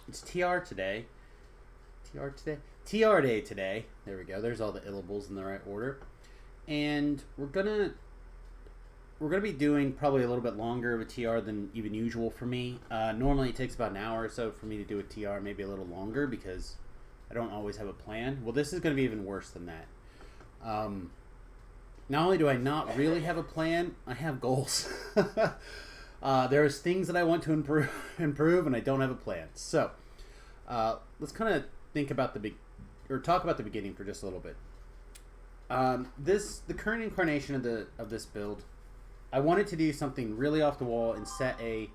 It's TRDay today. There we go. There's all the illables in the right order, and we're gonna be doing probably a little bit longer of a TR than even usual for me. Normally it takes about an hour or so for me to do a TR, maybe a little longer because I don't always have a plan. Well, this is gonna be even worse than that. Not only do I not really have a plan, I have goals. There's things that I want to improve, and I don't have a plan. So let's kind of think about talk about the beginning for just a little bit. The current incarnation of this build, I wanted to do something really off the wall and set I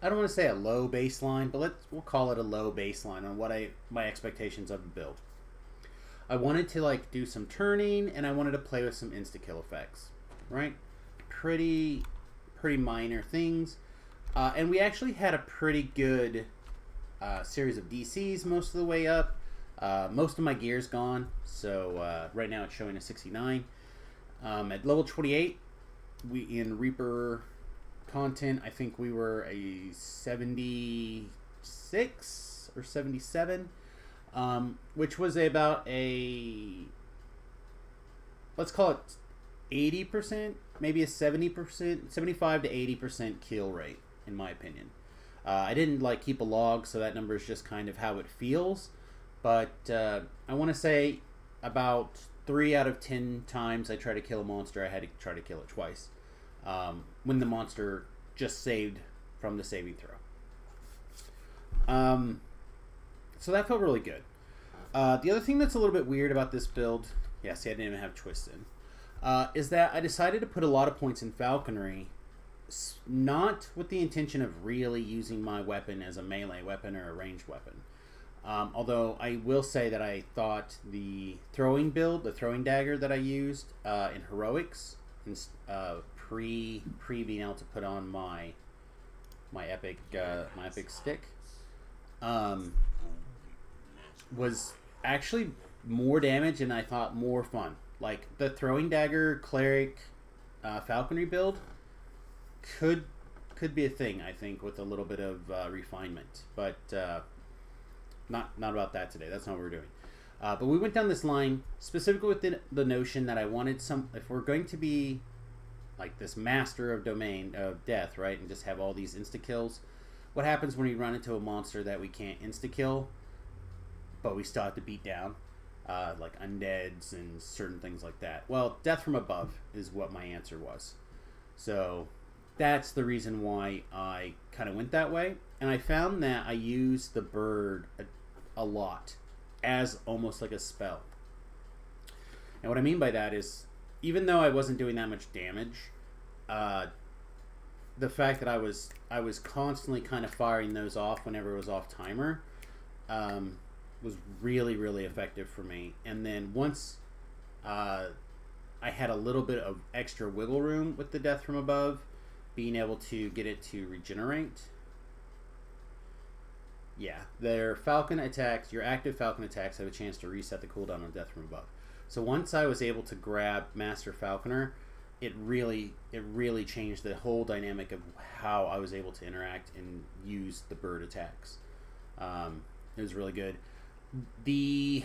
don't want to say a low baseline, but we'll call it a low baseline on what my expectations of the build. I wanted to do some turning, and I wanted to play with some insta kill effects, right? Pretty minor things, and we actually had a pretty good series of DCs most of the way up. Most of my gear's gone, so right now it's showing a 69. At level 28, in Reaper content, I think we were a 76 or 77, which was about let's call it 80%, maybe a 70%, 75 to 80% kill rate, in my opinion. I didn't keep a log, so that number is just kind of how it feels. But I want to say about 3 out of 10 times I try to kill a monster, I had to try to kill it twice. When the monster just saved from the saving throw. So that felt really good. The other thing that's a little bit weird about this build, I didn't even have twists in, is that I decided to put a lot of points in falconry, not with the intention of really using my weapon as a melee weapon or a ranged weapon. Although I will say that I thought the throwing dagger that I used in heroics, pre being able to put on my epic stick, was actually more damage and I thought more fun. Like the throwing dagger cleric falconry build could be a thing, I think, with a little bit of refinement, but not about that today. That's not what we're doing. But we went down this line specifically with the notion that I wanted if we're going to be like this master of domain of death, right, and just have all these insta kills, what happens when we run into a monster that we can't insta kill but we still have to beat down, like undeads and certain things like that? Well, death from above is what my answer was. So that's the reason why I kind of went that way, and I found that I used the bird a lot as almost like a spell. And what I mean by that is, even though I wasn't doing that much damage, the fact that I was constantly kind of firing those off whenever it was off timer was really, really effective for me. And then once I had a little bit of extra wiggle room with the death from above, being able to get it to regenerate. Their falcon attacks, your active falcon attacks, have a chance to reset the cooldown on death from above. So once I was able to grab Master Falconer, it really changed the whole dynamic of how I was able to interact and use the bird attacks. It was really good. The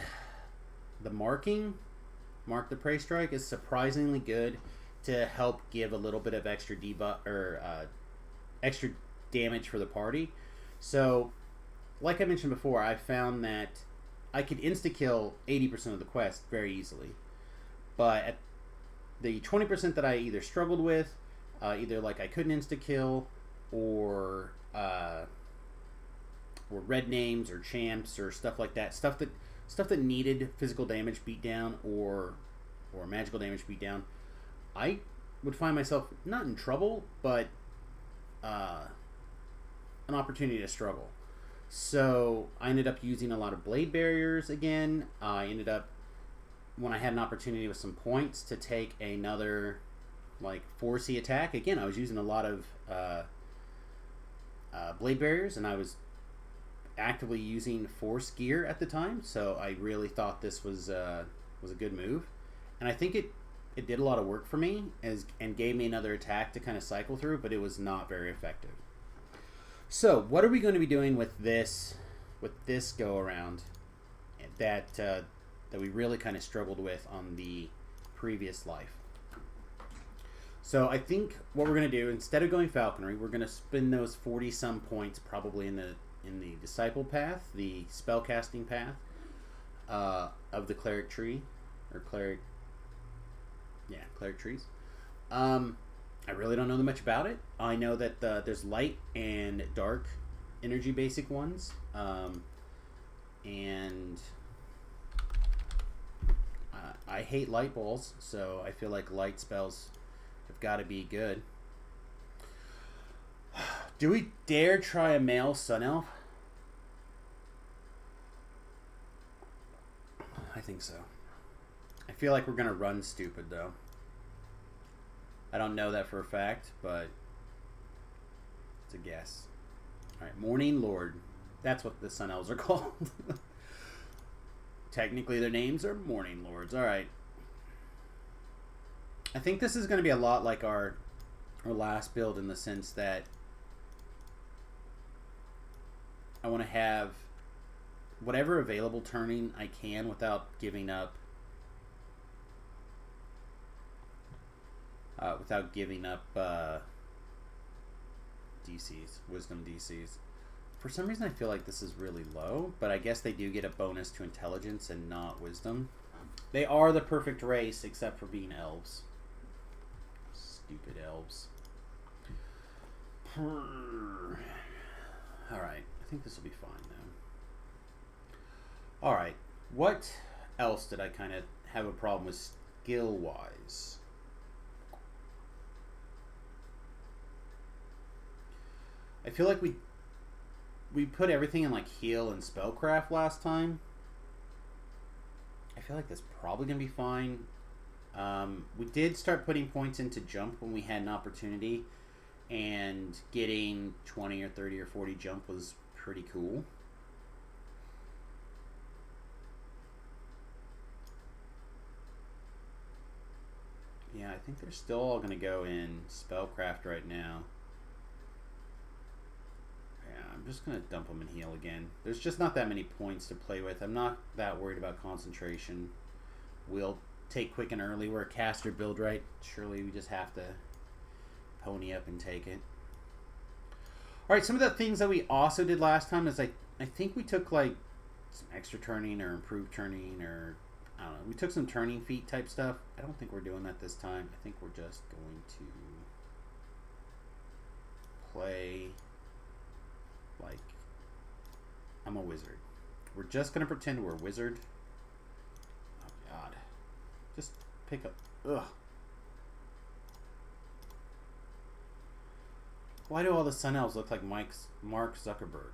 mark the prey strike is surprisingly good to help give a little bit of extra debuff or extra damage for the party. So, like I mentioned before, I found that I could insta-kill 80% of the quest very easily. But at the 20% that I either struggled with, either I couldn't insta-kill, or red names or champs or stuff like that, stuff that needed physical damage beatdown or magical damage beatdown, I would find myself not in trouble, but an opportunity to struggle. So I ended up using a lot of blade barriers again. I ended up, when I had an opportunity with some points, to take another 4C attack. Again, I was using a lot of blade barriers, and I was actively using force gear at the time, so I really thought this was a good move. And I think it did a lot of work for me and gave me another attack to kind of cycle through, but it was not very effective. So, what are we going to be doing with this go around that that we really kind of struggled with on the previous life? So, I think what we're going to do, instead of going falconry, we're going to spend those 40 some points probably in the disciple path, the spellcasting path of the cleric tree, or cleric trees. I really don't know much about it. I know that there's light and dark energy basic ones. And I hate light balls, so I feel like light spells have got to be good. Do we dare try a male Sun Elf? I think so. I feel like we're going to run stupid, though. I don't know that for a fact, but it's a guess. Alright, Morning Lord. That's what the Sun Elves are called. Technically, their names are Morning Lords. Alright. I think this is going to be a lot like our last build in the sense that I want to have whatever available turning I can without giving up DCs, wisdom DCs. For some reason I feel like this is really low, but I guess they do get a bonus to intelligence and not wisdom. They are the perfect race except for being elves. Stupid elves. Alright, I think this will be fine now. Alright, what else did I kind of have a problem with skill-wise? I feel like we put everything in like heal and spellcraft last time. I feel like that's probably gonna be fine. We did start putting points into jump when we had an opportunity, and getting 20 or 30 or 40 jump was pretty cool. Yeah, I think they're still all gonna go in spellcraft right now. I'm just going to dump them in heal again. There's just not that many points to play with. I'm not that worried about concentration. We'll take quick and early. We're a caster build, right? Surely we just have to pony up and take it. Alright, some of the things that we also did last time is I think we took like some extra turning or improved turning, or I don't know. We took some turning feat type stuff. I don't think we're doing that this time. I think we're just going to play like I'm a wizard. We're just gonna pretend we're a wizard. Oh god. Just pick up. Ugh. Why do all the Sun Elves look like Mark Zuckerberg?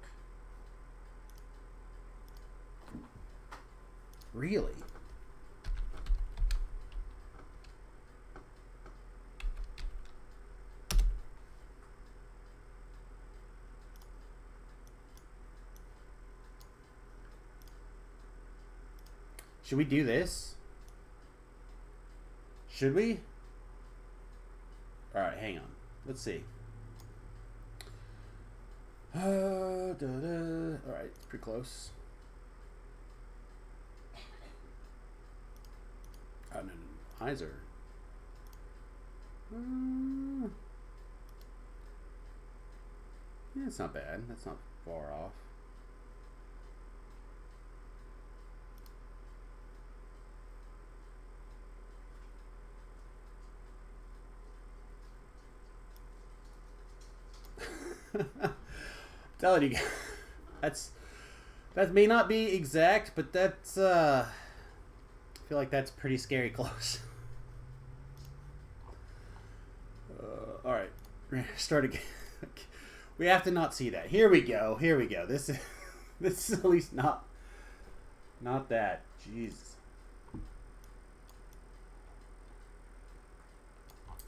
Really? Should we do this? Should we? Alright, hang on. Let's see. Alright, it's pretty close. Oh, no. Heiser. Yeah, it's not bad. That's not far off. Telling you, that may not be exact, but that's I feel like that's pretty scary close. All right, start again. We have to not see that. Here we go. Here we go. This is at least not that. Jesus.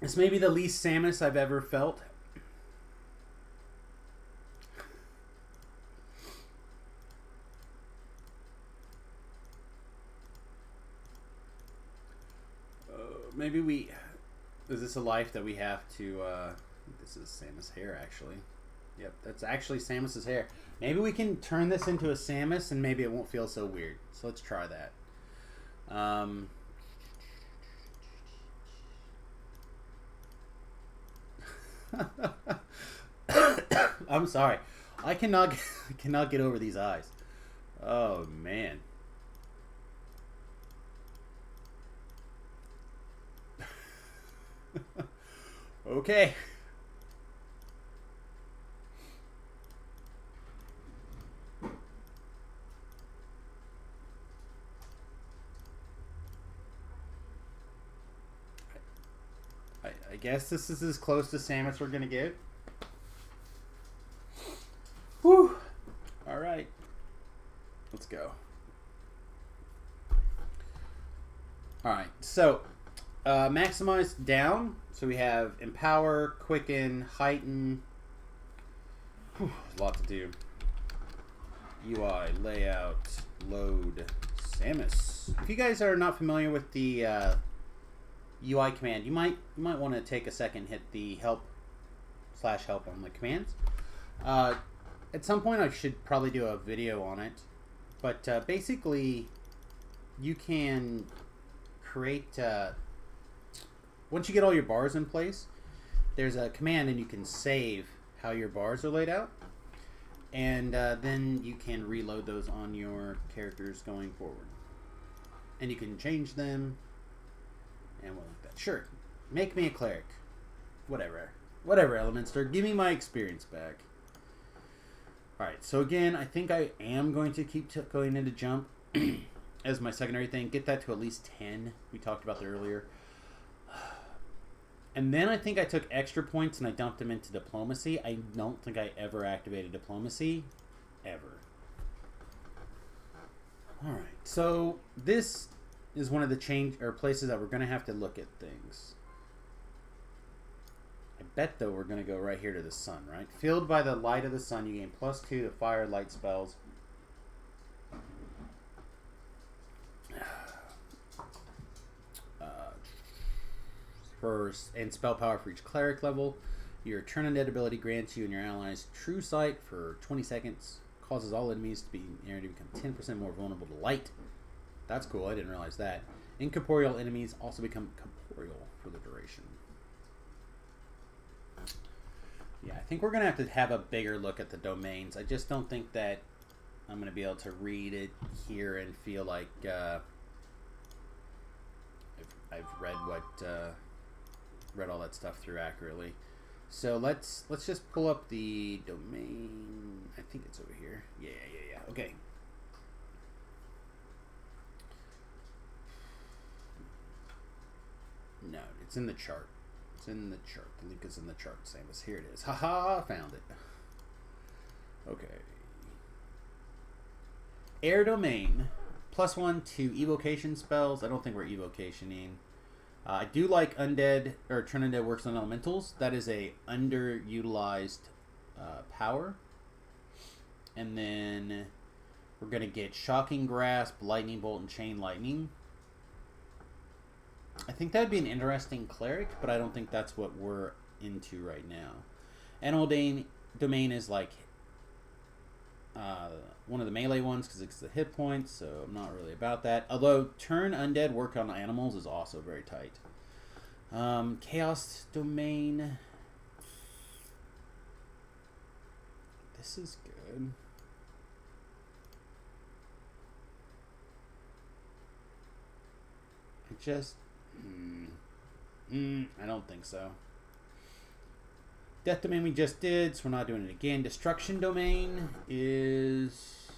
This may be the least Samus I've ever felt. Maybe we... Is this a life that we have to... this is Samus' hair, actually. Yep, that's actually Samus's hair. Maybe we can turn this into a Samus and maybe it won't feel so weird. So let's try that. I'm sorry. I cannot get over these eyes. Oh man. Okay. I guess this is as close to Samus we're gonna get. Whew. All right. Let's go. All right. So, maximize down. So we have empower, quicken, heighten. Whew, a lot to do. UI, layout, load, Samus. If you guys are not familiar with the UI command, you might want to take a second, hit the help on the commands. At some point I should probably do a video on it, but basically you can create once you get all your bars in place, there's a command and you can save how your bars are laid out, and then you can reload those on your characters going forward, and you can change them. And we'll like that. Sure. Make me a cleric. Whatever, Elementor. Give me my experience back. Alright, so again, I think I am going to keep going into jump as my secondary thing. Get that to at least 10. We talked about that earlier. And then I think I took extra points and I dumped them into diplomacy. I don't think I ever activated diplomacy. Ever. Alright, so this is one of the places that we're going to have to look at things. I bet, though, we're going to go right here to the sun, right? Filled by the light of the sun, you gain +2 to fire light spells. And spell power for each cleric level. Your turn undead ability grants you and your allies true sight for 20 seconds. Causes all enemies to be in the area to become 10% more vulnerable to light. That's cool. I didn't realize that. Incorporeal enemies also become corporeal for the duration. Yeah, I think we're going to have a bigger look at the domains. I just don't think that I'm going to be able to read it here and feel like I've read read all that stuff through accurately. So let's just pull up the domain. I think it's over here. Yeah. Okay. No, it's in the chart. It's in the chart. The link is in the chart. Same as here it is. Haha, found it. Okay. Air domain. +1 to evocation spells. I don't think we're evocationing. I do like undead, or turn undead works on elementals. That is a underutilized power. And then we're going to get Shocking Grasp, Lightning Bolt, and Chain Lightning. I think that would be an interesting cleric, but I don't think that's what we're into right now. Animal domain is like one of the melee ones because it's the hit points, so I'm not really about that. Although turn undead work on animals is also very tight. Chaos domain. This is good. I don't think so. Death domain we just did, so we're not doing it again. Destruction domain is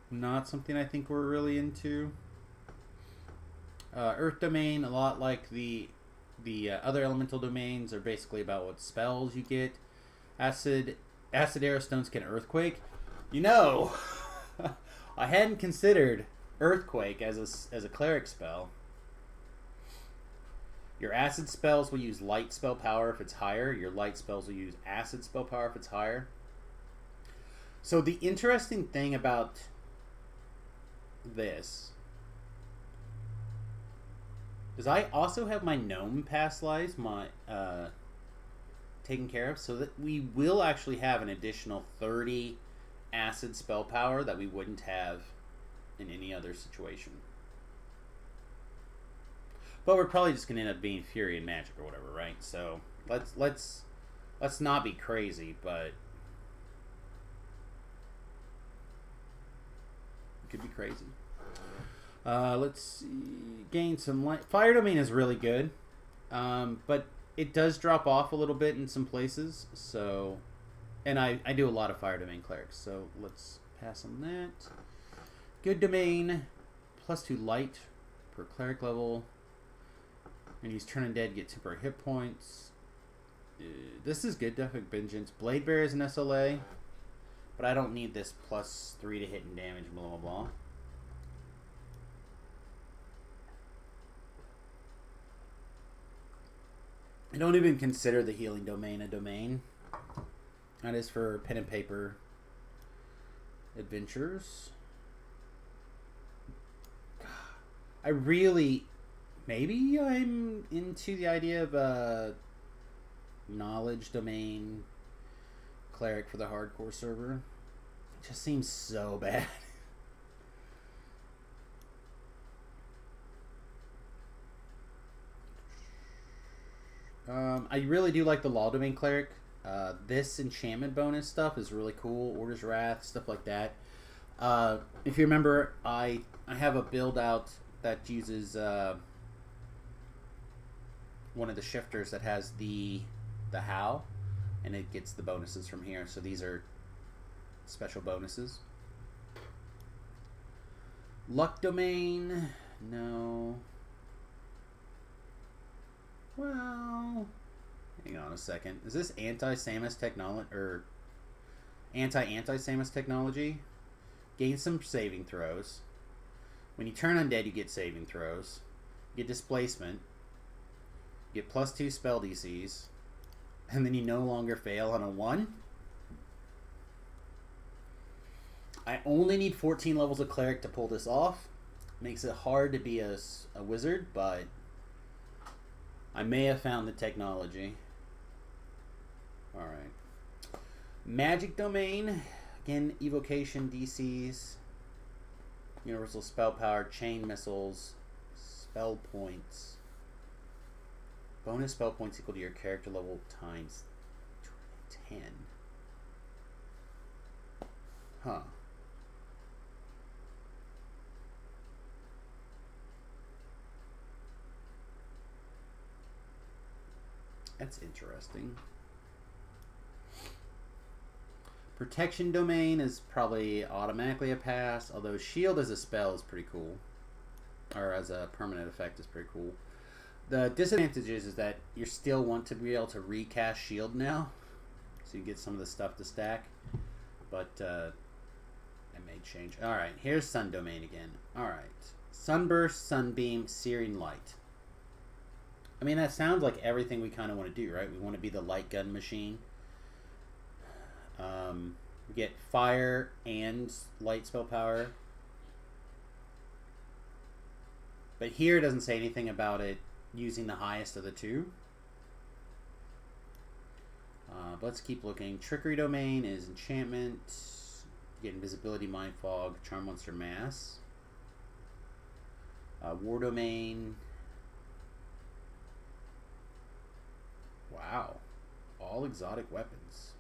not something I think we're really into. Earth domain, a lot like the other elemental domains, are basically about what spells you get. Acid arrow stones can earthquake. You know, I hadn't considered earthquake as a cleric spell. Your acid spells will use light spell power if it's higher. Your light spells will use acid spell power if it's higher. So the interesting thing about this Is I also have my gnome past lives taken care of, so that we will actually have an additional 30 acid spell power that we wouldn't have in any other situation. But we're probably just gonna end up being Fury and Magic or whatever, right? So let's not be crazy, but it could be crazy. Let's see. Gain some light. Fire Domain is really good, but it does drop off a little bit in some places. So, and I do a lot of Fire Domain clerics, so let's pass on that. Good Domain, +2 light per cleric level. And he's turn undead, get temporary hit points. This is good, Deathwick Vengeance. Blade Bearer is an SLA, but I don't need this +3 to hit and damage, blah blah blah. I don't even consider the Healing Domain a domain. That is for pen and paper adventures. I really... Maybe I'm into the idea of a knowledge domain cleric for the hardcore server. It just seems so bad. I really do like the law domain cleric. This enchantment bonus stuff is really cool. Order's Wrath, stuff like that. If you remember, I have a build out that uses one of the shifters that has the how, and it gets the bonuses from here. So these are special bonuses. Luck domain, no. Well, hang on a second. Is this anti-Samus technology or anti-Samus technology? Gain some saving throws. When you turn undead, you get saving throws. You get displacement. You get +2 spell DCs, and then you no longer fail on a 1. I only need 14 levels of cleric to pull this off. Makes it hard to be a wizard, but I may have found the technology. Alright. Magic domain. Again, evocation DCs. Universal spell power. Chain missiles. Spell points. Bonus spell points equal to your character level times 10. Huh. That's interesting. Protection domain is probably automatically a pass, although shield as a spell is pretty cool. Or as a permanent effect is pretty cool. The disadvantage is that you still want to be able to recast shield now, so you get some of the stuff to stack. But it may change. Alright, here's Sun Domain again. Alright. Sunburst, Sunbeam, Searing Light. I mean, that sounds like everything we kind of want to do, right? We want to be the light gun machine. We get fire and light spell power. But here it doesn't say anything about it using the highest of the two. But let's keep looking. Trickery Domain is enchantment. You get invisibility, mind fog, charm monster mass. War Domain. Wow. All exotic weapons.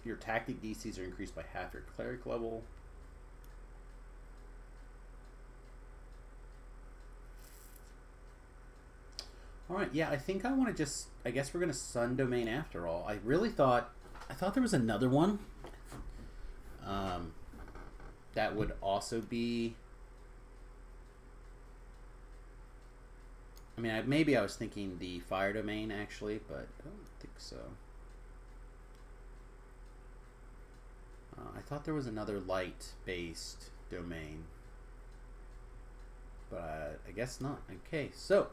Your tactic DCs are increased by half your cleric level. Alright, yeah, I think I want to just... I guess we're going to Sun Domain after all. I really thought... I thought there was another one. That would also be... I mean, maybe I was thinking the Fire Domain, actually, but I don't think so. I thought there was another light-based domain. But I guess not. Okay, so...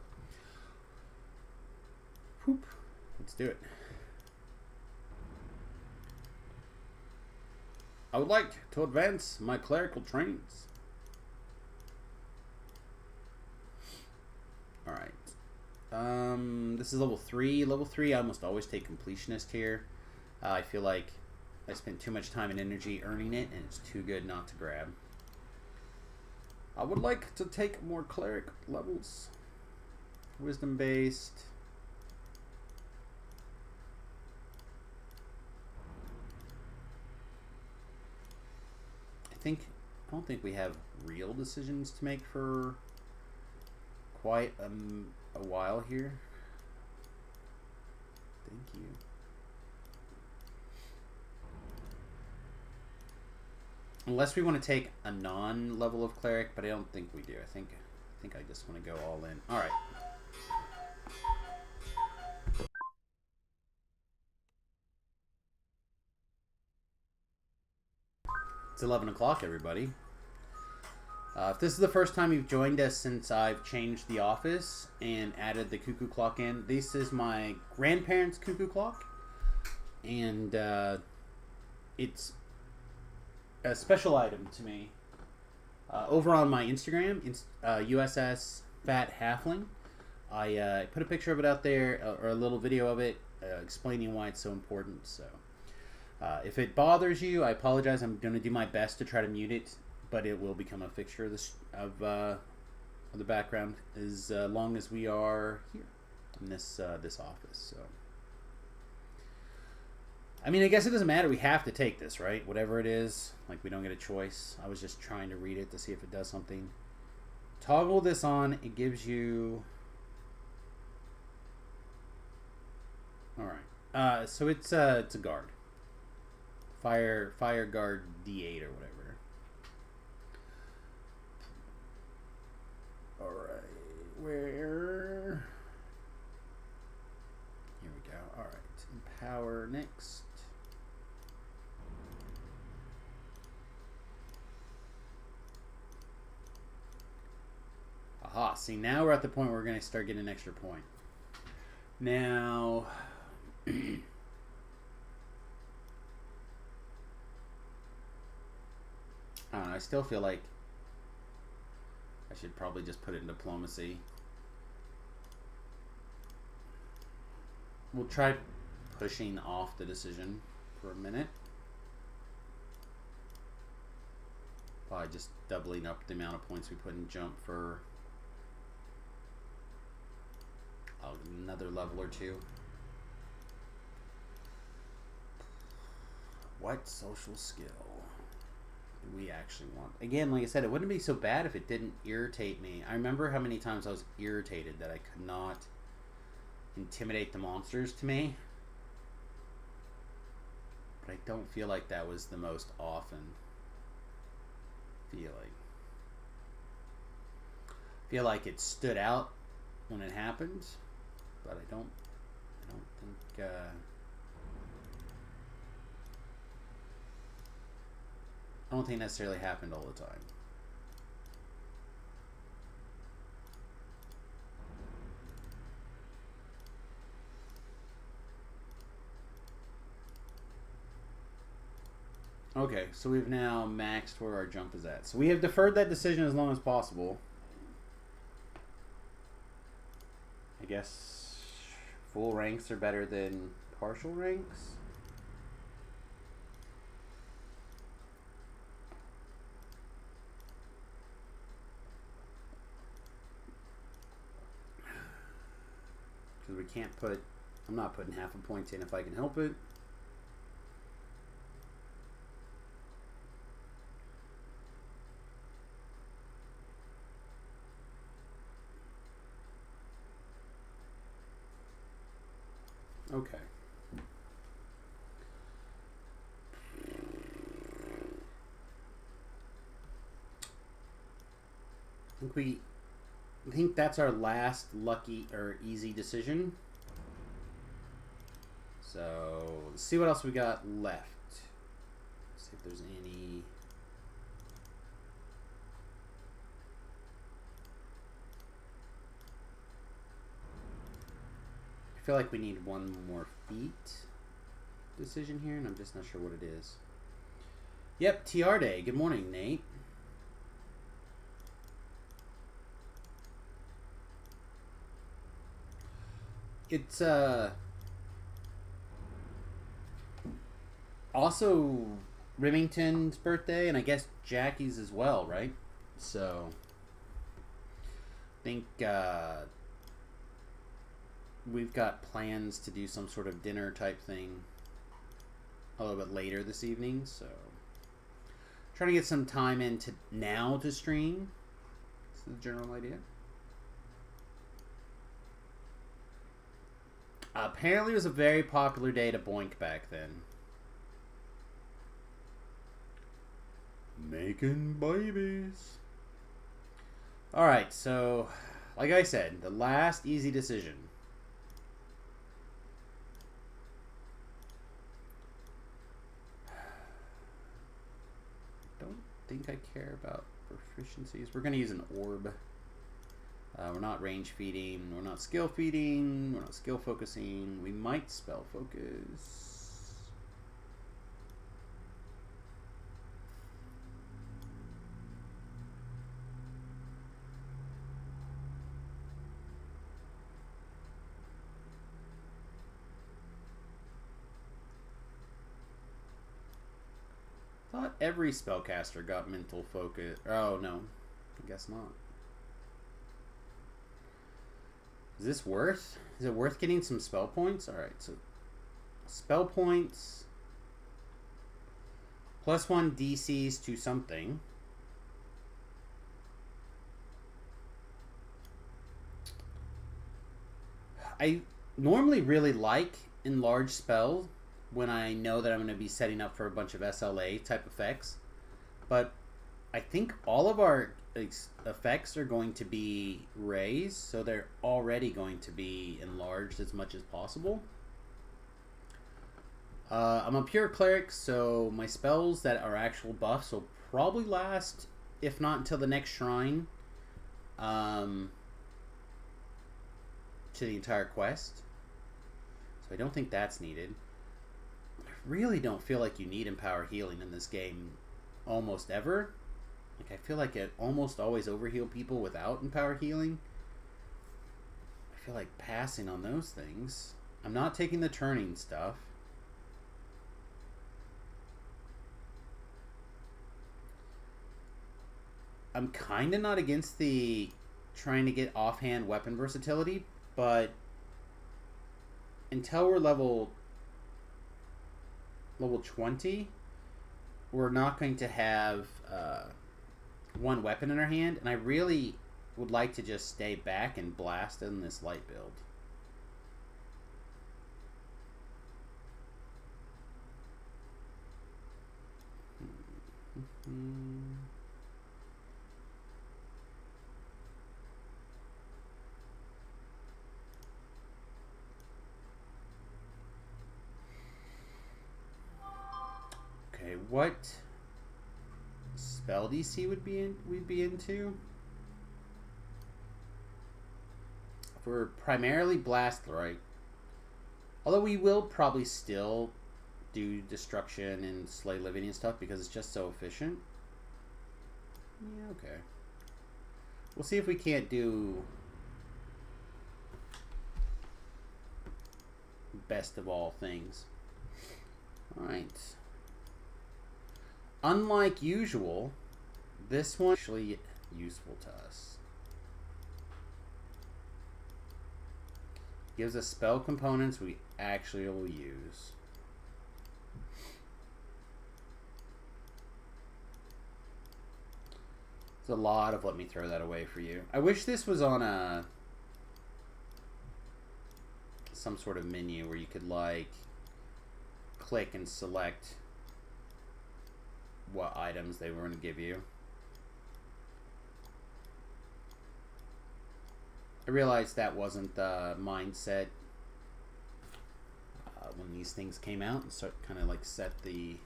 Whoop. Let's do it. I would like to advance my clerical trainings. This is level 3. Level 3, I almost always take Completionist here. I feel like I spent too much time and energy earning it, and it's too good not to grab. I would like to take more Cleric levels. Wisdom based. I don't think we have real decisions to make for quite a while here. Thank you. Unless we want to take a non-level of Cleric, but I don't think we do. I think I just want to go all in. All right. It's 11 o'clock, everybody. If this is the first time you've joined us since I've changed the office and added the cuckoo clock in, this is my grandparents' cuckoo clock. And it's a special item to me. Over on my Instagram, USS Fat Halfling, I put a picture of it out there, or a little video of it, explaining why it's so important. So, if it bothers you, I apologize. I'm going to do my best to try to mute it, but it will become a fixture of the background as long as we are here in this office. So, I mean, I guess it doesn't matter. We have to take this, right? Whatever it is, like, we don't get a choice. I was just trying to read it to see if it does something. Toggle this on. It gives you... Alright. So it's a guard. Fire guard D8 or whatever. Alright. Where... Here we go. Alright. Empower next. Aha, see, now we're at the point where we're going to start getting an extra point. Now, I don't know, I still feel like I should probably just put it in diplomacy. We'll try pushing off the decision for a minute. By just doubling up the amount of points we put in jump for another level or two. What social skill do we actually want? Again, like I said, it wouldn't be so bad if it didn't irritate me. I remember how many times I was irritated that I could not intimidate the monsters to me. But I don't feel like that was the most often feeling. I feel like it stood out when it happened, but I don't think I don't think it necessarily happened all the time. Okay, so we've now maxed where our jump is at. So we have deferred that decision as long as possible. I guess full ranks are better than partial ranks. Because we can't put... I'm not putting half a point in if I can help it. Okay. I think that's our last lucky or easy decision. So let's see what else we got left. Let's see if there's any. I feel like we need one more feat decision here, and I'm just not sure what it is. Yep, TRDay. Good morning, Nate. It's also Remington's birthday, and I guess Jackie's as well, right? So I think we've got plans to do some sort of dinner type thing a little bit later this evening, so trying to get some time into now to stream. That's the general idea. Apparently it was a very popular day to boink back then. Making babies. Alright, so like I said, the last easy decision. Don't think I care about proficiencies. We're going to use an orb. We're not range feeding. We're not skill feeding. We're not skill focusing. We might spell focus. Thought every spellcaster got mental focus. Oh no, I guess not. Is this worth? Is it worth getting some spell points? Alright, so spell points. +1 DCs to something. I normally really like enlarged spells when I know that I'm going to be setting up for a bunch of SLA type effects. But I think all of our effects are going to be raised, so they're already going to be enlarged as much as possible. I'm a pure cleric, so my spells that are actual buffs will probably last, if not until the next shrine, to the entire quest. So I don't think that's needed. I really don't feel like you need Empower Healing in this game almost ever. Like, I feel like I almost always overheal people without Empower Healing. I feel like passing on those things. I'm not taking the turning stuff. I'm kind of not against the trying to get offhand weapon versatility, but until we're level 20, we're not going to have one weapon in our hand, and I really would like to just stay back and blast in this light build. Okay, what spell DC we'd be into? If we're primarily Blast, right? Although we will probably still do Destruction and Slay Living and stuff because it's just so efficient. Yeah, okay. We'll see if we can't do best of all things. Alright. Unlike usual, this one is actually useful to us. Gives us spell components we actually will use. It's a lot of let me throw that away for you. I wish this was on a some sort of menu where you could like click and select what items they were going to give you. I realized that wasn't the mindset when these things came out, and start kind of like set the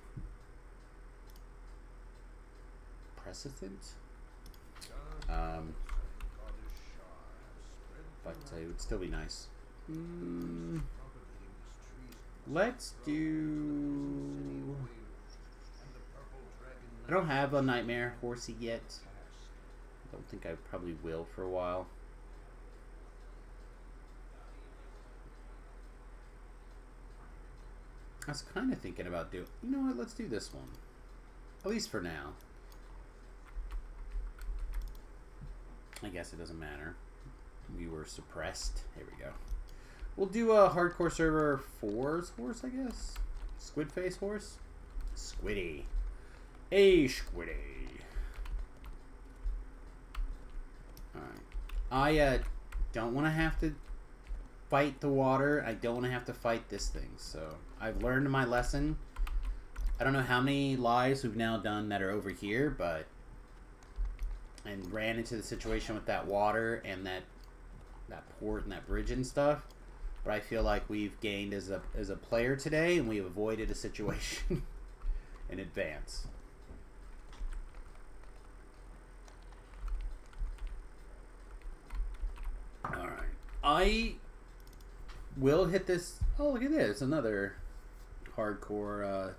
precedent. But it would still be nice. Let's do... I don't have a Nightmare Horsey yet. I don't think I probably will for a while. I was kind of thinking about doing... You know what? Let's do this one. At least for now. I guess it doesn't matter. We were suppressed. Here we go. We'll do a hardcore server 4's horse, I guess. Squid face horse. Squiddy. Hey, Squiddy. Alright. I don't want to have to fight the water. I don't want to have to fight this thing. So I've learned my lesson. I don't know how many lives we've now done that are over here, but... And ran into the situation with that water and that port and that bridge and stuff. But I feel like we've gained as a player today, and we've avoided a situation in advance. Alright. I will hit this... Oh, look at this. Another hardcore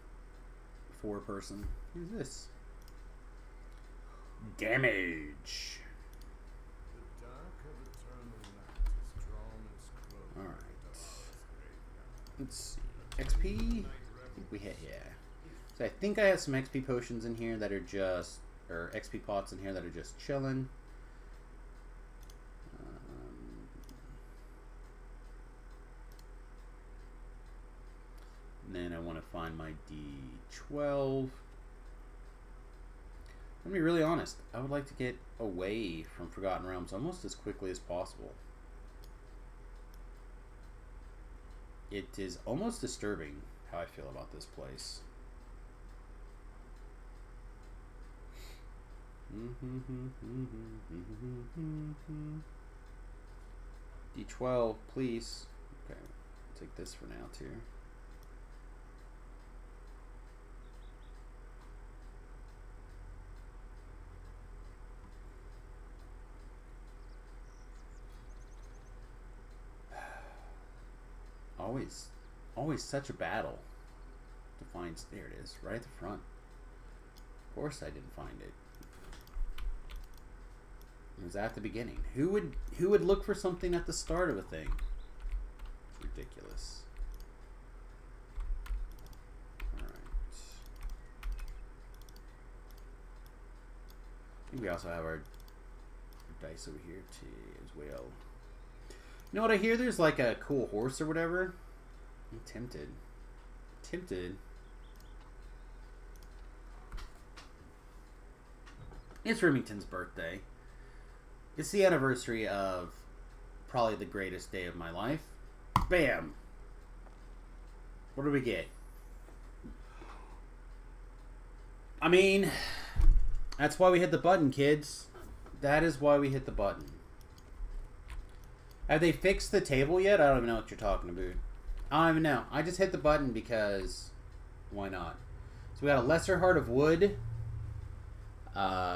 4-person. Who's this? Damage. Alright. Let's see. XP? I think we hit, yeah. So I think I have some XP potions in here that are just... Or XP pots in here that are just chilling. And then I want to find my D12. I'm gonna be really honest. I would like to get away from Forgotten Realms almost as quickly as possible. It is almost disturbing how I feel about this place. D12, please. Okay, I'll take this for now too. Always such a battle to find. There it is, right at the front. Of course I didn't find it. It was at the beginning. Who would look for something at the start of a thing? It's ridiculous. Alright. I think we also have our dice over here too as well. You know what, I hear there's like a cool horse or whatever. I'm tempted. It's Remington's birthday. It's the anniversary of probably the greatest day of my life. Bam! What do we get? I mean, that's why we hit the button, kids. That is why we hit the button. Have they fixed the table yet? I don't even know what you're talking about. I don't even know. I just hit the button because why not? So we got a lesser heart of wood,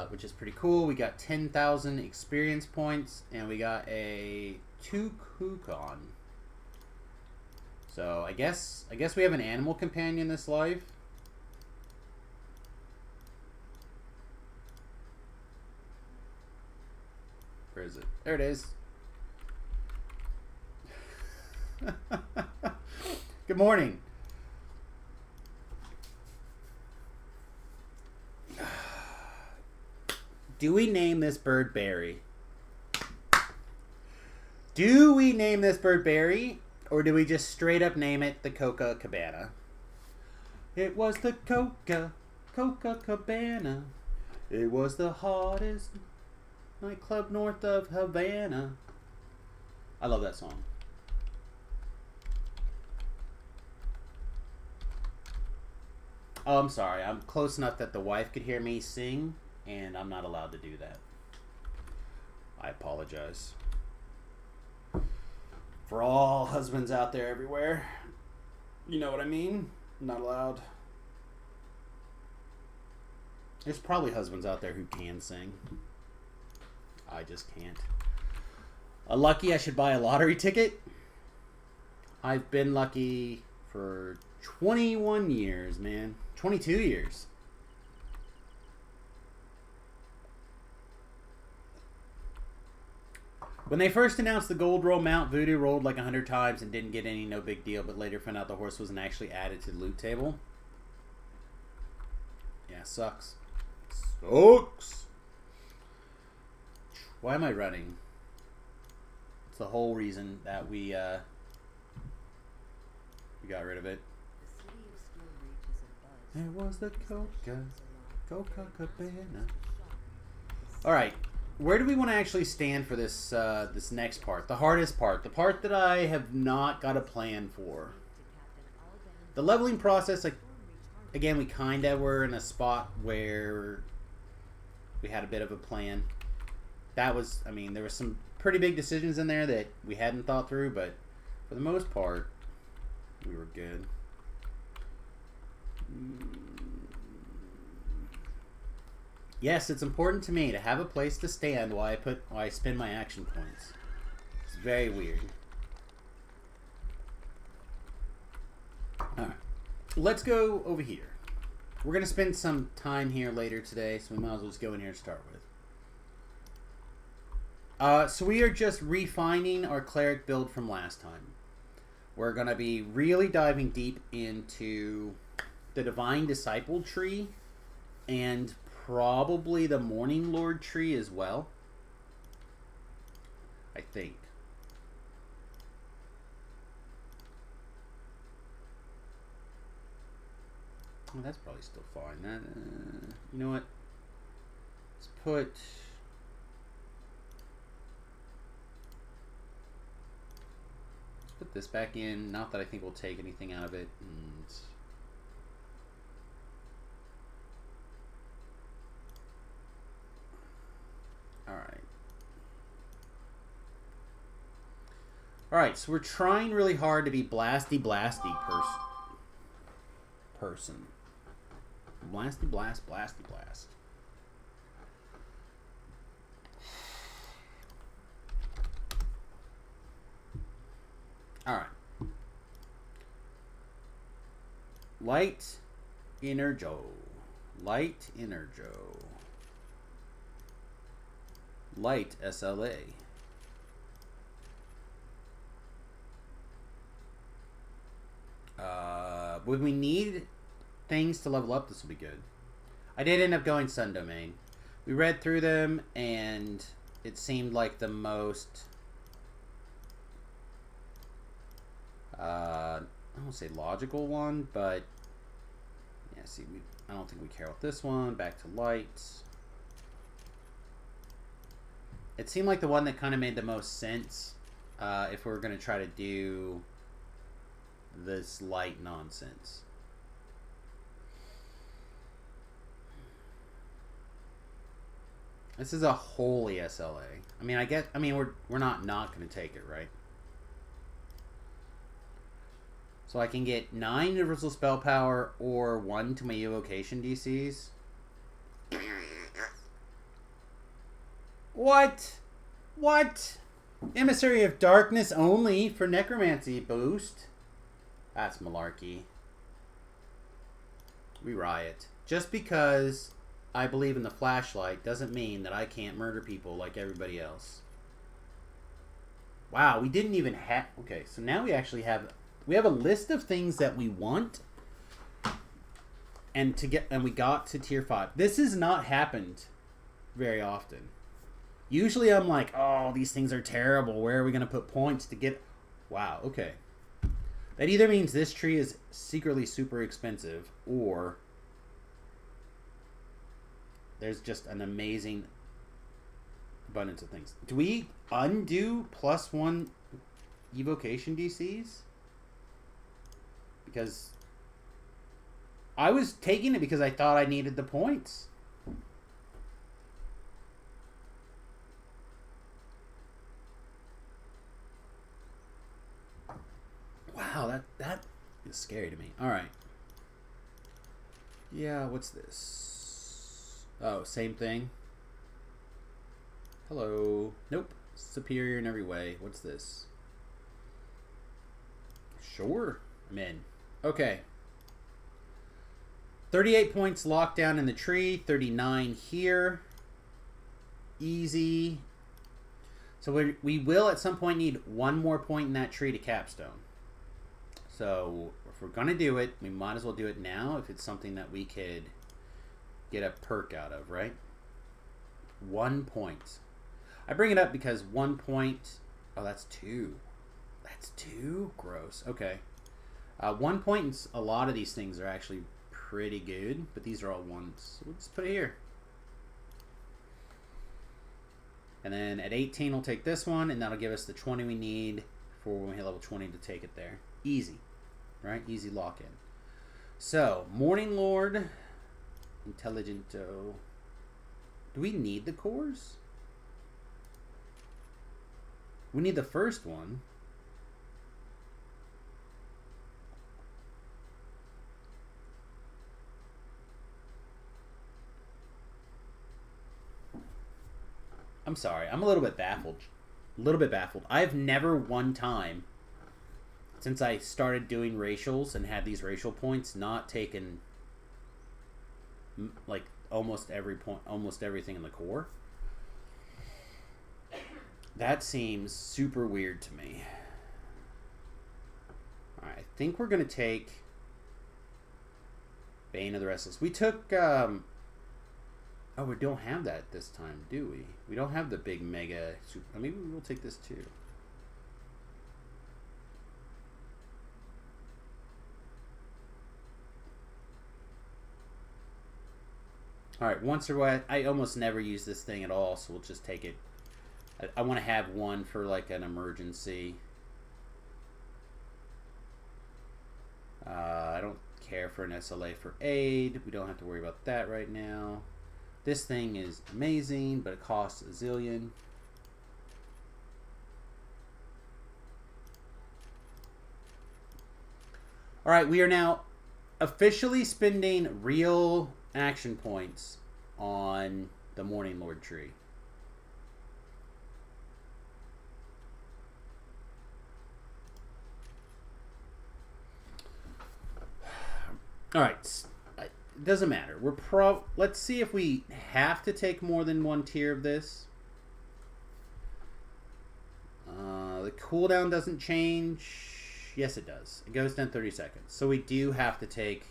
which is pretty cool. We got 10,000 experience points, and we got a 2 Kukon. So I guess we have an animal companion this life. Where is it? There it is. Good morning. Do we name this bird Barry? Do we name this bird Barry? Or do we just straight up name it the Coca Cabana? It was the Coca Cabana. It was the hottest nightclub north of Havana. I love that song. Oh, I'm sorry. I'm close enough that the wife could hear me sing, and I'm not allowed to do that. I apologize. For all husbands out there everywhere, you know what I mean? I'm not allowed. There's probably husbands out there who can sing. I just can't. Lucky I should buy a lottery ticket. I've been lucky for 21 years, man. 22 years. When they first announced the gold roll mount, Voodoo rolled like 100 times and didn't get any, no big deal, but later found out the horse wasn't actually added to the loot table. Yeah, sucks. Sucks. Why am I running? It's the whole reason that we got rid of it. There was the Coca-Cabana. Alright, where do we want to actually stand for this this next part? The hardest part. The part that I have not got a plan for. The leveling process, like, again, we kind of were in a spot where we had a bit of a plan. That was, I mean, there were some pretty big decisions in there that we hadn't thought through, but for the most part, we were good. Yes, it's important to me to have a place to stand while I spend my action points. It's very weird. Alright. Let's go over here. We're going to spend some time here later today, so we might as well just go in here and start with. So we are just refining our cleric build from last time. We're going to be really diving deep into the Divine Disciple tree and probably the Morning Lord tree as well. I think. Oh, that's probably still fine. That, you know what? Let's put this back in. Not that I think we'll take anything out of it. Alright. Alright, so we're trying really hard to be blasty person. Blasty blast. Alright. Light Energo. Light SLA. When we need things to level up, this will be good. I did end up going Sun Domain. We read through them, and it seemed like the most... I won't say logical one, but... Yeah, see, I don't think we care about this one. Back to lights. It seemed like the one that kind of made the most sense if we were going to try to do this light nonsense. This is a holy SLA. I mean, we're not going to take it, right? So I can get 9 universal spell power or 1 to my evocation DCs. What? Emissary of Darkness only for Necromancy boost? That's malarkey. We riot. Just because I believe in the flashlight doesn't mean that I can't murder people like everybody else. Wow, we didn't even have... Okay, so now we actually have... We have a list of things that we want, and we got to tier 5. This has not happened very often. Usually I'm like, oh, these things are terrible. Where are we going to put points to get... Wow, okay. That either means this tree is secretly super expensive, or there's just an amazing abundance of things. Do we undo +1 evocation DCs? Because I was taking it because I thought I needed the points. Wow, that is scary to me. Alright. Yeah, what's this? Oh, same thing. Hello. Nope. Superior in every way. What's this? Sure. I'm in. Okay. 38 points locked down in the tree. 39 here. Easy. So we will at some point need one more point in that tree to capstone. So if we're going to do it, we might as well do it now if it's something that we could get a perk out of, right? 1 point. I bring it up because 1 point... Oh, that's 2. That's 2? Gross. Okay. 1 point in a lot of these things are actually pretty good, but these are all ones. So we'll just put it here. And then at 18, we'll take this one, and that'll give us the 20 we need for when we hit level 20 to take it there. Easy. Right? Easy lock-in. So, Morning Lord, Intelligento. Do we need the cores? We need the first one. I'm sorry. I'm a little bit baffled. I've never one time, since I started doing racials and had these racial points, not taken like almost everything in the core. That seems super weird to me. Alright, I think we're going to take Bane of the Restless. We took... Oh, we don't have that this time, do we? We don't have the big mega... Maybe we'll take this too. Alright, once or what? I almost never use this thing at all, so we'll just take it. I want to have one for like an emergency. I don't care for an SLA for aid. We don't have to worry about that right now. This thing is amazing, but it costs a zillion. Alright, we are now officially spending real action points on the Morning Lord tree. Alright, it doesn't matter. Let's see if we have to take more than one tier of this. The cooldown doesn't change. Yes, it does. It goes down 30 seconds. So we do have to take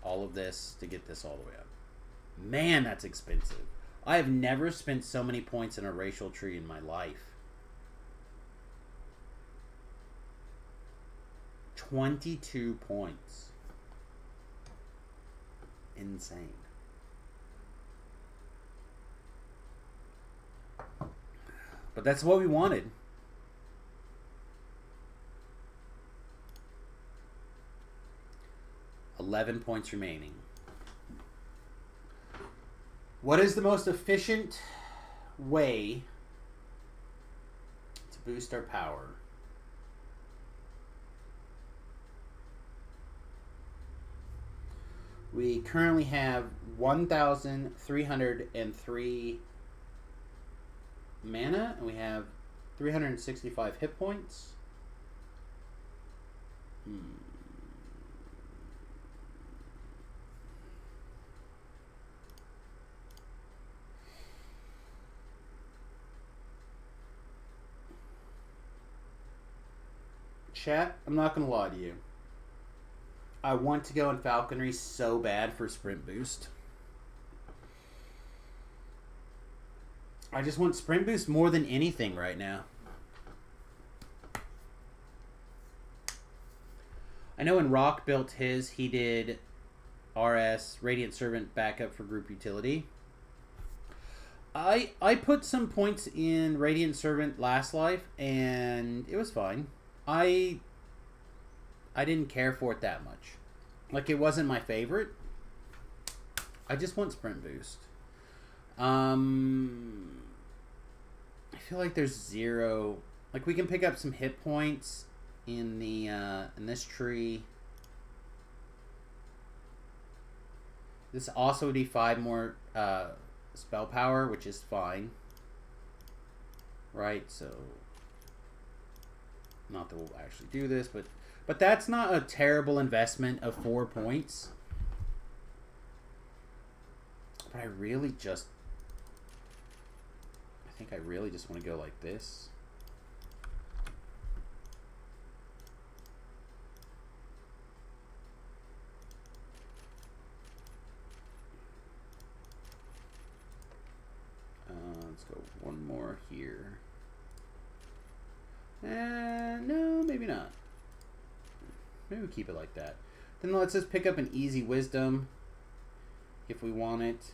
all of this to get this all the way up. Man, that's expensive. I have never spent so many points in a racial tree in my life. 22 points. Insane. But that's what we wanted. $11 points remaining. What is the most efficient way to boost our power? We currently have 1,303 mana, and we have 365 hit points. Chat, I'm not going to lie to you. I want to go in Falconry so bad for Sprint Boost. I just want Sprint Boost more than anything right now. I know when Rock built his, he did RS, Radiant Servant backup for group utility. I put some points in Radiant Servant last life, and it was fine. I didn't care for it that much. Like, it wasn't my favorite. I just want Sprint Boost. I feel like there's zero... Like, we can pick up some hit points in the in this tree. This also would be 5 more spell power, which is fine. Right, so... Not that we'll actually do this, but that's not a terrible investment of 4 points. But I really just... I think I really just want to go like this. Let's go one more here. No, maybe not. Maybe we keep it like that. Then let's just pick up an easy wisdom if we want it.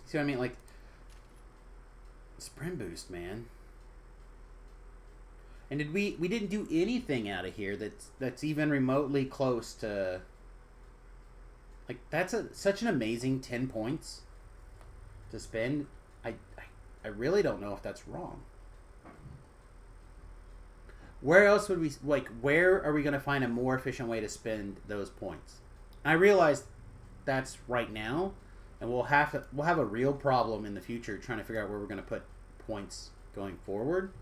See what I mean? Like, sprint boost, man. And did we didn't do anything out of here that's even remotely close to, like, that's such an amazing 10 points to spend. I really don't know if that's wrong. Where else would we, like, where are we going to find a more efficient way to spend those points? I realize that's right now, and we'll have a real problem in the future trying to figure out where we're going to put points going forward.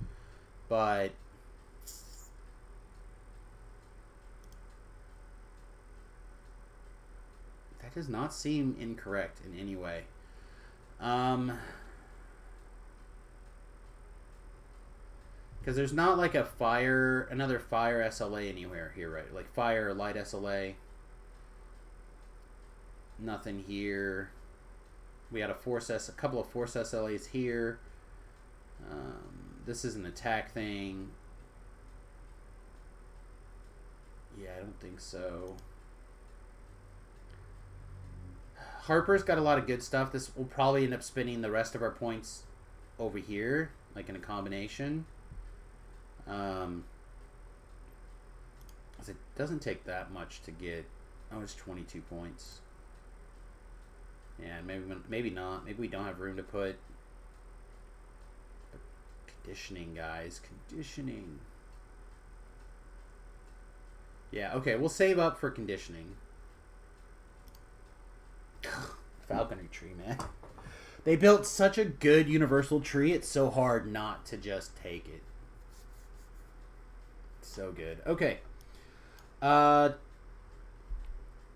But that does not seem incorrect in any way. Because there's not like another fire SLA anywhere here, right? Like fire or light SLA. Nothing here. We had a couple of force SLAs here. This is an attack thing. Yeah, I don't think so. Harper's got a lot of good stuff. This will probably end up spending the rest of our points over here, like in a combination. It doesn't take that much to get. Oh, it's 22 points. Yeah, maybe not. Maybe we don't have room to put. But conditioning, guys, conditioning. Yeah, okay, we'll save up for conditioning. Falconry tree, man. They built such a good universal tree, it's so hard not to just take it. So good. Okay. The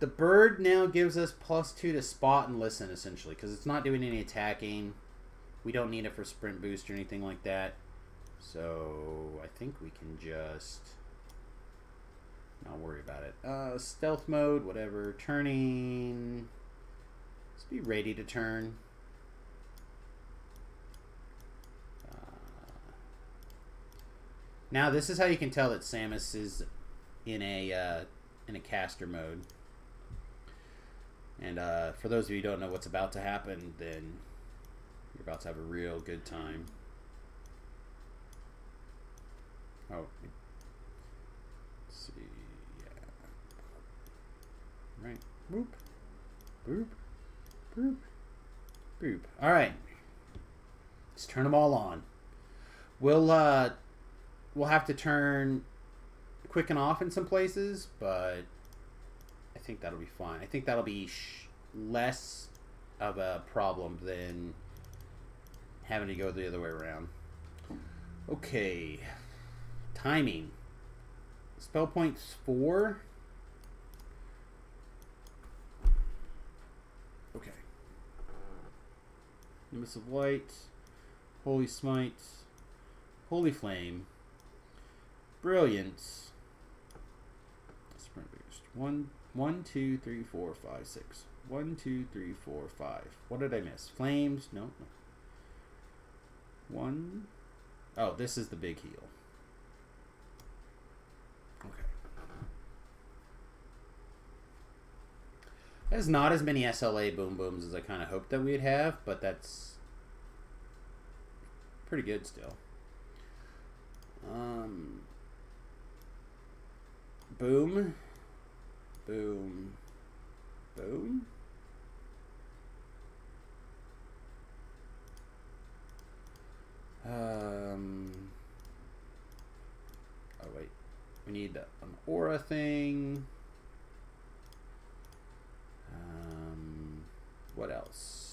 bird now gives us +2 to spot and listen, essentially, because it's not doing any attacking. We don't need it for sprint boost or anything like that. So I think we can just not worry about it. Stealth mode, whatever. Turning. Let's be ready to turn. Now this is how you can tell that Samus is in a caster mode. And for those of you who don't know what's about to happen, then you're about to have a real good time. Oh, let's see, yeah. Right, boop, boop, boop, boop. All right, let's turn them all on. We'll have to turn quicken off in some places, but I think that'll be fine. I think that'll be less of a problem than having to go the other way around. Okay. Timing. Spell points 4. Okay. Nimbus of Light. Holy Smite. Holy Flame. Brilliance. Sprint boost. 1, 2, 3, 4, 5, 6. 1, 2, 3, 4, 5. What did I miss? Flames? No. 1. Oh, this is the big heal. Okay. There's not as many SLA boom booms as I kind of hoped that we'd have, but that's pretty good still. Boom. Boom. Boom. Oh wait, we need an aura thing. What else?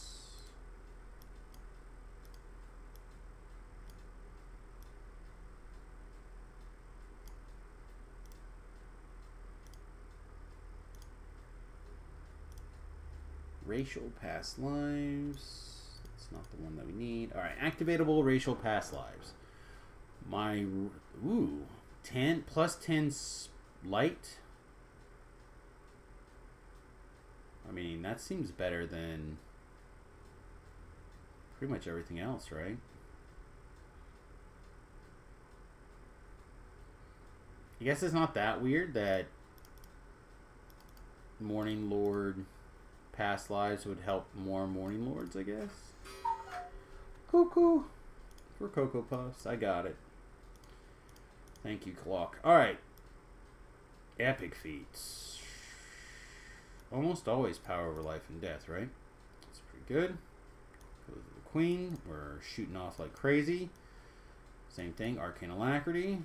Racial past lives. That's not the one that we need. Alright, activatable racial past lives. My... Ooh. 10 plus 10 light. I mean, that seems better than pretty much everything else, right? I guess it's not that weird that Morning Lord past lives would help more Morning Lords, I guess. Cuckoo. For Cocoa Puffs. I got it. Thank you, Clock. Alright. Epic feats. Almost always power over life and death, right? That's pretty good. Goes to the Queen. We're shooting off like crazy. Same thing. Arcane Alacrity.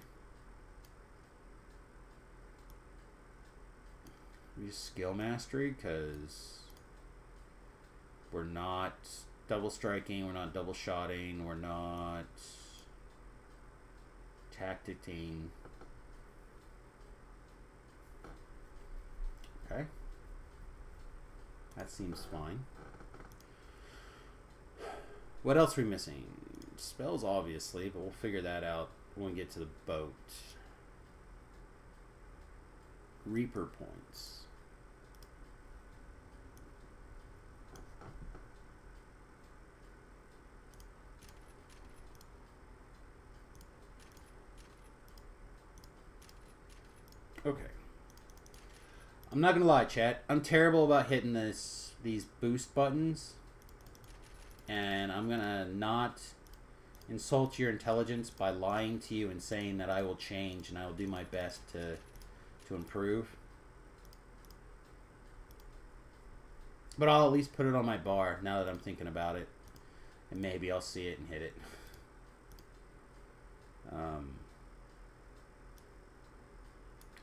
Use Skill Mastery because we're not double striking, we're not double shotting, we're not tacticing. Okay. That seems fine. What else are we missing? Spells, obviously, but we'll figure that out when we get to the boat. Reaper points. Okay. I'm not gonna lie, chat. I'm terrible about hitting these boost buttons. And I'm gonna not insult your intelligence by lying to you and saying that I will change and I will do my best to improve. But I'll at least put it on my bar now that I'm thinking about it. And maybe I'll see it and hit it.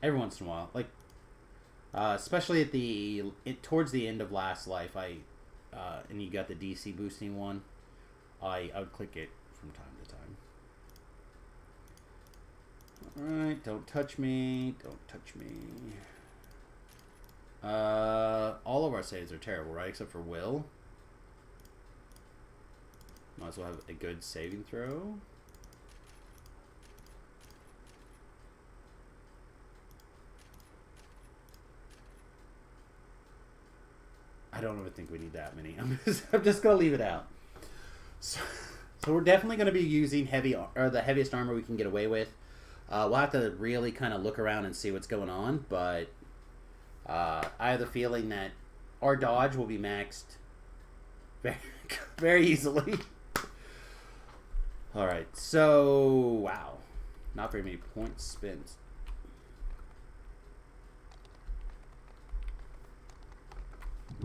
Every once in a while, like especially at towards the end of Last Life, and you got the DC boosting one, I would click it from time to time. All right, don't touch me, don't touch me. All of our saves are terrible, right? Except for Will. Might as well have a good saving throw. I don't even think we need that many. I'm just gonna leave it out. So we're definitely gonna be using the heaviest armor we can get away with. We'll have to really kind of look around and see what's going on, but I have the feeling that our dodge will be maxed very, very easily. All right, so wow, not very many points spent.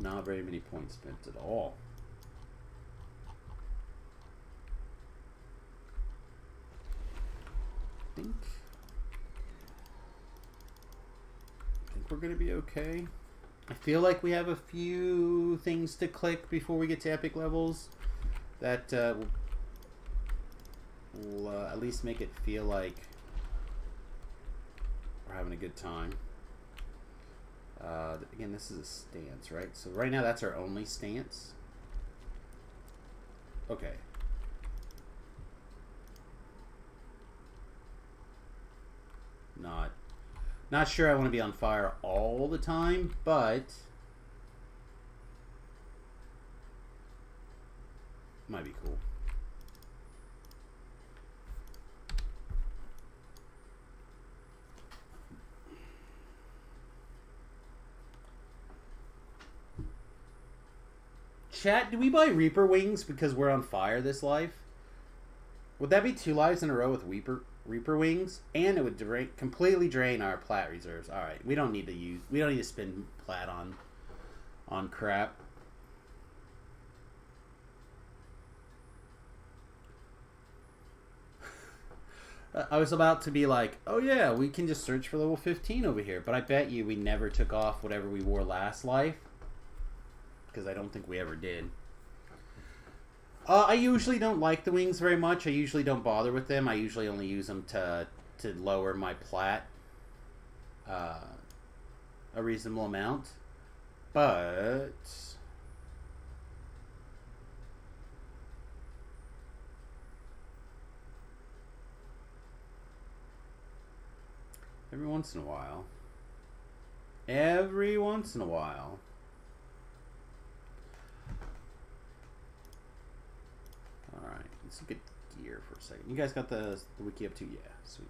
Not very many points spent at all. I think we're gonna be okay. I feel like we have a few things to click before we get to epic levels that will at least make it feel like we're having a good time. Again, this is a stance, right? So right now that's our only stance. Okay. Not sure I want to be on fire all the time, but might be cool. Chat, do we buy Reaper wings because we're on fire this life? Would that be 2 lives in a row with Reaper wings? And it would completely drain our plat reserves. All right, we don't need to spend plat on crap. I was about to be like, oh yeah, we can just search for level 15 over here, but I bet you we never took off whatever we wore last life. Because I don't think we ever did. I usually don't like the wings very much. I usually don't bother with them. I usually only use them to lower my plat a reasonable amount. But Every once in a while. Every once in a while. Alright, let's look at gear for a second. You guys got the wiki up too? Yeah, sweet.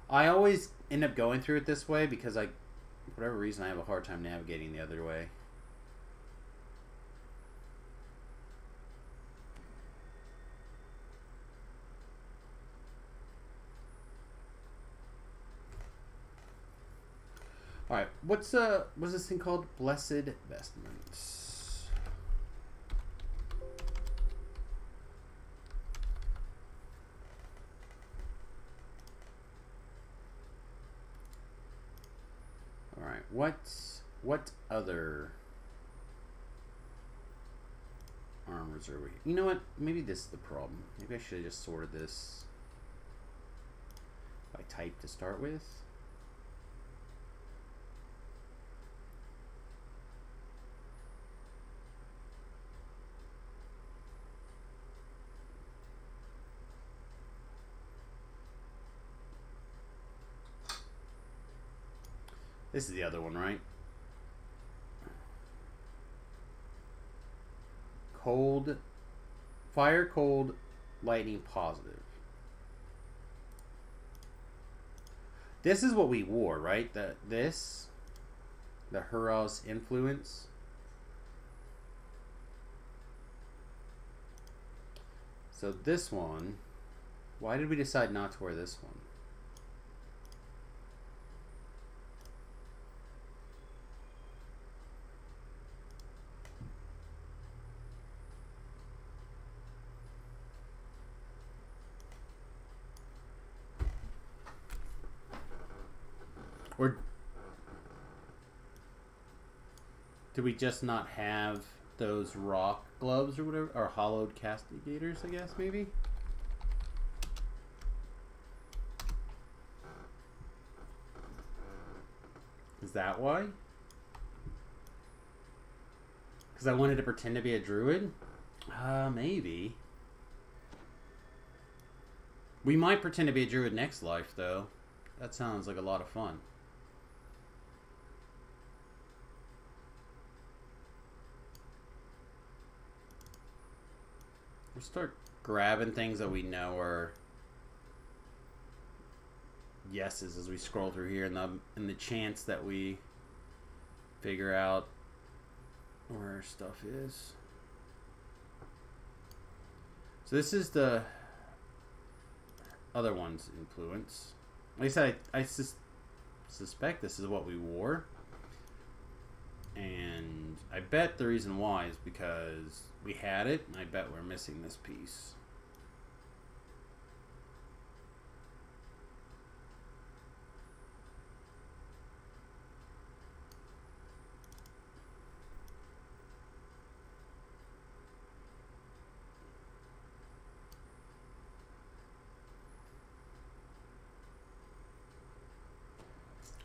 I always end up going through it this way because for whatever reason, I have a hard time navigating the other way. All right, what's this thing called? Blessed Vestments. All right, what other armors are we? You know what? Maybe this is the problem. Maybe I should have just sorted this by type to start with. This is the other one, right? Cold, fire, cold, lightning, positive. This is what we wore, right? The Hurrah's influence. So this one, why did we decide not to wear this one? Or do we just not have those rock gloves or whatever? Or hollowed castigators, I guess, maybe? Is that why? Because I wanted to pretend to be a druid? Maybe. We might pretend to be a druid next life, though. That sounds like a lot of fun. We'll start grabbing things that we know are yeses as we scroll through here, in the chance that we figure out where our stuff is. So this is the other one's influence. Like I said, I suspect this is what we wore. And I bet the reason why is because we had it, and I bet we're missing this piece.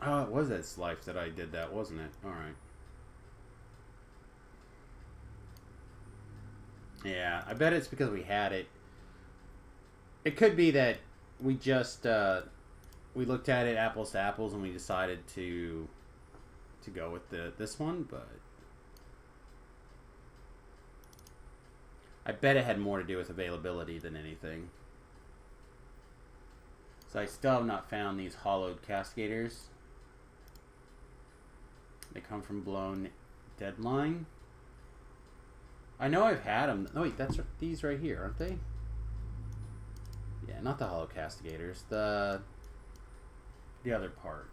Oh, it was this life that I did that, wasn't it? Alright. Yeah, I bet it's because we had it. It could be that we just we looked at it apples to apples and we decided to go with this one, but I bet it had more to do with availability than anything. So I still have not found these hollowed castigators. They come from Blown Deadline. I know I've had them. No, wait, that's these right here, aren't they? Yeah, not the hollow castigators. The other part.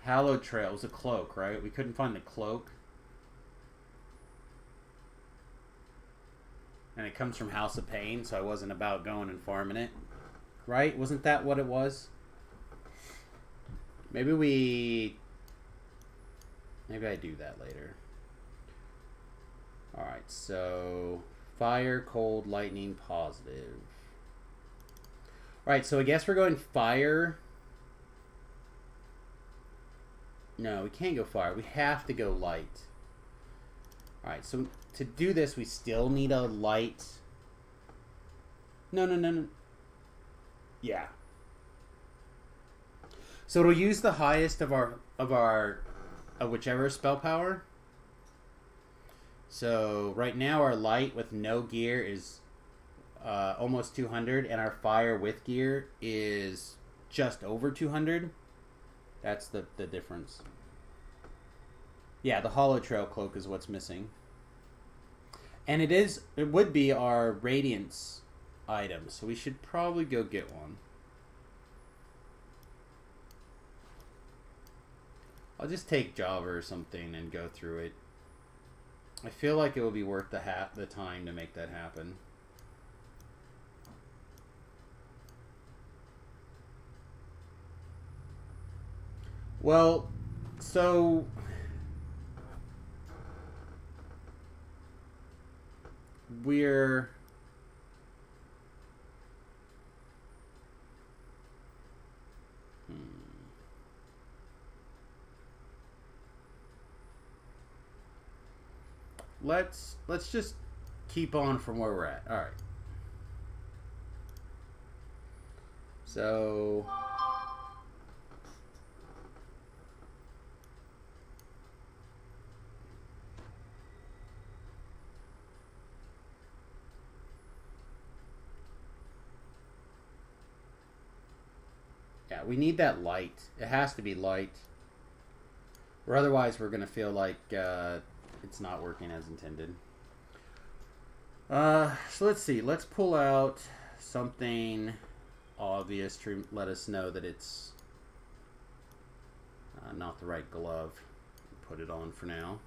Hallowed Trail was a cloak, right? We couldn't find the cloak. And it comes from House of Pain, so I wasn't about going and farming it. Right? Wasn't that what it was? Maybe we Maybe I do that later. Alright, so fire, cold, lightning, positive. Alright, so I guess we're going fire. No, we can't go fire. We have to go light. Alright, so to do this, we still need a light. No. Yeah. So it'll use the highest of whichever spell power. So right now our light with no gear is almost 200, and our fire with gear is just over 200. That's the difference. Yeah, the Hollow Trail Cloak is what's missing. And it would be our Radiance item, so we should probably go get one. I'll just take Java or something and go through it. I feel like it will be worth the time to make that happen. Well, so we're let's just keep on from where we're at. All right. So yeah, we need that light. It has to be light. Or otherwise we're going to feel like it's not working as intended. So let's see. Let's pull out something obvious to let us know that it's not the right glove. Put it on for now.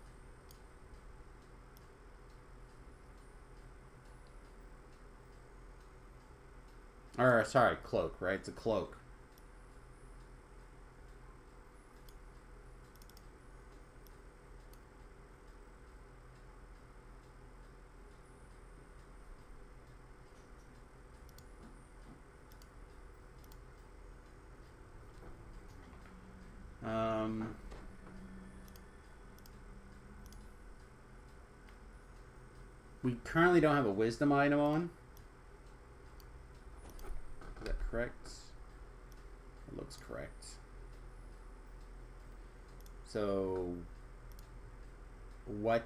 Or, sorry, cloak, right? It's a cloak. We currently don't have a wisdom item on. Is that correct? It looks correct. So what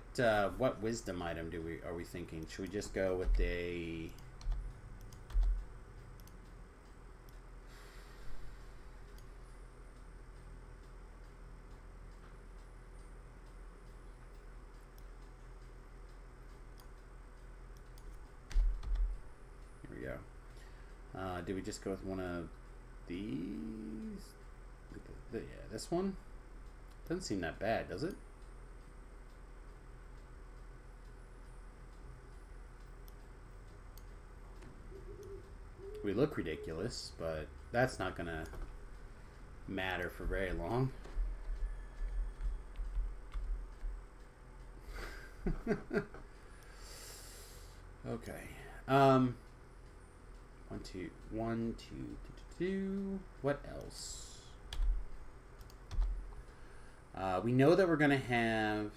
wisdom item are we thinking? Should we just go with a do we just go with one of these? Yeah, this one? Doesn't seem that bad, does it? We look ridiculous, but that's not gonna matter for very long. Okay. One, two. What else? We know that we're gonna have.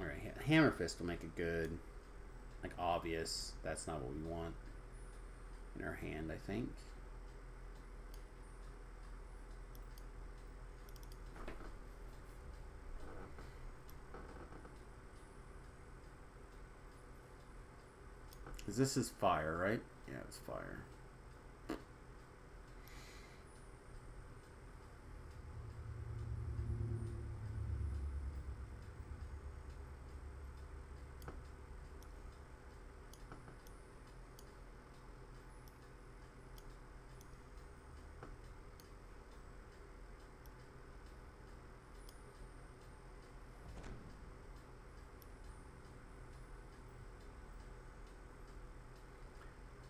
All right, Hammer Fist will make it good, like obvious. That's not what we want in our hand, I think. Because this is fire, right? Yeah, it's fire.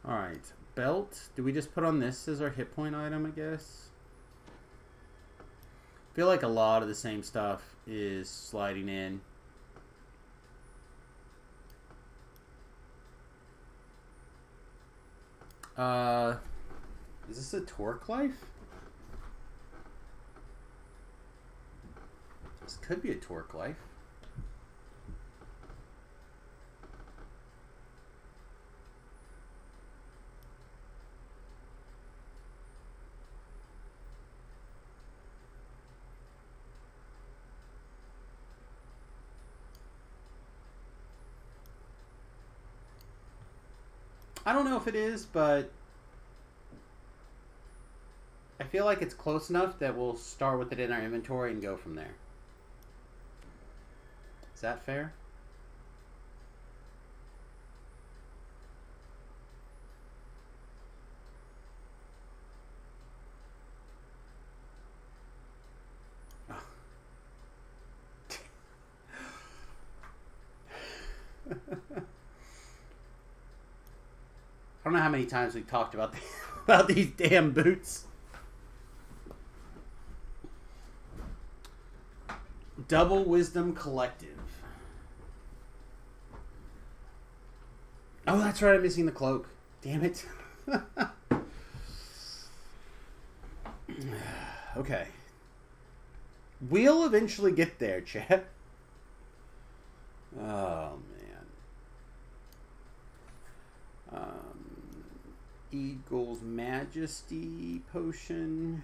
Alright, belt. Do we just put on this as our hit point item, I guess? feel like a lot of the same stuff is sliding in. Is this a Torque Life? This could be a Torque Life. I don't know if it is, but I feel like it's close enough that we'll start with it in our inventory and go from there. Is that fair? I don't know how many times we've talked about about these damn boots. Double Wisdom Collective. Oh, that's right. I'm missing the cloak. Damn it. Okay. We'll eventually get there, chat. Oh, man. Eagle's Majesty Potion.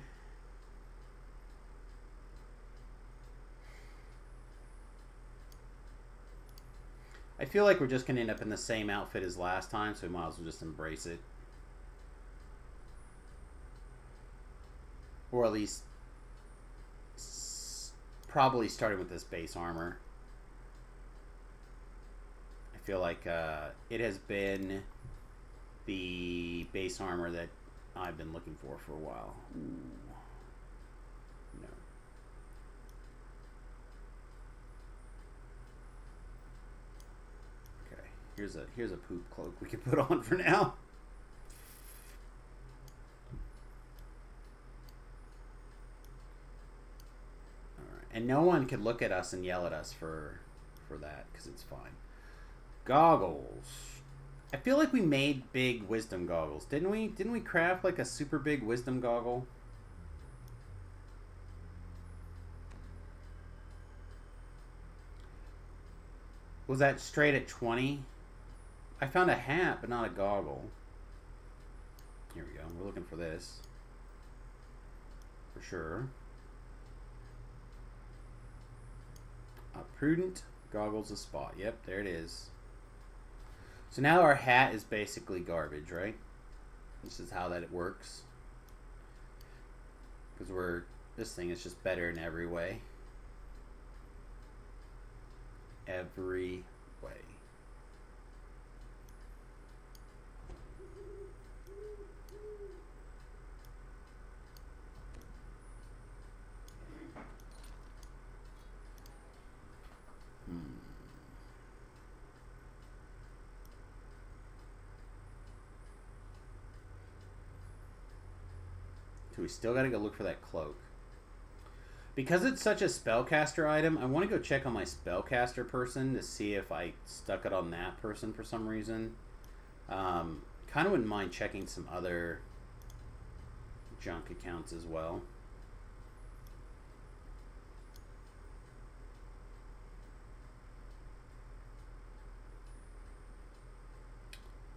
I feel like we're just going to end up in the same outfit as last time, so we might as well just embrace it. Or at least probably starting with this base armor. I feel like it has been the base armor that I've been looking for a while. Ooh. No. Okay, here's a poop cloak we can put on for now. All right, and no one can look at us and yell at us for that because it's fine. Goggles. I feel like we made big wisdom goggles, didn't we? Didn't we craft like a super big wisdom goggle? Was that straight at 20? I found a hat, but not a goggle. Here we go. We're looking for this. For sure. Prudent goggles a spot. Yep, there it is. So now our hat is basically garbage, right? This is how that it works. Because this thing is just better in every way. Every way. So we still got to go look for that cloak. Because it's such a spellcaster item, I want to go check on my spellcaster person to see if I stuck it on that person for some reason. Kind of wouldn't mind checking some other junk accounts as well.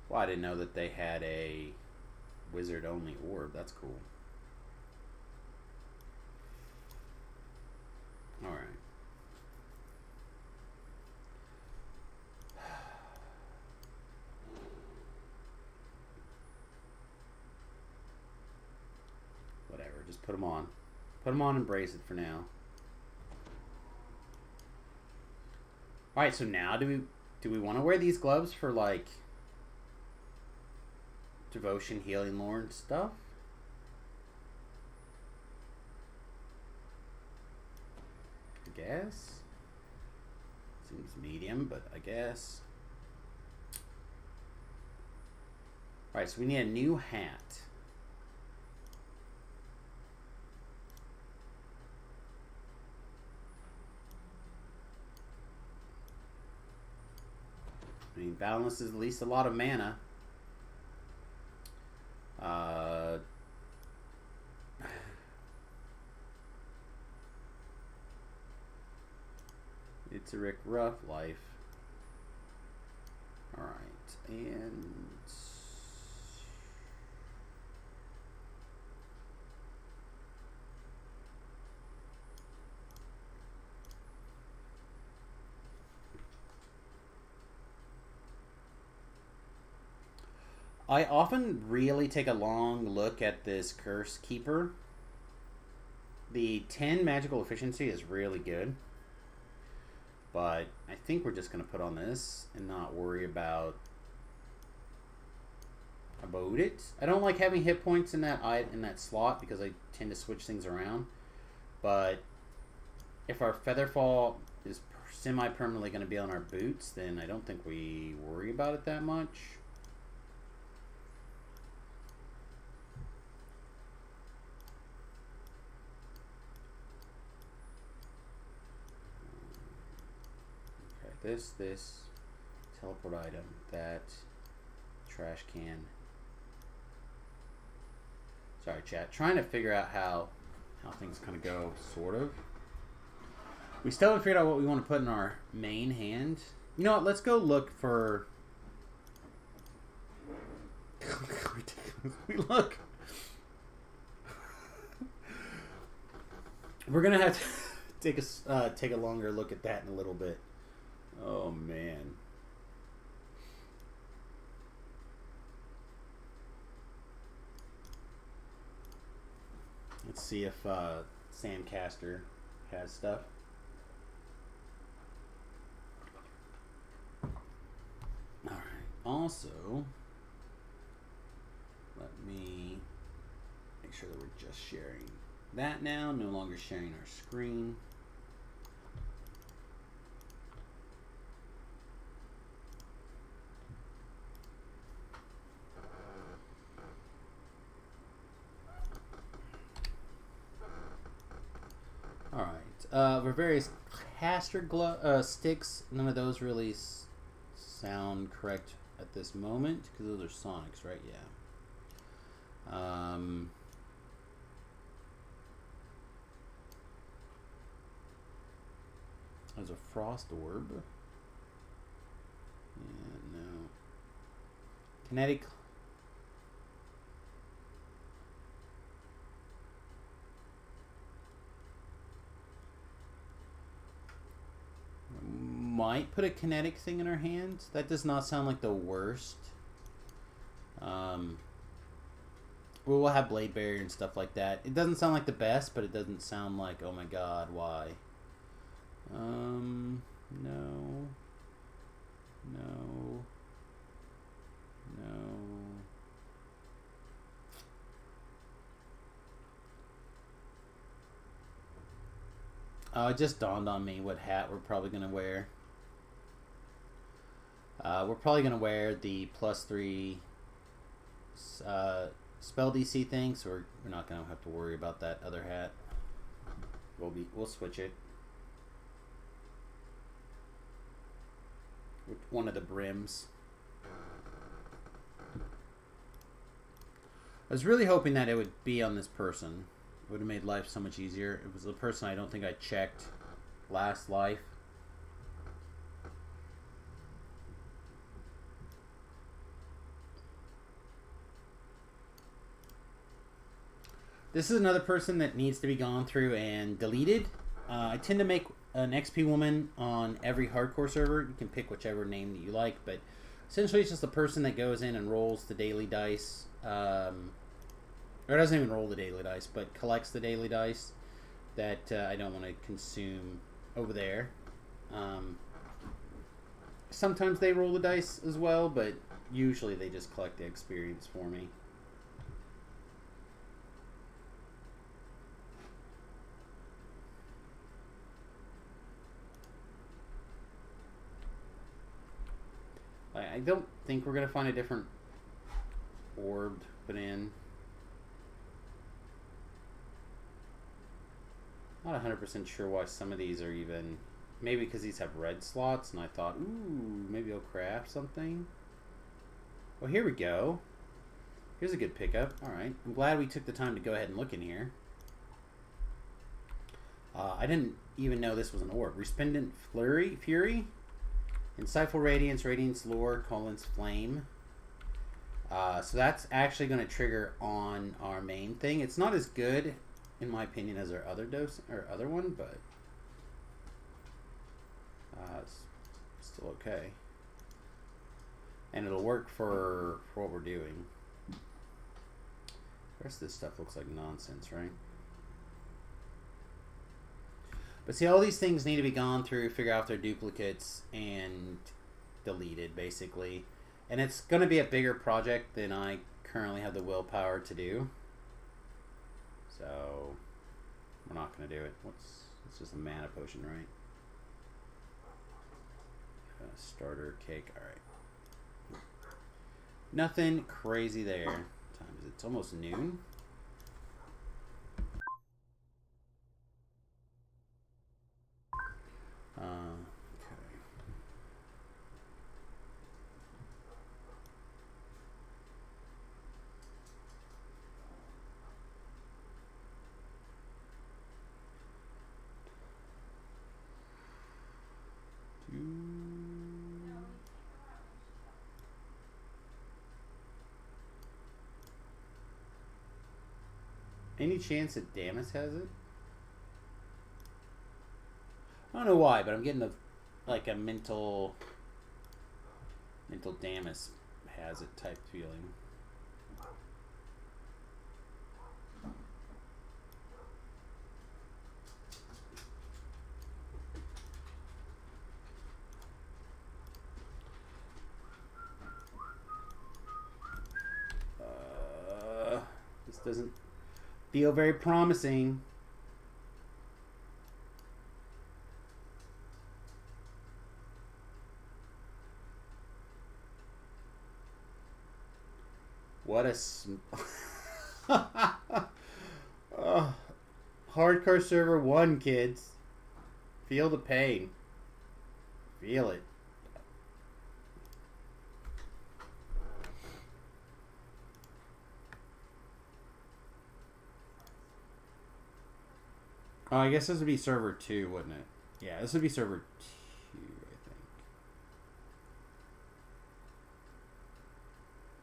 Well, I didn't know that they had a wizard-only orb. That's cool. All right. Whatever. Just put them on. Put them on and brace it for now. All right. So now, do we want to wear these gloves for like devotion, healing, lore, and stuff? I guess. Seems medium, but I guess. Alright, so we need a new hat. mean, Boundless is at least a lot of mana. It's a Rick Rough life. Alright, and I often really take a long look at this Curse Keeper. The 10 magical efficiency is really good. But I think we're just going to put on this and not worry about it. I don't like having hit points in that slot because I tend to switch things around. But if our Featherfall is semi-permanently going to be on our boots, then I don't think we worry about it that much. This, teleport item, that, trash can. Sorry, chat. Trying to figure out how things kind of go, sort of. We still haven't figured out what we want to put in our main hand. You know what? Let's go look for... we look. We're going to have to take a longer look at that in a little bit. Oh, man. Let's see if Sandcaster has stuff. Alright. Also, let me make sure that we're just sharing that now. No longer sharing our screen. For various caster sticks, none of those really sound correct at this moment because those are sonics, right? Yeah. There's a frost orb. Yeah, no. Kinetic. Might put a kinetic thing in our hand. That does not sound like the worst. We'll have blade barrier and stuff like that. It doesn't sound like the best, but it doesn't sound like, oh my god, why? No. It just dawned on me what hat we're probably going to wear. We're probably going to wear the +3 spell DC thing, so we're not going to have to worry about that other hat. We'll switch it. With one of the brims. I was really hoping that it would be on this person. It would have made life so much easier. It was a person I don't think I checked last life. This is another person that needs to be gone through and deleted. I tend to make an XP woman on every hardcore server. You can pick whichever name that you like, but essentially it's just a person that goes in and rolls the daily dice. Or doesn't even roll the daily dice, but collects the daily dice that I don't want to consume over there. Sometimes they roll the dice as well, but usually they just collect the experience for me. I don't think we're going to find a different orb to put in. Not 100% sure why some of these are even maybe because these have red slots, and I thought, ooh, maybe I'll craft something. Well, here we go. Here's a good pickup. All right. I'm glad we took the time to go ahead and look in here. I didn't even know this was an orb. Resplendent Fury. Insightful Radiance. Radiance Lore. Colin's Flame. So that's actually going to trigger on our main thing. It's not as good, in my opinion, as our other one, but it's still okay. And it'll work for what we're doing. The rest of this stuff looks like nonsense, right? But see, all these things need to be gone through, figure out if they're duplicates, and deleted, basically. And it's going to be a bigger project than I currently have the willpower to do. So, we're not going to do it. It's just a mana potion, right? Starter cake, alright. Nothing crazy there. What time is it? It's almost noon. Any chance that Damas has it? I don't know why, but I'm getting like a mental Damas has it type feeling. This doesn't feel very promising. What a hardcore server 1, kids. Feel the pain. Feel it. Oh, I guess this would be server 2, wouldn't it? Yeah, this would be server 2, I think.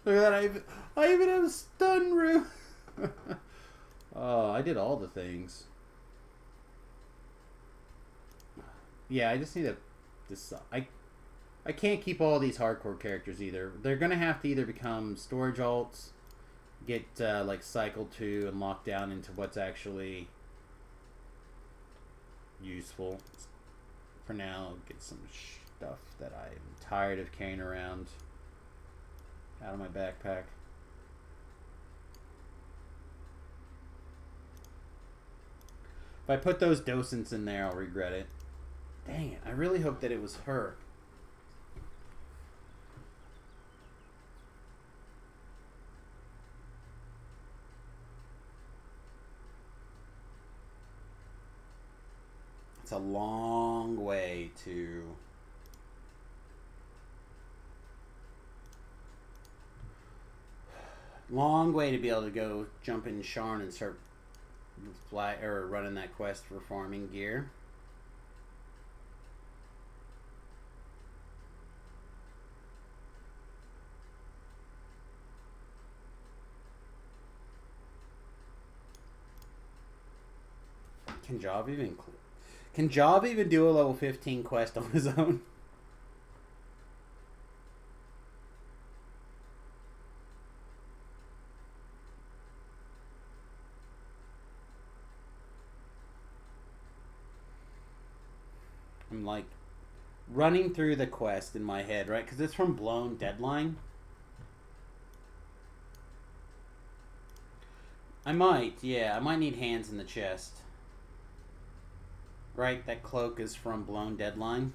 Look at that, I even have a stun room. Oh, I did all the things. Yeah, I just need to I can't keep all these hardcore characters either. They're gonna have to either become storage alts, get like cycled to and locked down into what's actually useful. For now, get some stuff that I am tired of carrying around out of my backpack. If I put those docents in there, I'll regret it. Dang it, I really hope that it was her. It's a long way to... Long way to be able to go jump in Sharn and start running that quest for farming gear. Can Jav even do a level 15 quest on his own? I'm like running through the quest in my head, right? Because it's from Blown Deadline. I might need hands in the chest. Right, that cloak is from Blown Deadline.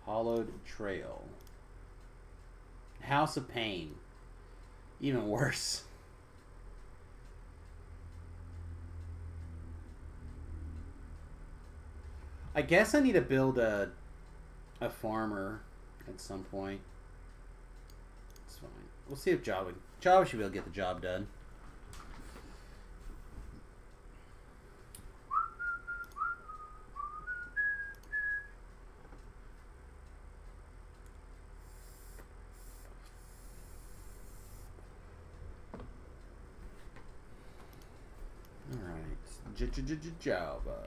Hollowed Trail. House of Pain. Even worse. I guess I need to build a farmer at some point. It's fine. We'll see if Java should be able to get the job done. Java.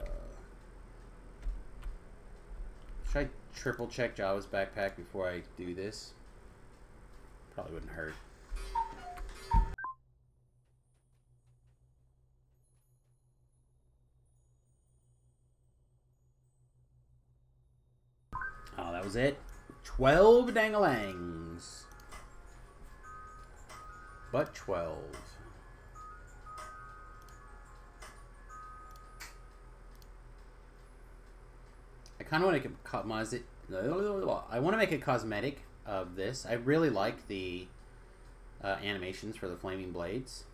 Should I triple check Java's backpack before I do this? Probably wouldn't hurt. Oh, that was it. 12 dangalangs. But 12. I kind of want to customize it. I want to make a cosmetic of this. I really like the animations for the flaming blades,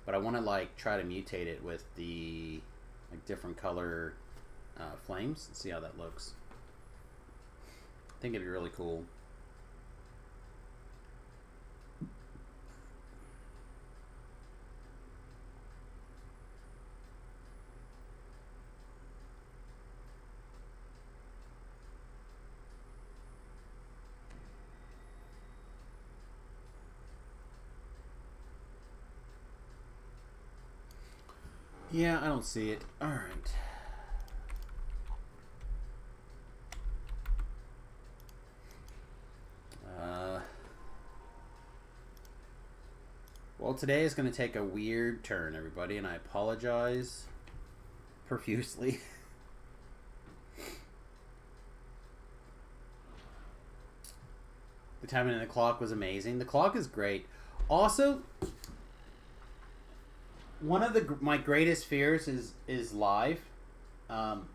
but I want to like try to mutate it with the like different color flames and see how that looks. I think it'd be really cool. Yeah, I don't see it. All right. Well, today is going to take a weird turn, everybody, and I apologize profusely. The timing on the clock was amazing. The clock is great. Also, one of my greatest fears is live, and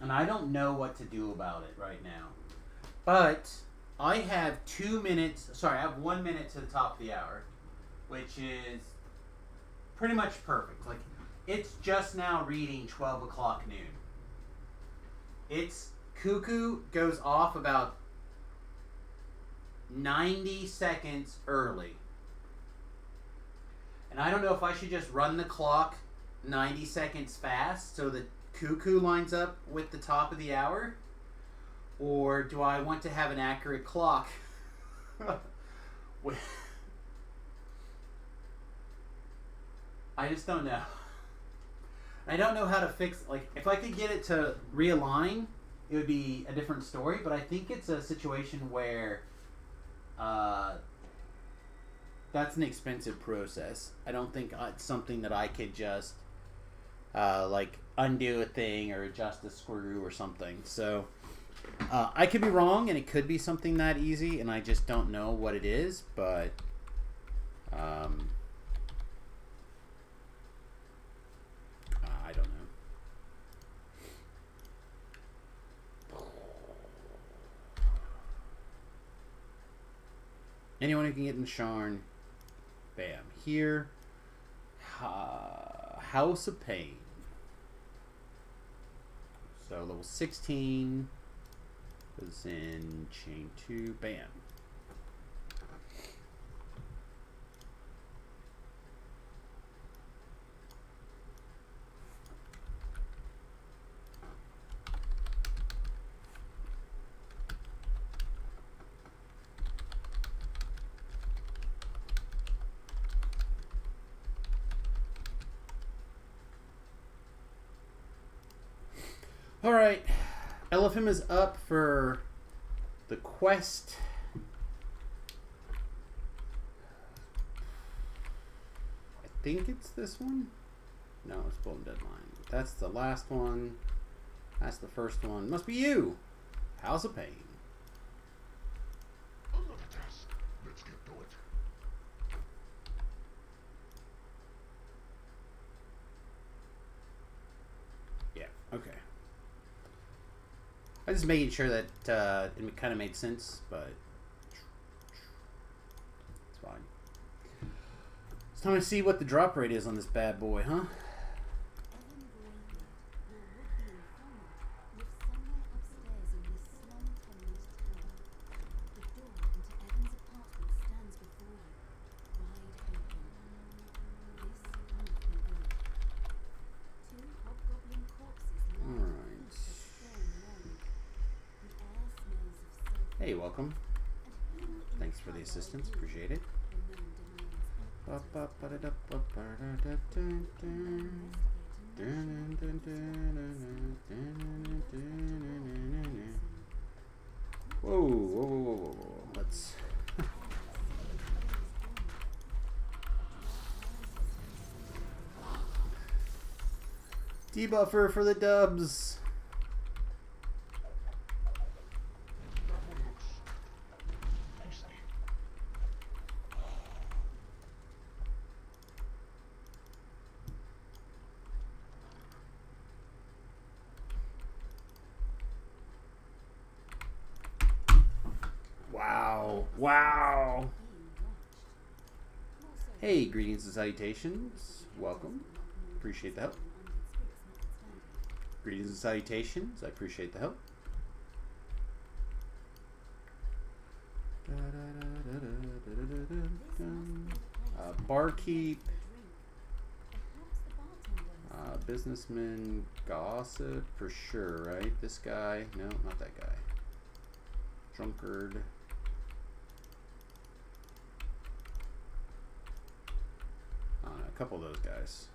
I don't know what to do about it right now. But I have 2 minutes. Sorry, I have 1 minute to the top of the hour, which is pretty much perfect. Like, it's just now reading 12 o'clock noon. Its cuckoo goes off about 90 seconds early. And I don't know if I should just run the clock 90 seconds fast so the cuckoo lines up with the top of the hour, or do I want to have an accurate clock? I just don't know. I don't know how to fix, like, if I could get it to realign, it would be a different story, but I think it's a situation where that's an expensive process. I don't think it's something that I could just like undo a thing or adjust a screw or something. So I could be wrong, and it could be something that easy, and I just don't know what it is. But I don't know. Anyone who can get in Sharn. Bam. Here. House of Pain. So level 16 was in chain 2. Bam. Alright, Elephim is up for the quest. I think it's this one? No, it's Golden Deadline. That's the last one. That's the first one. Must be you! House of Pain. Another task. Let's get to it. Yeah, okay. I was just making sure that it kind of made sense, but it's fine. It's time to see what the drop rate is on this bad boy, huh? Hey, welcome. Thanks for the assistance. Appreciate it. Whoa, whoa, whoa, whoa, whoa, whoa. Let's... Debuffer for the dubs. Wow. Wow. Hey, greetings and salutations. Welcome. Appreciate the help. Greetings and salutations. I appreciate the help. Barkeep. Businessman. Gossip. For sure, right? This guy. No, not that guy. Drunkard. A couple of those guys.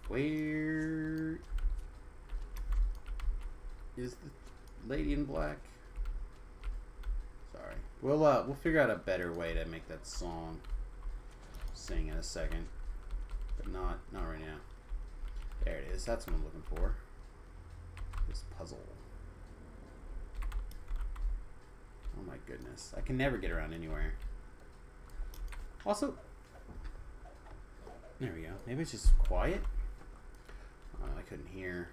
Where is the lady in black? Sorry. We'll figure out a better way to make that song sing in a second, but not right now. There it is. That's what I'm looking for. This puzzle. Oh my goodness. I can never get around anywhere. Also, there we go. Maybe it's just quiet. I couldn't hear.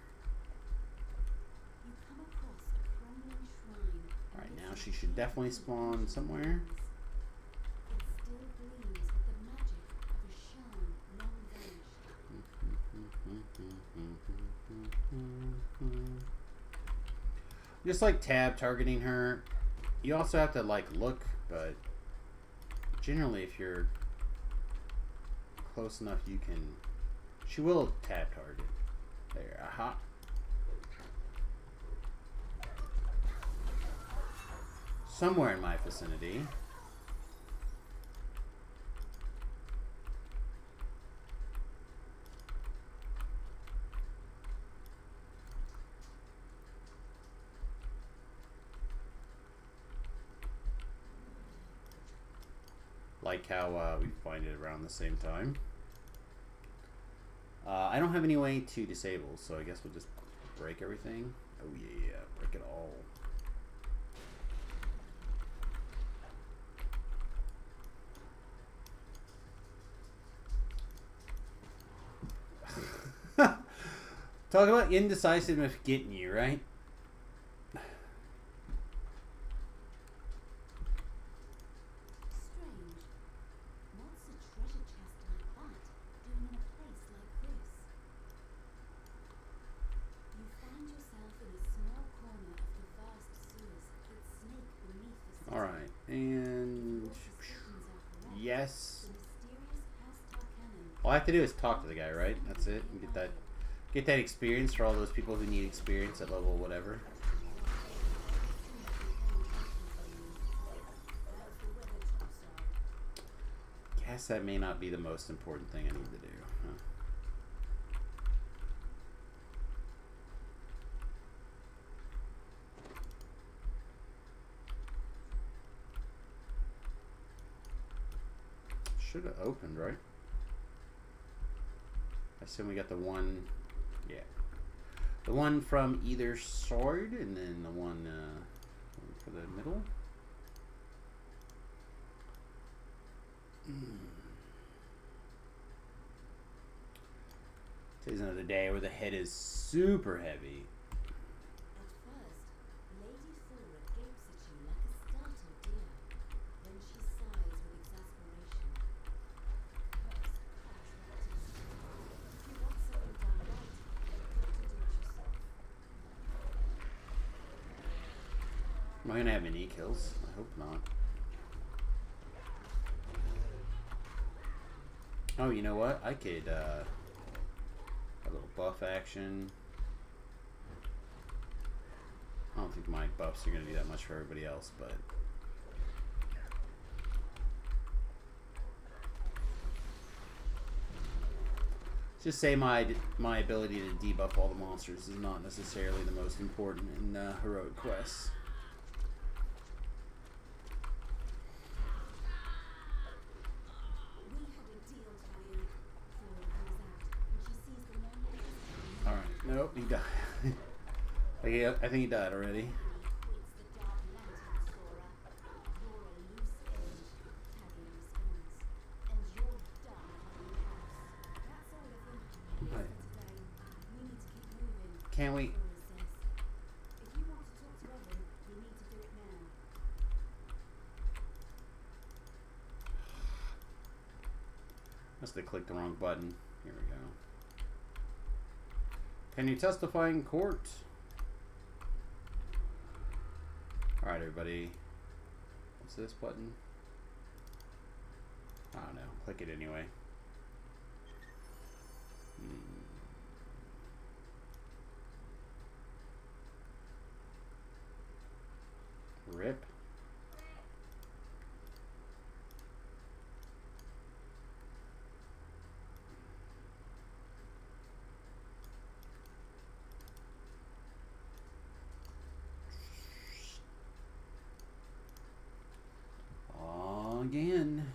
Alright, now she should definitely spawn somewhere. Just like tab targeting her. You also have to like look, but generally if you're close enough you can... She will tab target. There, aha. Somewhere in my vicinity. Like how we find it around the same time. I don't have any way to disable, so I guess we'll just break everything. Oh yeah, break it all. Talk about indecisiveness getting you, right? Alright, and yes. All I have to do is talk to the guy, right? That's it. And get that experience for all those people who need experience at level whatever. Guess that may not be the most important thing I need to do. Huh? Should have opened, right? I assume we got the one, yeah. The one from either sword, and then the one for the middle. Today's another day where the head is super heavy. Am I gonna have any kills? I hope not. Oh, you know what? I could, a little buff action. I don't think my buffs are gonna do that much for everybody else, but... Just say my ability to debuff all the monsters is not necessarily the most important in heroic quests. Alright, nope, he died. I think he died already. Can't we? Must have clicked the wrong button. Here we go. Can you testify in court? Alright, everybody. What's this button? I don't know. Click it anyway. Rip. Again.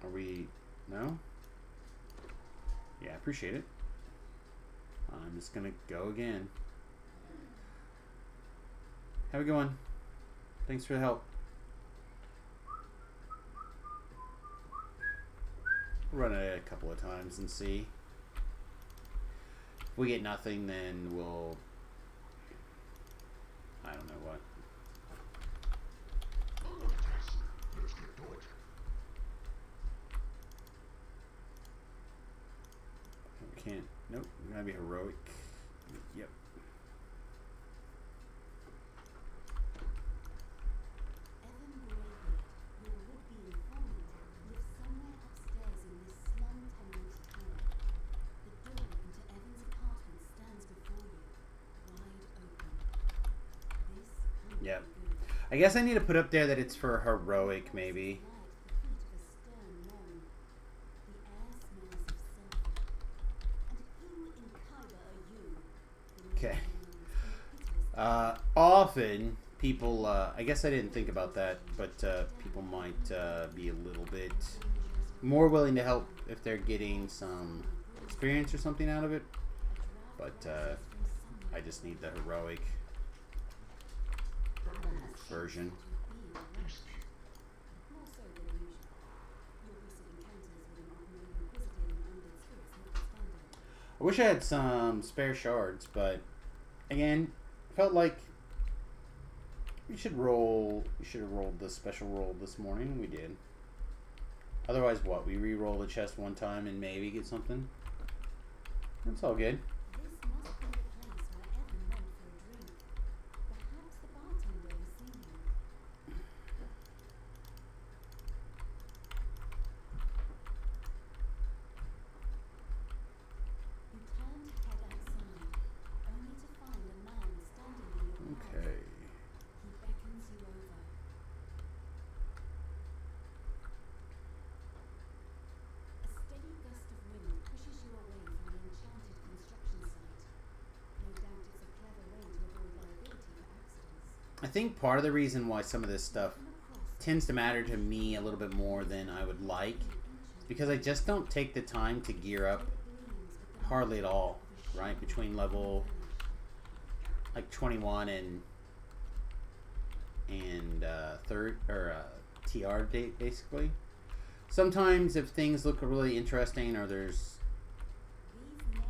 Are we... No? Yeah, I appreciate it. I'm just gonna go again. Have a good one. Thanks for the help. Run it a couple of times and see. If we get nothing, then we'll... I don't know what. Let's get to it. We can't. Nope. We gotta be heroic. Yep. Yep. I guess I need to put up there that it's for heroic, maybe. Okay. Often, people, I guess I didn't think about that, but people might be a little bit more willing to help if they're getting some experience or something out of it. But I just need the heroic version. I wish I had some spare shards, but again, felt like we should roll. We should have rolled the special roll this morning. We did. Otherwise, what? We re-roll the chest one time and maybe get something. That's all good. I think part of the reason why some of this stuff tends to matter to me a little bit more than I would like is because I just don't take the time to gear up hardly at all, right? Between level like 21 and third or TRDay basically. Sometimes if things look really interesting or there's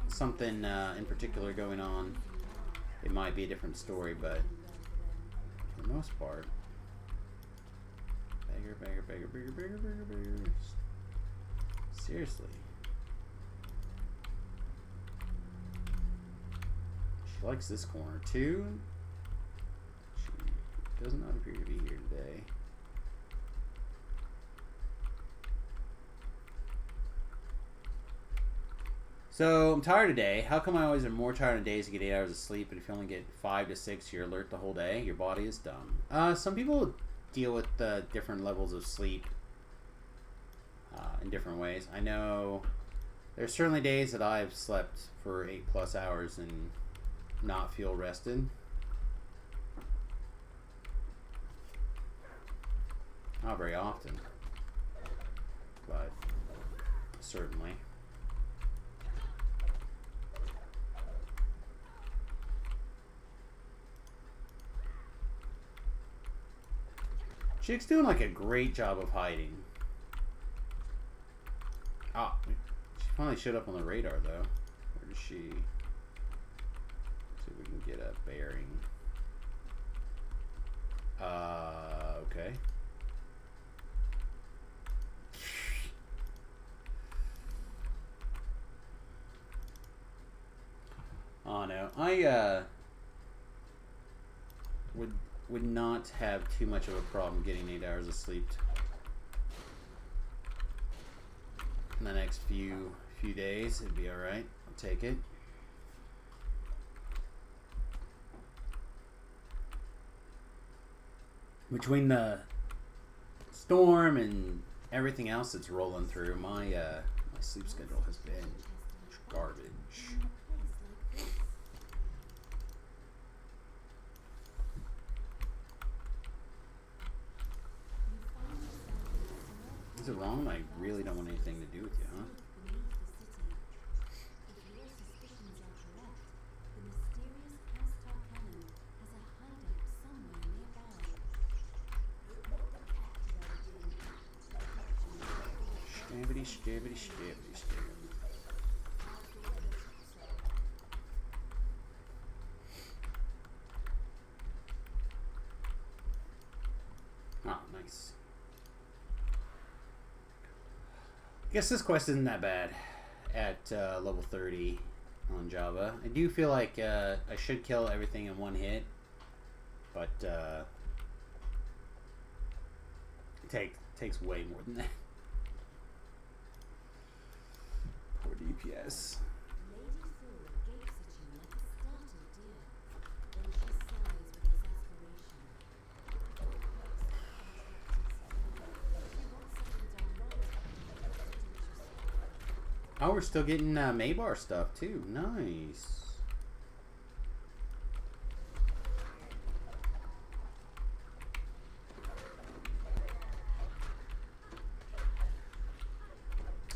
something in particular going on, it might be a different story, but for the most part, beggar. Seriously. She likes this corner too. She does not appear to be here today. So, I'm tired today. How come I always am more tired on days to get 8 hours of sleep, but if you only get 5 to 6, you're alert the whole day? Your body is dumb. Some people deal with different levels of sleep in different ways. I know there's certainly days that I've slept for 8+ hours and not feel rested. Not very often, but certainly. Chick's doing like a great job of hiding. Ah, she finally showed up on the radar though. Where is she? Let's see if we can get a bearing. Okay. Oh no, I would not have too much of a problem getting 8 hours of sleep in the next few days. It'd be all right. I'll take it. Between the storm and everything else that's rolling through, my sleep schedule has been garbage. Is it wrong? I really don't want anything to do with you, huh? Stabbity, stabbity, stabbity, stabbity. Ah, nice. I guess this quest isn't that bad at level 30 on Java. I do feel like I should kill everything in one hit, but it takes way more than that. Poor DPS. Oh, we're still getting Maybar stuff too. Nice.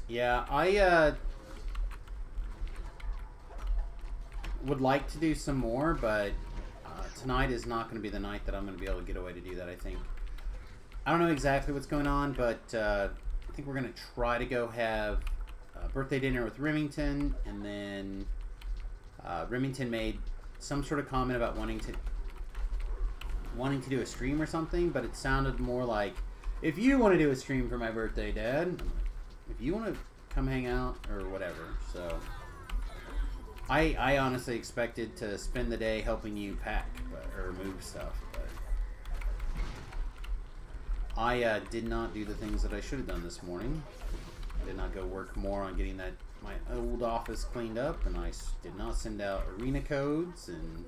Yeah, I would like to do some more, but tonight is not going to be the night that I'm going to be able to get away to do that, I think. I don't know exactly what's going on, but I think we're going to try to go have birthday dinner with Remington, and then Remington made some sort of comment about wanting to do a stream or something, but it sounded more like, if you want to do a stream for my birthday, Dad, if you want to come hang out or whatever. So I honestly expected to spend the day helping you pack or move stuff, but I did not do the things that I should have done this morning. Did not go work more on getting my old office cleaned up, and I did not send out arena codes, and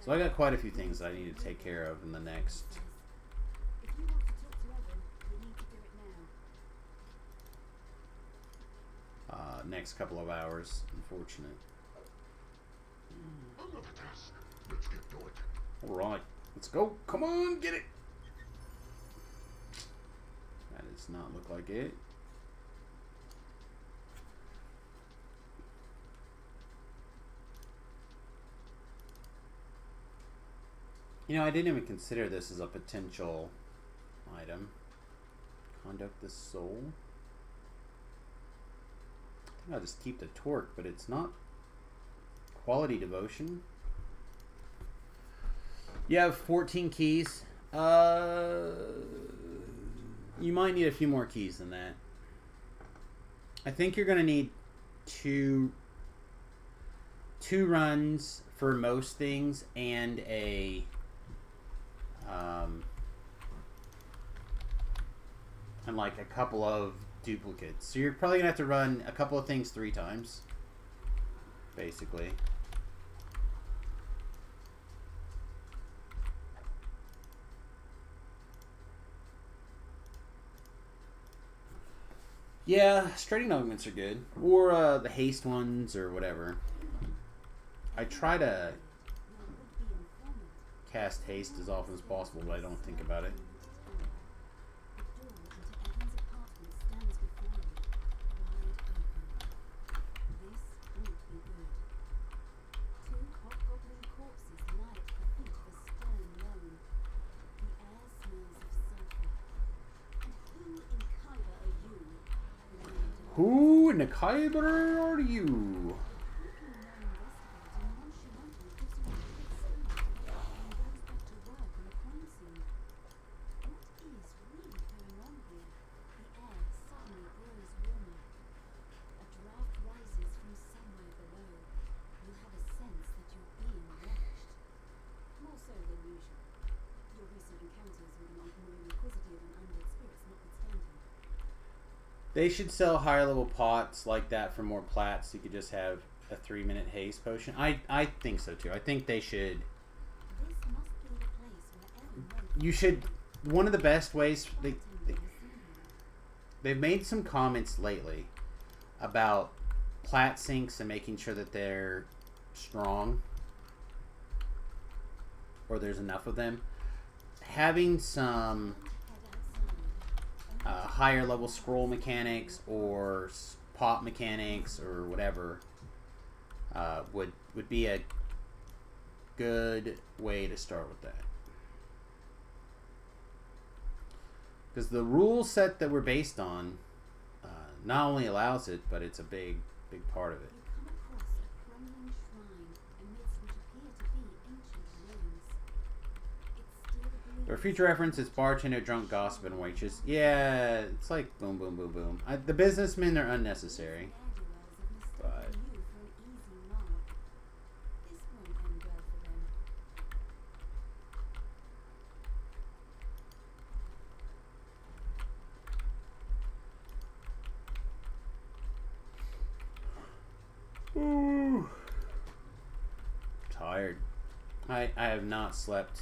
so I got quite a few things that I need to take care of in the next couple of hours. Unfortunate. Another task. Let's get to it. All right, let's go. Come on, get it. That does not look like it. You know, I didn't even consider this as a potential item. Conduct the soul. I think I'll just keep the torque, but it's not quality devotion. You have 14 keys. You might need a few more keys than that. I think you're going to need two 2 runs for most things and and like a couple of duplicates. So you're probably gonna have to run a couple of things 3 times, basically. Yeah, straighting augments are good, or the haste ones or whatever. I try to cast haste as often as possible, but I don't think about it. Who in the Kyber are you? They should sell higher level pots like that for more plats so you could just have a 3-minute haste potion. I think so too. I think they should. You should. One of the best ways they've made some comments lately about plat sinks and making sure that they're strong or there's enough of them. Having some higher level scroll mechanics or pot mechanics or whatever would be a good way to start with that. Because the rule set that we're based on not only allows it, but it's a big part of it. For future reference, it's bartender, drunk, gossip, and waitress. Yeah, it's like boom, boom, boom, boom. The businessmen are unnecessary. But ooh. Tired. I have not slept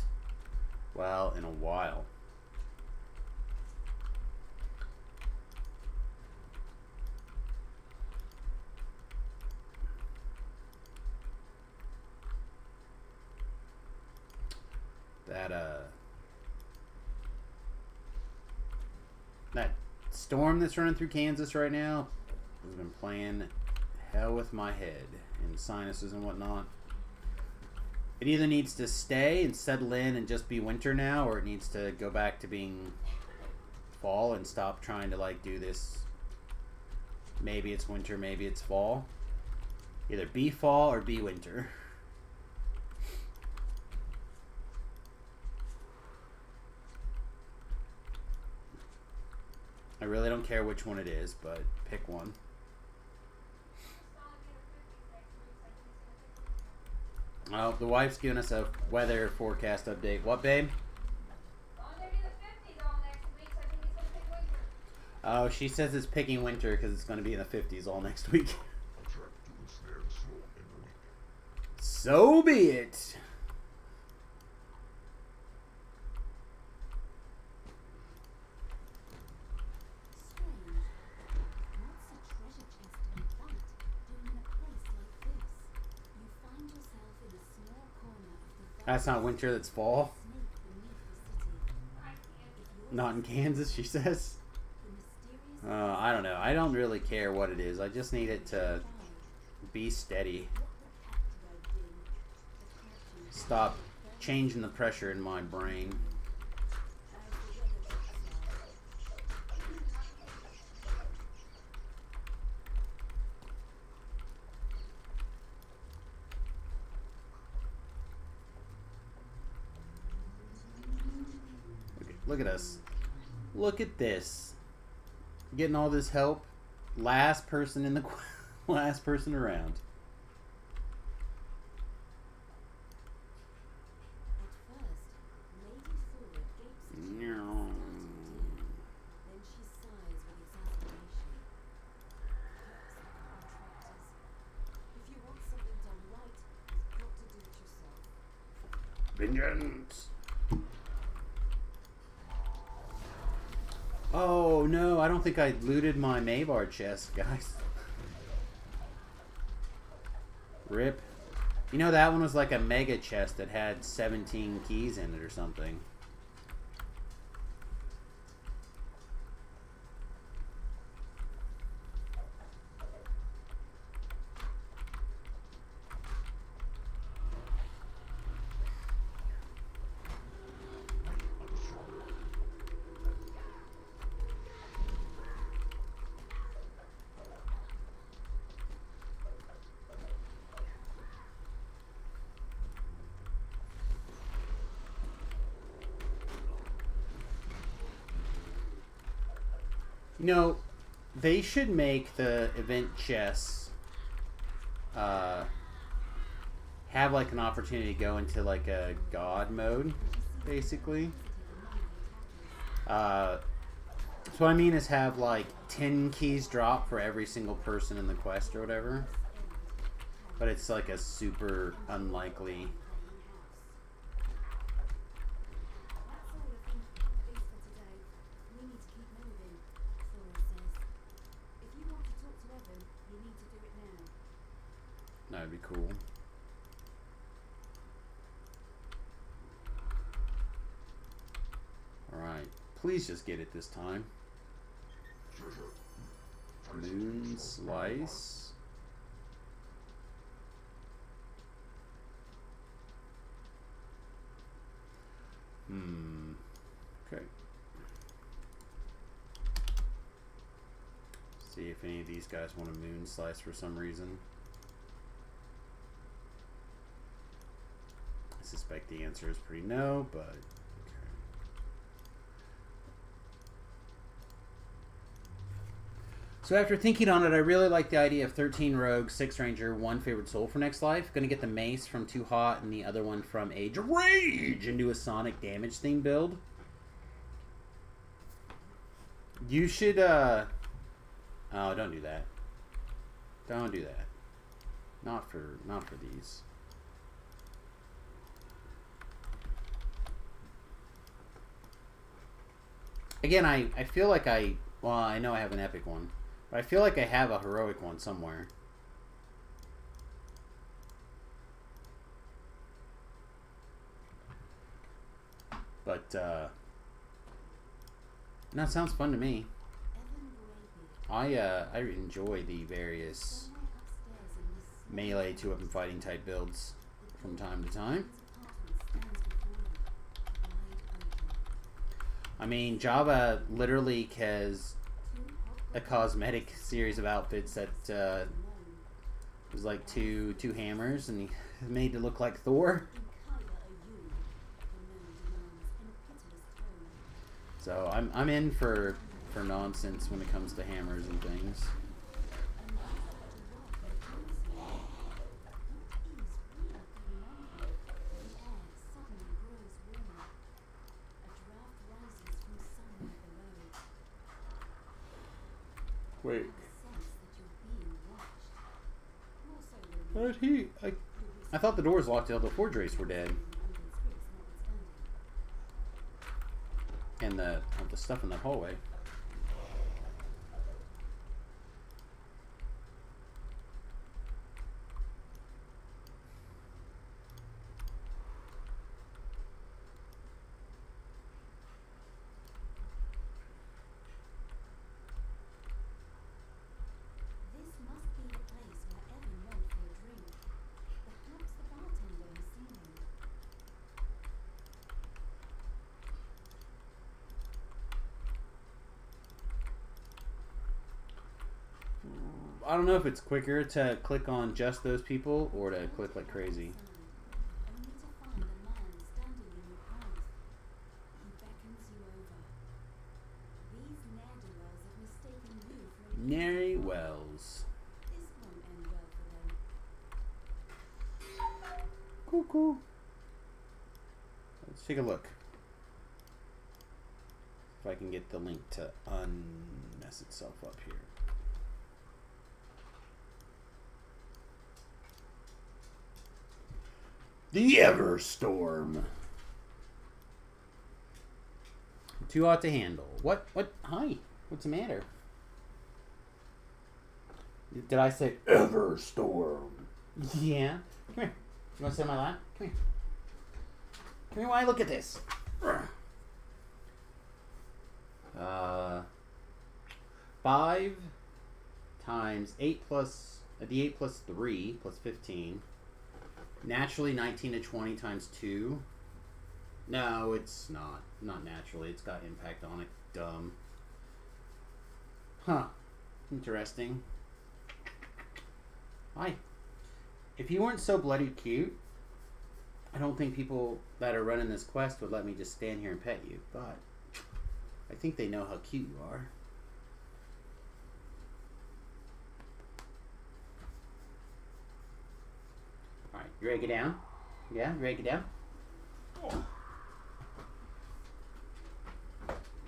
well in a while. That storm that's running through Kansas right now has been playing hell with my head and sinuses and whatnot. It either needs to stay and settle in and just be winter now, or it needs to go back to being fall and stop trying to like do this. Maybe it's winter, maybe it's fall. Either be fall or be winter. I really don't care which one it is, but pick one. Oh, the wife's giving us a weather forecast update. What, babe? Oh, she says it's picking winter because it's going to be in the 50s all next week. So be it. That's not winter, that's fall. Not in Kansas, she says. I don't know. I don't really care what it is. I just need it to be steady. Stop changing the pressure in my brain. Look at us. Look at this. Getting all this help. Last person in the last person around. Vengeance. Oh no, I don't think I looted my Mavar chest, guys. Rip. You know, that one was like a mega chest that had 17 keys in it or something. You know, they should make the event chests have like an opportunity to go into like a god mode, basically. So what I mean is have like 10 keys drop for every single person in the quest or whatever. But it's like a super unlikely. That'd be cool. Alright. Please just get it this time. Moon Slice. Okay. See if any of these guys want a Moon Slice for some reason. I suspect the answer is pretty no, but okay. So after thinking on it, I really like the idea of 13 rogue, 6 ranger, 1 favorite soul for next life. Gonna get the mace from Too Hot and the other one from Age of Rage into a sonic damage theme build. You should oh, don't do that. Don't do that. Not for these. Again, I feel like well, I know I have an epic one, but I feel like I have a heroic one somewhere. But, no, it sounds fun to me. I enjoy the various melee two-weapon fighting type builds from time to time. I mean, Java literally has a cosmetic series of outfits that was like two hammers, and he made it look like Thor. So I'm in for nonsense when it comes to hammers and things. Wait. But I thought the doors locked till the Forge Race were dead. And the stuff in the hallway. I don't know if it's quicker to click on just those people or to click like crazy. Nary Wells. Cool. Let's take a look. If I can get the link to unmess itself up here. The Everstorm. Too hot to handle. What? Hi. What's the matter? Did I say Everstorm? Yeah. Come here. You want to sit on my lap? Come here. Come here while I look at this. 5 times 8 plus a d8 plus 3 plus 15. Naturally 19 to 20 times 2. No, it's not. Not naturally. It's got impact on it. Dumb. Huh. Interesting. Hi. If you weren't so bloody cute, I don't think people that are running this quest would let me just stand here and pet you, but I think they know how cute you are. Alright, you ready to get down? Yeah, you ready to get down? Oh.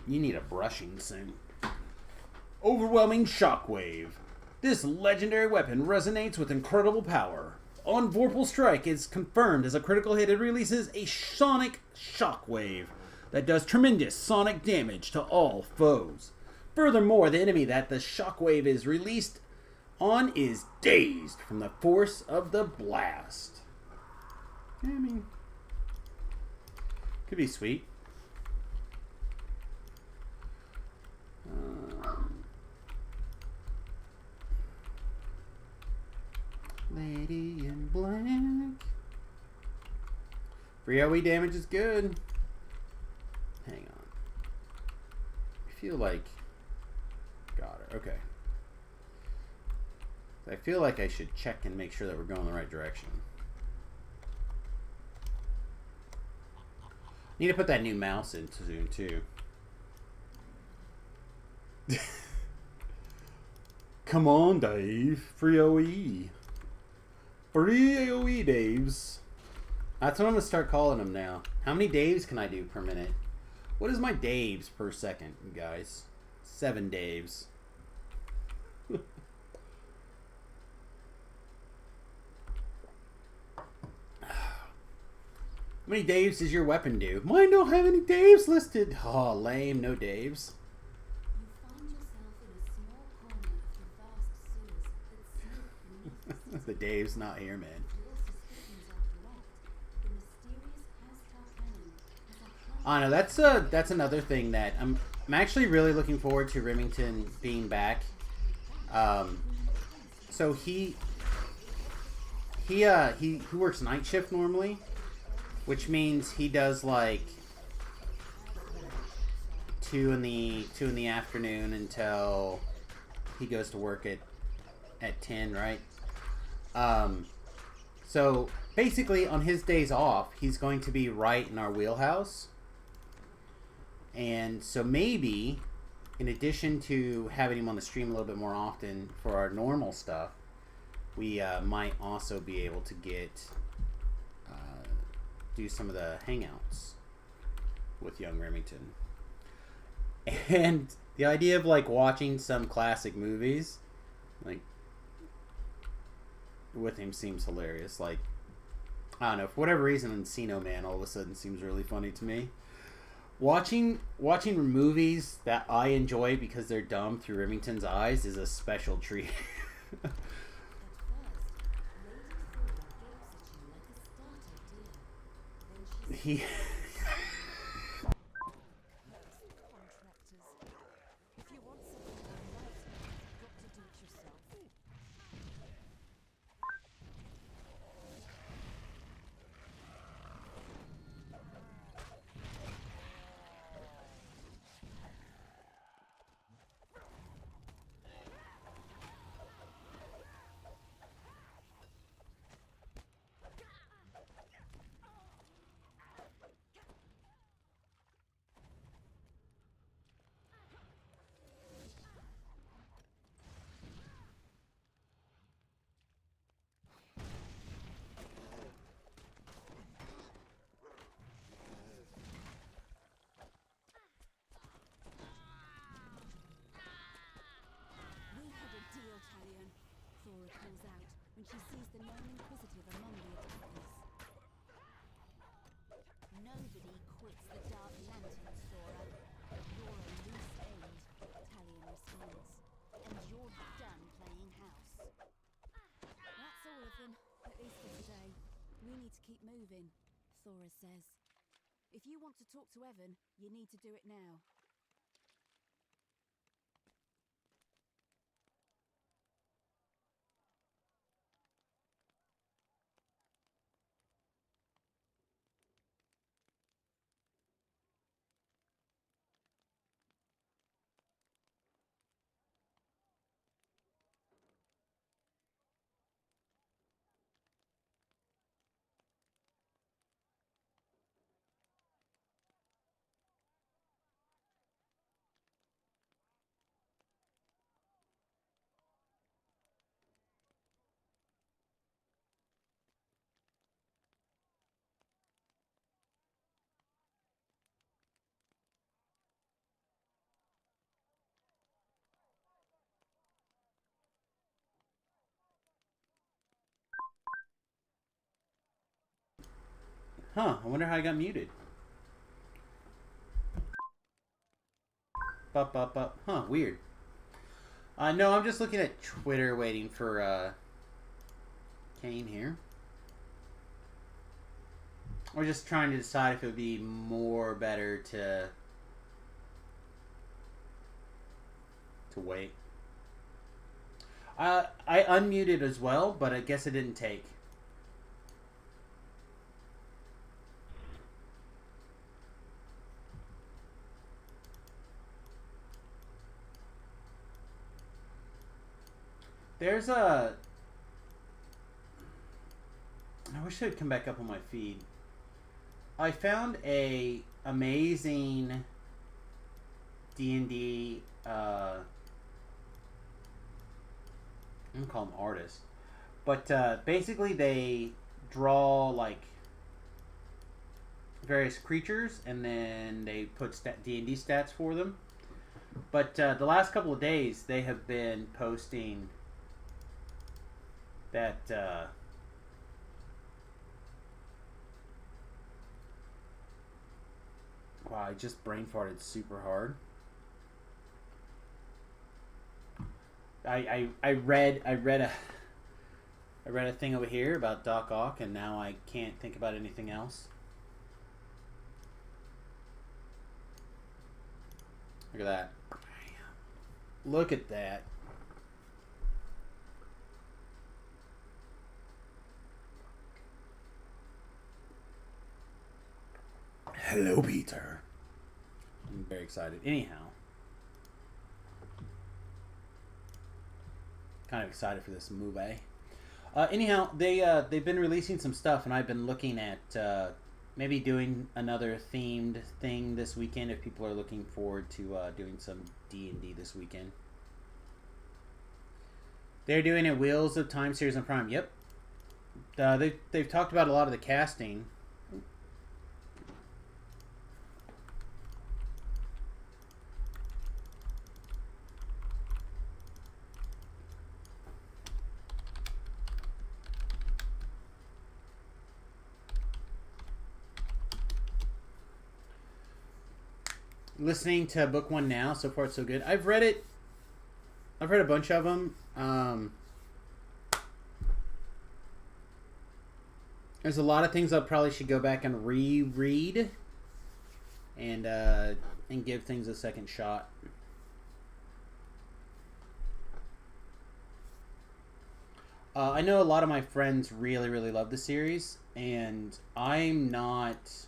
You need a brushing soon. Overwhelming Shockwave. This legendary weapon resonates with incredible power. On Vorpal Strike is confirmed as a critical hit. It releases a sonic shockwave that does tremendous sonic damage to all foes. Furthermore, the enemy that the shockwave is released on is dazed from the force of the blast. I mean, could be sweet. Lady in Black. Free AoE damage is good. Hang on. I feel like... Got her. Okay. I feel like I should check and make sure that we're going the right direction. Need to put that new mouse in soon too. Come on, Dave. Free AoE. Free AoE Daves. That's what I'm going to start calling them now. How many Daves can I do per minute? What is my Daves per second, you guys? 7 Daves. How many Daves does your weapon do? Mine don't have any Daves listed. Oh, lame. No Daves. The Dave's not here, man. I know that's another thing that I'm actually really looking forward to Remington being back. So he works night shift normally, which means he does like 2 in the afternoon until he goes to work at 10, right? So basically on his days off, he's going to be right in our wheelhouse. And so maybe, in addition to having him on the stream a little bit more often for our normal stuff, we might also be able to do some of the hangouts with young Remington. And the idea of like watching some classic movies, like, with him seems hilarious. Like, I don't know, for whatever reason, Encino Man all of a sudden seems really funny to me. Watching movies that I enjoy because they're dumb through Remington's eyes is a special treat. He... Nobody quits the Dark Lanterns, Thora. You're a loose end, Talion responds. And you're done playing house. That's all of them, at least for today. We need to keep moving, Thora says. If you want to talk to Evan, you need to do it now. Huh, I wonder how I got muted. Bup. Huh, weird. No, I'm just looking at Twitter waiting for Kane here. We're just trying to decide if it would be more or better to wait. I unmuted as well, but I guess it didn't take. There's a... I wish it would come back up on my feed. I found a amazing D&D... I'm gonna call them artists. But basically they draw like various creatures and then they put D&D stats for them. But the last couple of days they have been posting that wow, I just brain farted super hard. I read a thing over here about Doc Ock, and now I can't think about anything else. Look at that. Look at that. Hello, Peter. I'm very excited. Anyhow. Kind of excited for this movie. Anyhow, they've been releasing some stuff, and I've been looking at maybe doing another themed thing this weekend if people are looking forward to doing some D&D this weekend. They're doing a Wheels of Time series on Prime. Yep. They've talked about a lot of the casting. Listening to book one now. So far, it's so good. I've read it. I've read a bunch of them. There's a lot of things I probably should go back and reread, and give things a second shot. I know a lot of my friends really, really love the series, and I'm not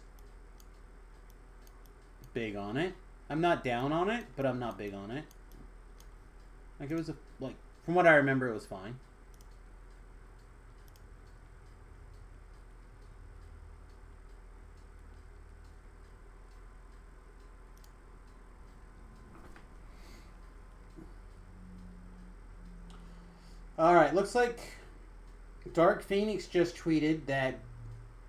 big on it. I'm not down on it, but I'm not big on it. Like, it was from what I remember, it was fine. Alright, looks like Dark Phoenix just tweeted that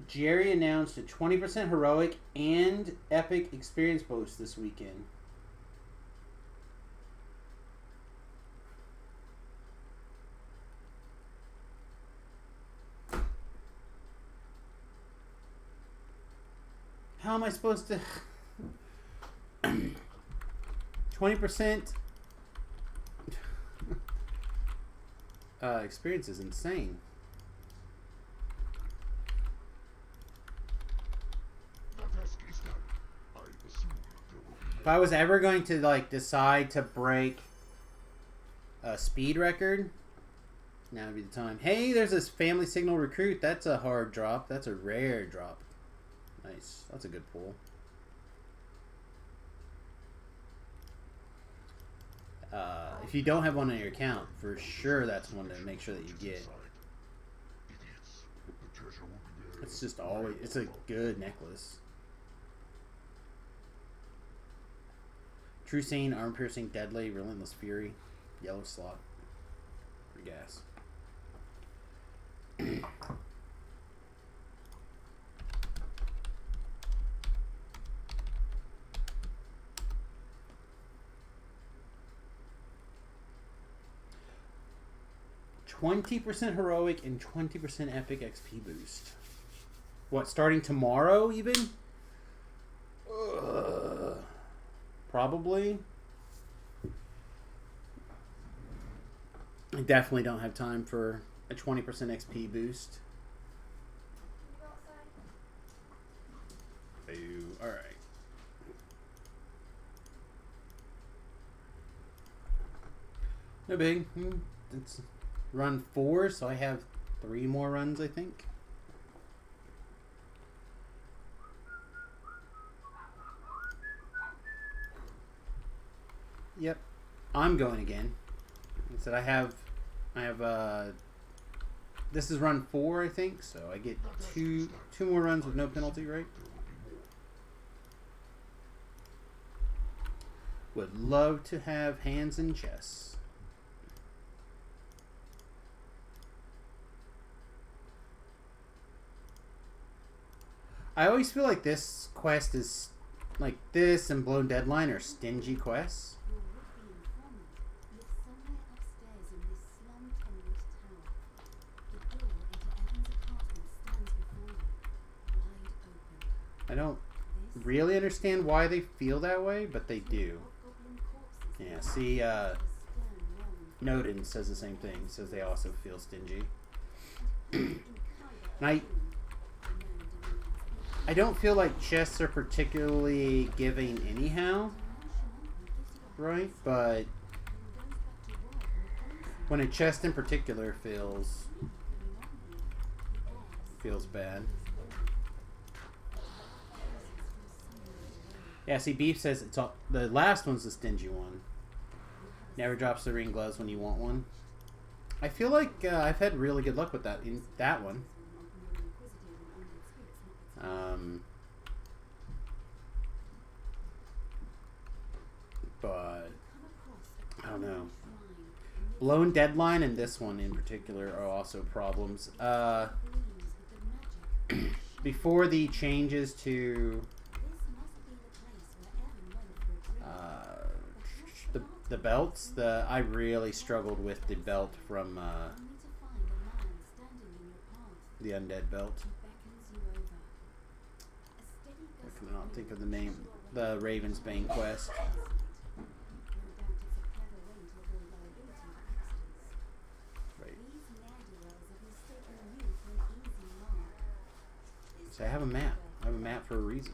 Jerry announced a 20% heroic and epic experience boost this weekend. How am I supposed to... 20% experience is insane. If I was ever going to like decide to break a speed record, now would be the time. Hey, there's this family signal recruit. That's a hard drop. That's a rare drop. Nice. That's a good pull. If you don't have one on your account, for sure that's one to make sure that you get. It's just always, it's a good necklace. True Scene, Arm Piercing, Deadly, Relentless Fury, Yellow Slot, for gas. 20% heroic and 20% epic XP boost. What, starting tomorrow even? Probably. I definitely don't have time for a 20% XP boost. Alright. No big. It's run 4, so I have 3 more runs, I think. Yep. I'm going again. I said I have this is run 4, I think, so I get two more runs with no penalty, right? Would love to have hands and chests. I always feel like this quest is like this and Blown Deadline are stingy quests. I don't really understand why they feel that way, but they do. Yeah, see, Noden says the same thing. He says they also feel stingy. And I don't feel like chests are particularly giving anyhow, right? But when a chest in particular feels bad. Yeah, see, Beef says it's all, the last one's the stingy one. Never drops the ring gloves when you want one. I feel like I've had really good luck with that in that one. But I don't know. Blown Deadline and this one in particular are also problems. Before the changes to the belts, I really struggled with the belt from the Undead belt. I cannot think of the name. The Raven's Bane quest. Right. So I have a map. I have a map for a reason.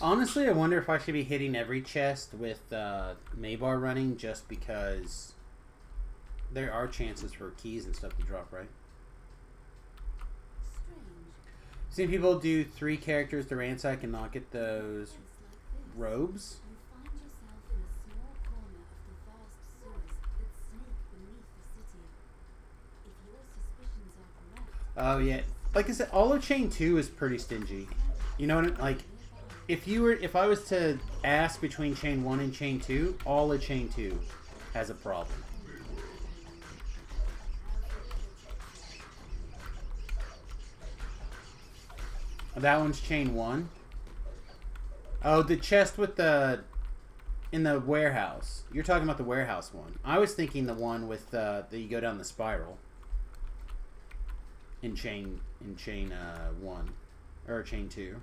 Honestly, I wonder if I should be hitting every chest with Maybar running just because there are chances for keys and stuff to drop, right? Seen people do 3 characters to ransack and not get those robes. Oh yeah, like I said, all of Chain 2 is pretty stingy. You know what? Like, if I was to ask between Chain 1 and Chain 2, all of Chain 2 has a problem. That one's Chain 1. Oh, the chest with the in the warehouse. You're talking about the warehouse one. I was thinking the one with that you go down the spiral. In chain 1 or chain 2.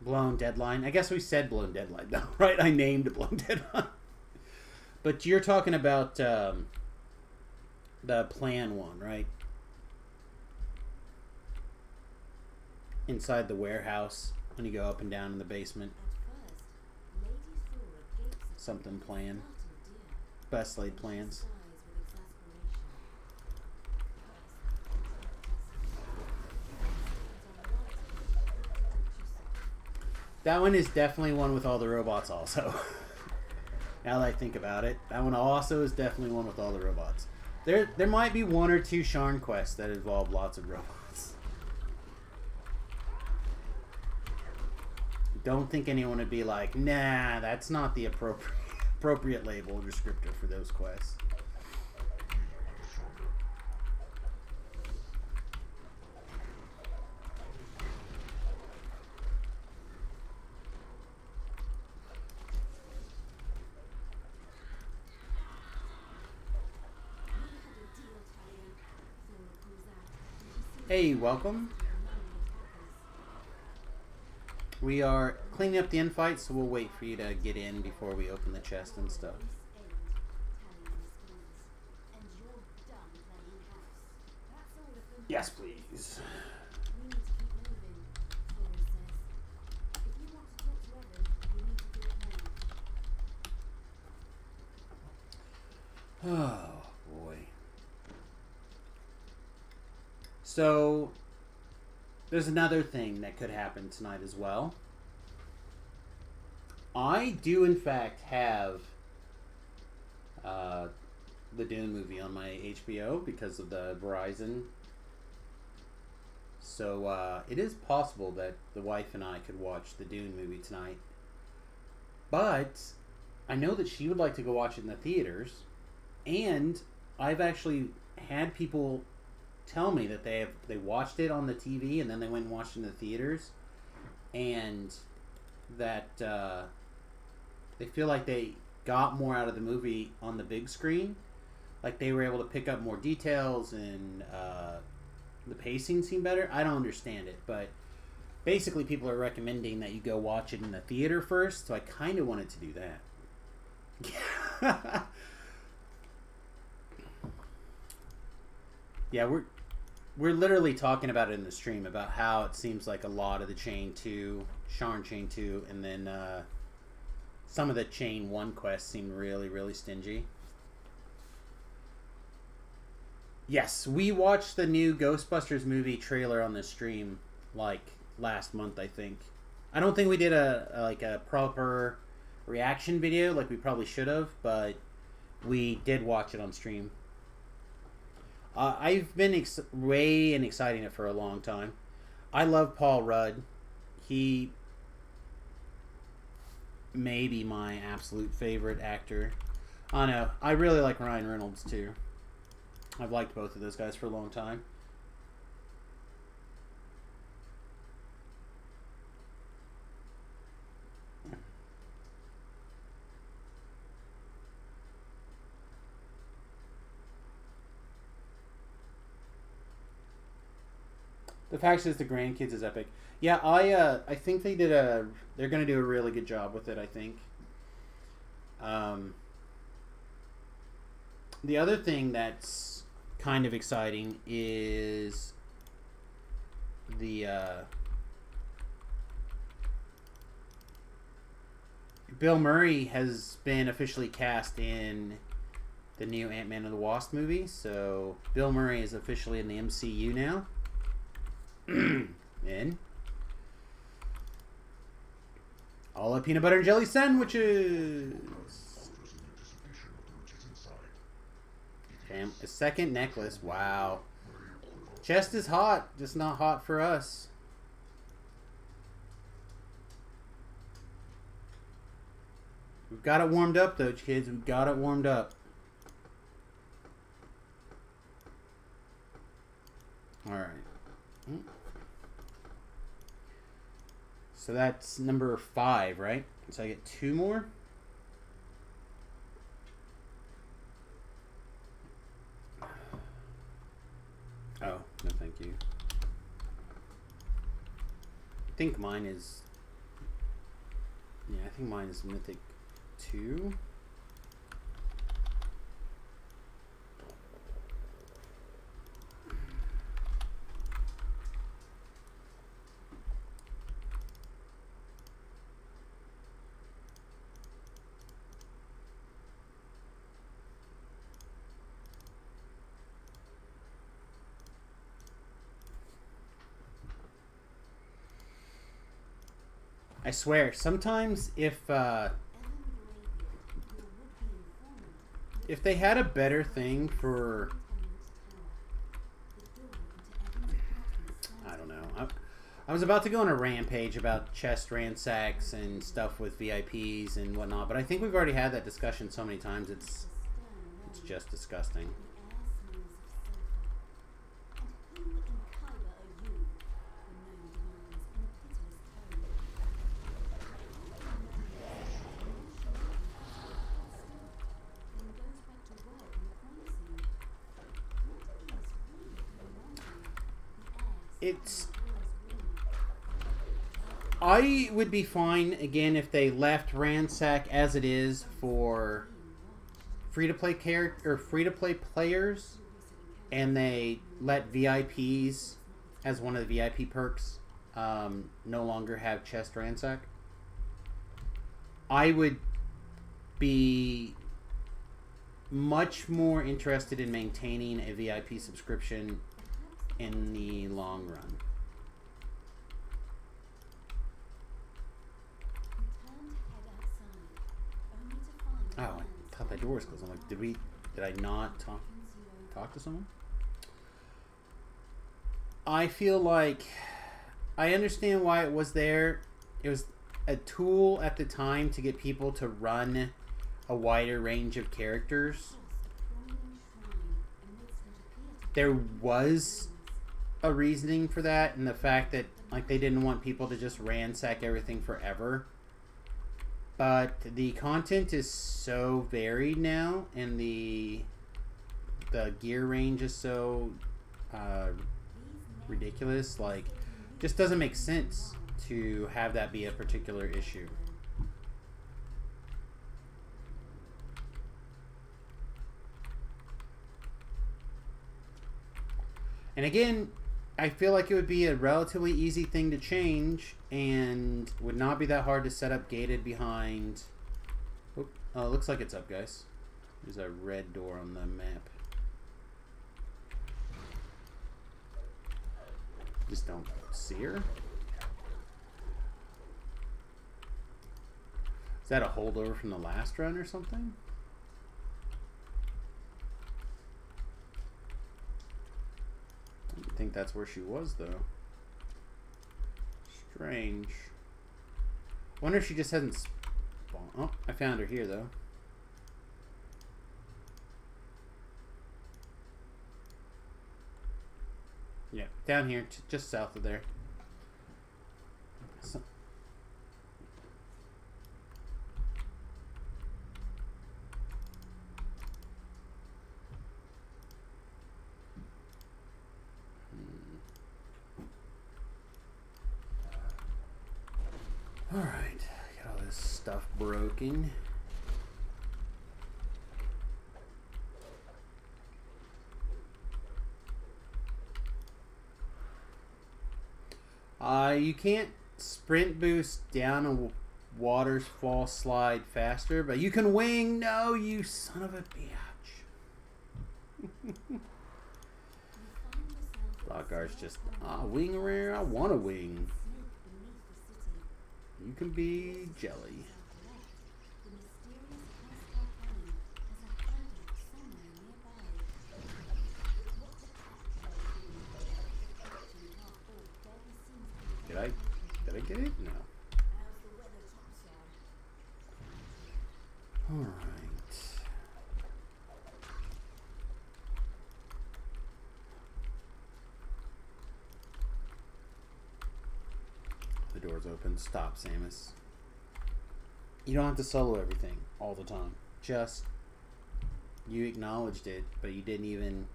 Blown deadline. I guess we said blown deadline though, right? I named blown deadline. But you're talking about the plan one, right? Inside the warehouse when you go up and down in the basement. Something plan. Best laid plans. That one is definitely one with all the robots also. Now that I think about it. That one also is definitely one with all the robots. There might be one or two Sharn quests that involve lots of robots. Don't think anyone would be like, nah, that's not the appropriate label or descriptor for those quests. Hey, welcome. We are cleaning up the infight, so we'll wait for you to get in before we open the chest and stuff. Yes, please. Oh, boy. So, there's another thing that could happen tonight as well. I do, in fact, have the Dune movie on my HBO because of the Verizon. So, it is possible that the wife and I could watch the Dune movie tonight. But, I know that she would like to go watch it in the theaters. And, I've actually had people tell me that they watched it on the TV and then they went and watched it in the theaters, and that they feel like they got more out of the movie on the big screen. Like they were able to pick up more details and the pacing seemed better. I don't understand it, but basically people are recommending that you go watch it in the theater first, so I kind of wanted to do that. Yeah, we're literally talking about it in the stream about how it seems like a lot of the Chain 2, Sharn Chain 2, and then some of the Chain 1 quests seem really, really stingy. Yes, we watched the new Ghostbusters movie trailer on the stream like last month, I think. I don't think we did a proper reaction video like we probably should have, but we did watch it on stream. I've been way and exciting it for a long time. I love Paul Rudd. He may be my absolute favorite actor. I know. I really like Ryan Reynolds too. I've liked both of those guys for a long time. The fact is the grandkids is epic. Yeah, I think they're gonna do a really good job with it, I think. The other thing that's kind of exciting is the Bill Murray has been officially cast in the new Ant-Man and the Wasp movie, so Bill Murray is officially in the MCU now. In all our peanut butter and jelly sandwiches. Damn, a second necklace. Wow. Chest is hot, just not hot for us. We've got it warmed up though, kids. We've got it warmed up. Alright. So that's number 5, right? So I get 2 more. Oh, no thank you. I think mine is... Yeah, I think mine is Mythic 2. I swear, sometimes if they had a better thing for, I don't know. I was about to go on a rampage about chest ransacks and stuff with VIPs and whatnot, but I think we've already had that discussion so many times. It's just disgusting. I would be fine again if they left Ransack as it is for free-to-play free-to-play players, and they let VIPs as one of the VIP perks no longer have chest ransack. I would be much more interested in maintaining a VIP subscription in the long run. Oh, I thought that door was closed. I'm like, did I not talk to someone? I feel like I understand why it was there. It was a tool at the time to get people to run a wider range of characters. There was a reasoning for that, and the fact that like they didn't want people to just ransack everything forever. But the content is so varied now, and the gear range is so ridiculous. Like, just doesn't make sense to have that be a particular issue. And again, I feel like it would be a relatively easy thing to change and would not be that hard to set up gated behind. Oh, it looks like it's up, guys. There's a red door on the map. Just don't see her. Is that a holdover from the last run or something? I think that's where she was, though. Strange. Wonder if she just hasn't spawned. Oh, I found her here, though. Yeah, down here, just south of there. So Alright, got all this stuff broken. You can't sprint boost down a waterfall slide faster, but you can wing. No, you son of a bitch. Rockguard's just, wing around. I want to wing. You can be jelly. Did I get it? No. All right. The door's open. Stop, Samus. You don't have to solo everything all the time. Just... You acknowledged it, but you didn't even...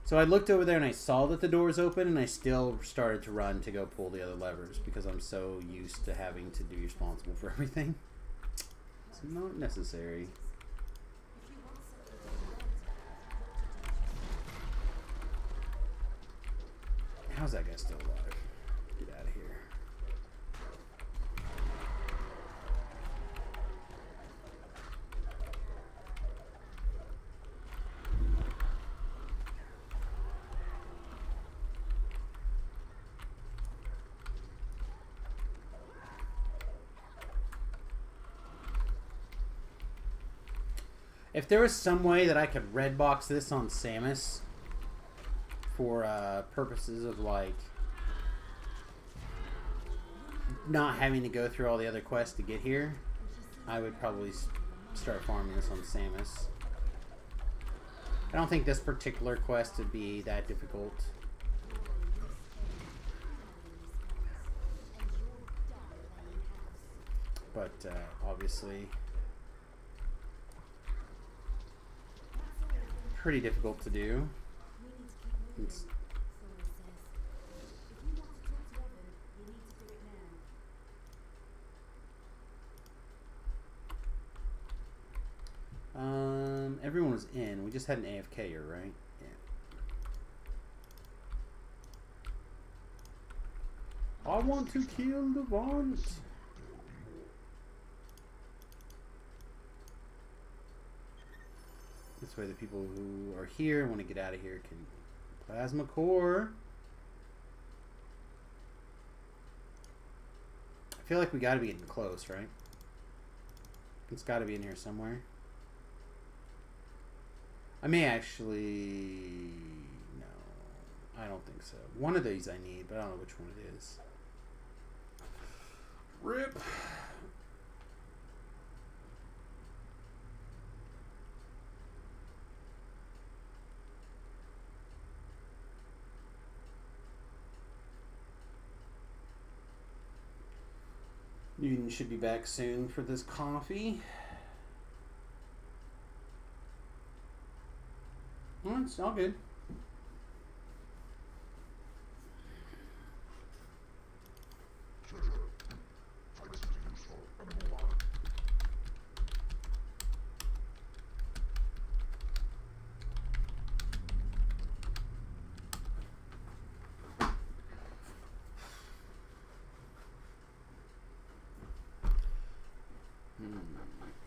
So I looked over there and I saw that the door's open, and I still started to run to go pull the other levers because I'm so used to having to be responsible for everything. It's not necessary. How's that guy still alive? Get out of here. If there was some way that I could red box this on Samus for purposes of like not having to go through all the other quests to get here, I would probably start farming this on Samus. I don't think this particular quest would be that difficult. But obviously pretty difficult to do. It's everyone was in. We just had an AFK-er, right? Yeah. I want to kill the Vaunt. This way the people who are here and want to get out of here can plasma core. I feel like we got to be getting close, right? It's got to be in here somewhere. I may actually... No, I don't think so. One of these I need, but I don't know which one it is. RIP. Newton should be back soon for this coffee. Well, it's all good. Treasure. Find something useful and move on.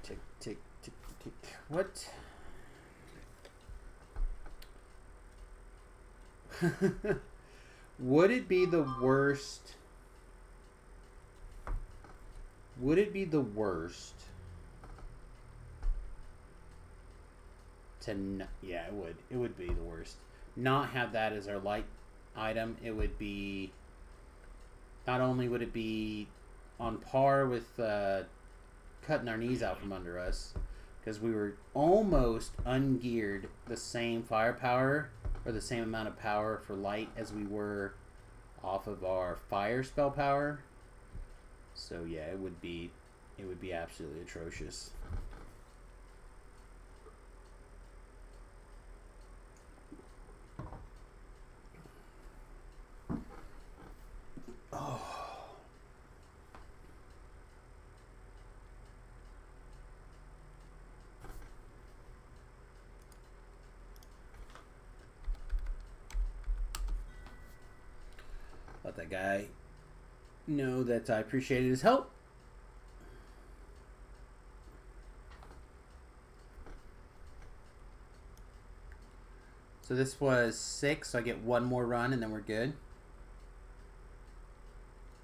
Tick, tick, tick, tick. What? Would it be the worst? Would it be the worst to yeah, it would. It would be the worst. Not have that as our light item. It would be... Not only would it be on par with cutting our knees out from under us, because we were almost ungeared the same firepower or the same amount of power for light as we were off of our fire spell power. So yeah, it would be absolutely atrocious. Oh. Let that guy know that I appreciated his help. So this was 6, so I get one more run and then we're good.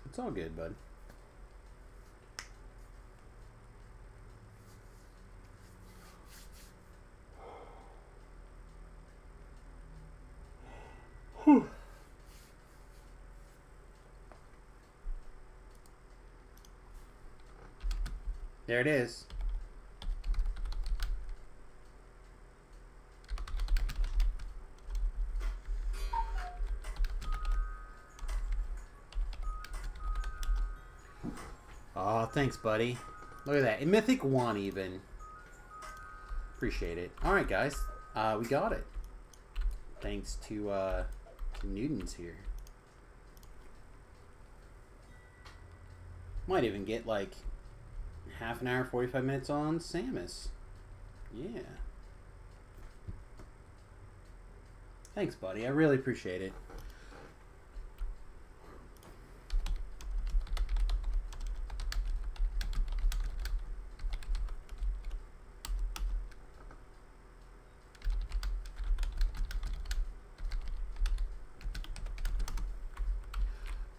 It's all good, bud. Whew. There it is. Oh, thanks, buddy. Look at that. In Mythic 1, even. Appreciate it. Alright, guys. We got it. Thanks to Newton's here. Might even get, like, half an hour, 45 minutes on Samus. Yeah. Thanks, buddy. I really appreciate it.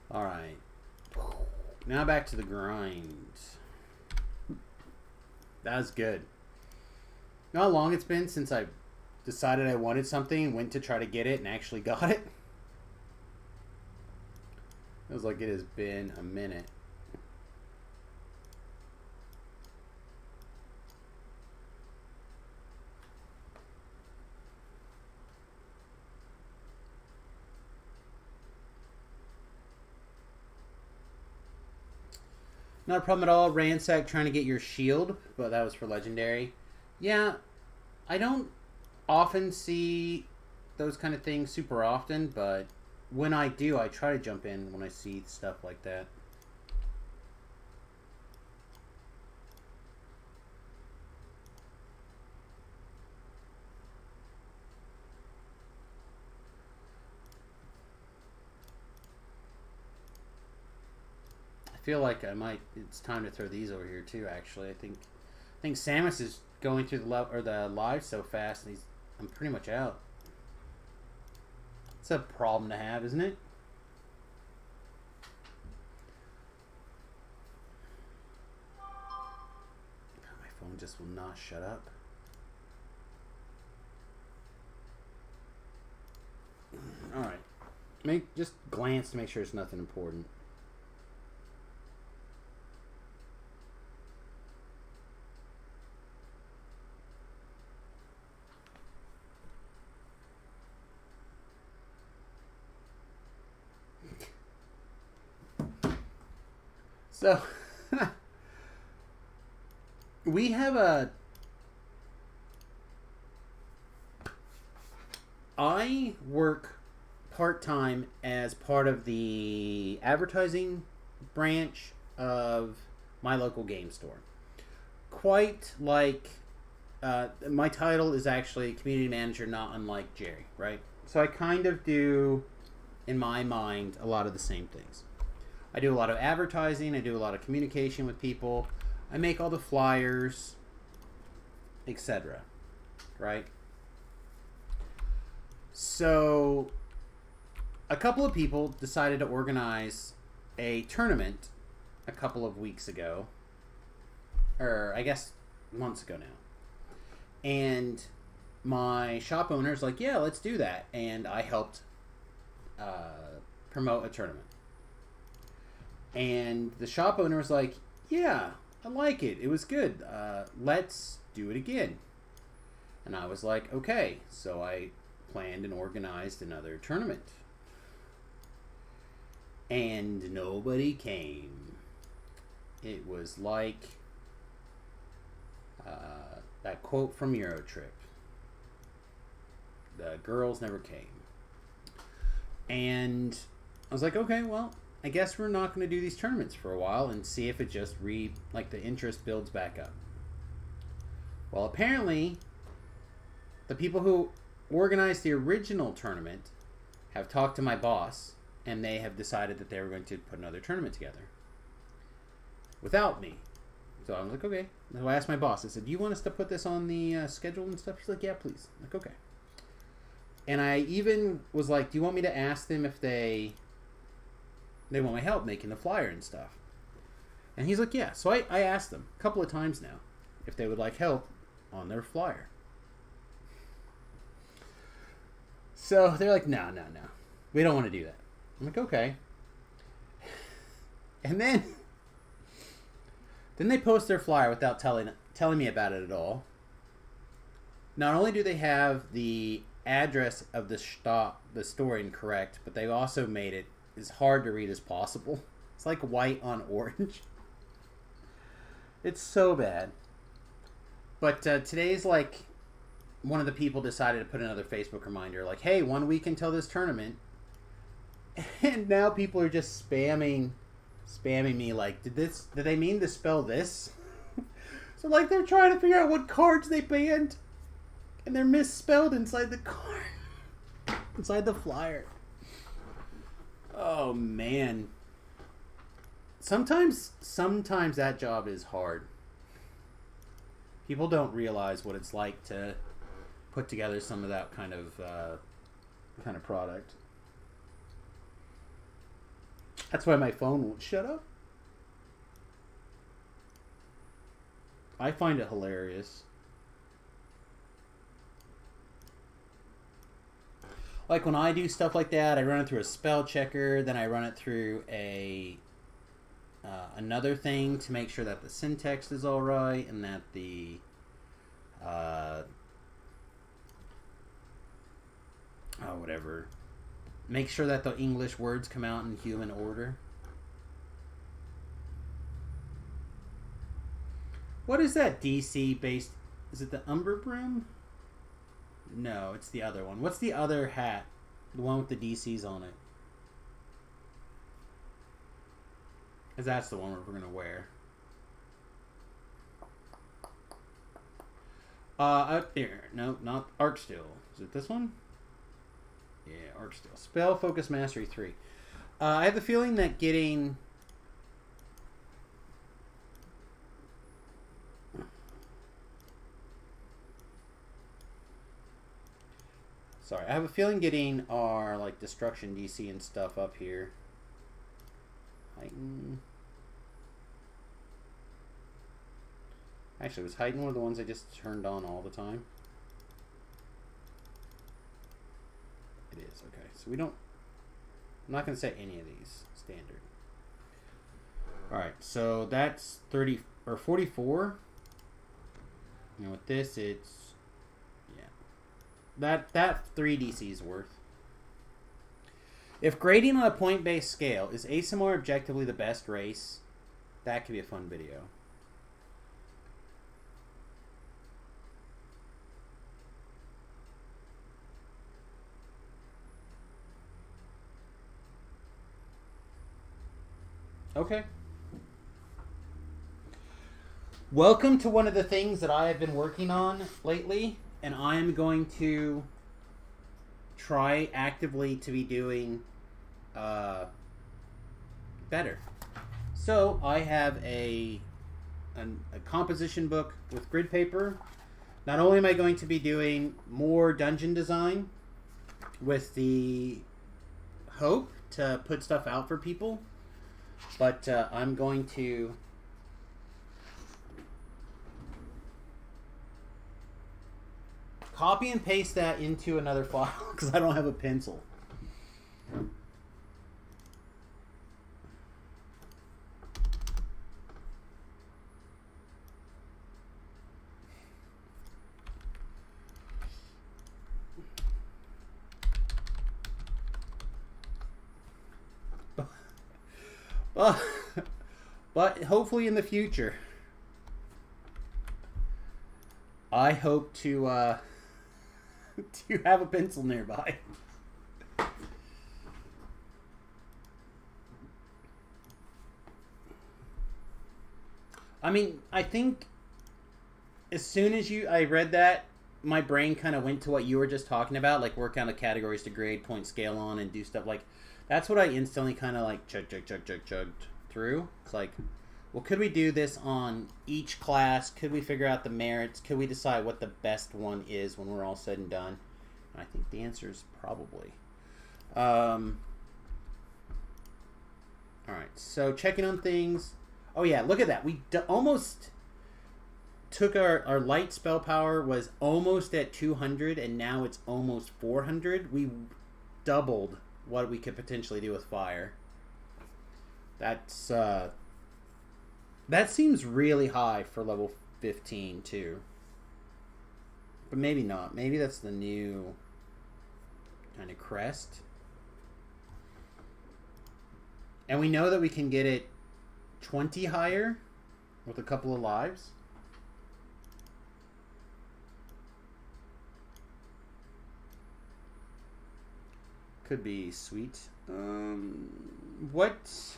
Alright. Now back to the grind. That was good. You know how long it's been since I decided I wanted something, went to try to get it, and actually got it? It feels like it has been a minute. Not a problem at all. Ransack trying to get your shield, but that was for legendary. Yeah, I don't often see those kind of things super often, but when I do, I try to jump in when I see stuff like that. I feel like it's time to throw these over here too, actually. I think Samus is going through the live so fast, and I'm pretty much out. It's a problem to have, isn't it? My phone just will not shut up. Alright. Just glance to make sure it's nothing important. So, we have I work part-time as part of the advertising branch of my local game store. Quite like, my title is actually community manager, not unlike Jerry, right? So I kind of do, in my mind, a lot of the same things. I do a lot of advertising. I do a lot of communication with people. I make all the flyers, etc. Right? So, a couple of people decided to organize a tournament a couple of weeks ago. Or, I guess, months ago now. And my shop owner's like, yeah, let's do that. And I helped promote a tournament. And the shop owner was like, yeah, I like it. It was good. Let's do it again. And I was like, okay. So I planned and organized another tournament. And nobody came. It was like that quote from Eurotrip. The girls never came. And I was like, okay, well, I guess we're not going to do these tournaments for a while and see if it just the interest builds back up. Well, apparently, the people who organized the original tournament have talked to my boss, and they have decided that they were going to put another tournament together without me. So I was like, okay. So I asked my boss, I said, do you want us to put this on the schedule and stuff? She's like, yeah, please. I'm like, okay. And I even was like, do you want me to ask them if they want my help making the flyer and stuff? And he's like, yeah. So I asked them a couple of times now if they would like help on their flyer. So they're like, no. We don't want to do that. I'm like, okay. And then they post their flyer without telling me about it at all. Not only do they have the address of the store incorrect, but they also made it as hard to read as possible. It's like white on orange. It's so bad. But today's like one of the people decided to put another Facebook reminder, like, "Hey, 1 week until this tournament," and now people are just spamming me like, "Did they mean to spell this?" So like they're trying to figure out what cards they banned, and they're misspelled inside the card, inside the flyer. Oh man. Sometimes that job is hard. People don't realize what it's like to put together some of that kind of product. That's why my phone won't shut up. I find it hilarious. Like when I do stuff like that, I run it through a spell checker, then I run it through another thing to make sure that the syntax is all right and that the whatever. Make sure that the English words come out in human order. What is that DC based? Is it the Umber Broom? No, it's the other one. What's the other hat? The one with the DCs on it. Because that's the one we're going to wear. Out there. No, not Arcsteel. Is it this one? Yeah, Arcsteel. Spell Focus Mastery 3. I have the feeling that getting... Sorry, I have a feeling getting our like destruction DC and stuff up here. Heighten. Actually, was Heighten one of the ones I just turned on all the time? It is, okay. So we don't... I'm not going to set any of these standard. Alright, so that's 30 or 44. And with this, it's... That 3 DC's worth. If grading on a point-based scale, is ASMR objectively the best race? That could be a fun video. Okay. Welcome to one of the things that I have been working on lately. And I am going to try actively to be doing better. So I have a composition book with grid paper. Not only am I going to be doing more dungeon design with the hope to put stuff out for people, but I'm going to... copy and paste that into another file because I don't have a pencil. But hopefully in the future, I hope to to have a pencil nearby. I mean, I think as soon as I read that, my brain kind of went to what you were just talking about, like work out the categories to grade, point scale on, and do stuff like... That's what I instantly kind of like chugged through. It's like, well, could we do this on each class? Could we figure out the merits? Could we decide what the best one is when we're all said and done? And I think the answer is probably. All right, so checking on things. Oh yeah, look at that. We almost took our light spell power was almost at 200, and now it's almost 400. We doubled what we could potentially do with fire. That's that seems really high for level 15 too. But maybe not. Maybe that's the new kind of crest. And we know that we can get it 20 higher with a couple of lives. Could be sweet. What? Let's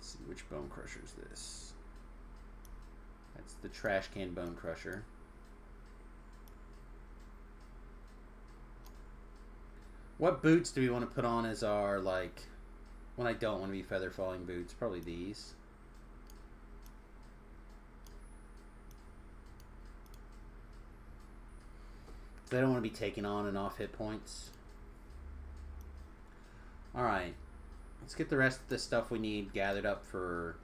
see, which bone crusher is this? That's the trash can bone crusher. What boots do we want to put on as our, like, when I don't want to be feather falling boots? Probably these. They don't want to be taking on and off hit points. Alright. Let's get the rest of the stuff we need gathered up for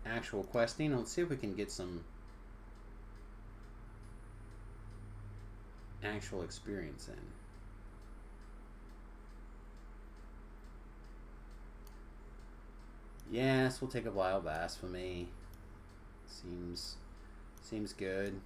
actual questing. Let's see if we can get some actual experience in. Yes, we'll take a wild blasphemy. Seems good.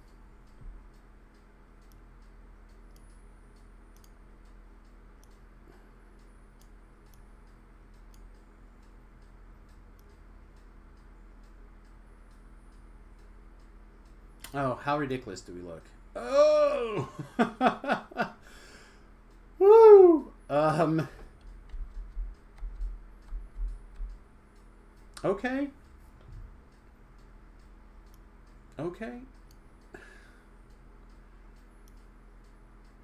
Oh, how ridiculous do we look? Oh! Woo! Okay. Okay.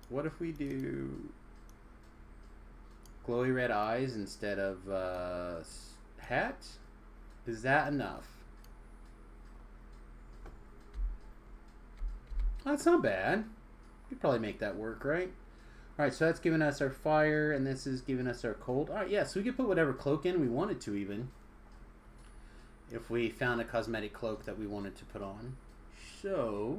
What if we do glowy red eyes instead of hat? Is that enough? That's not bad. We could probably make that work, right? Alright, so that's giving us our fire, and this is giving us our cold. Alright, yeah, so we could put whatever cloak in we wanted to, even. If we found a cosmetic cloak that we wanted to put on. So...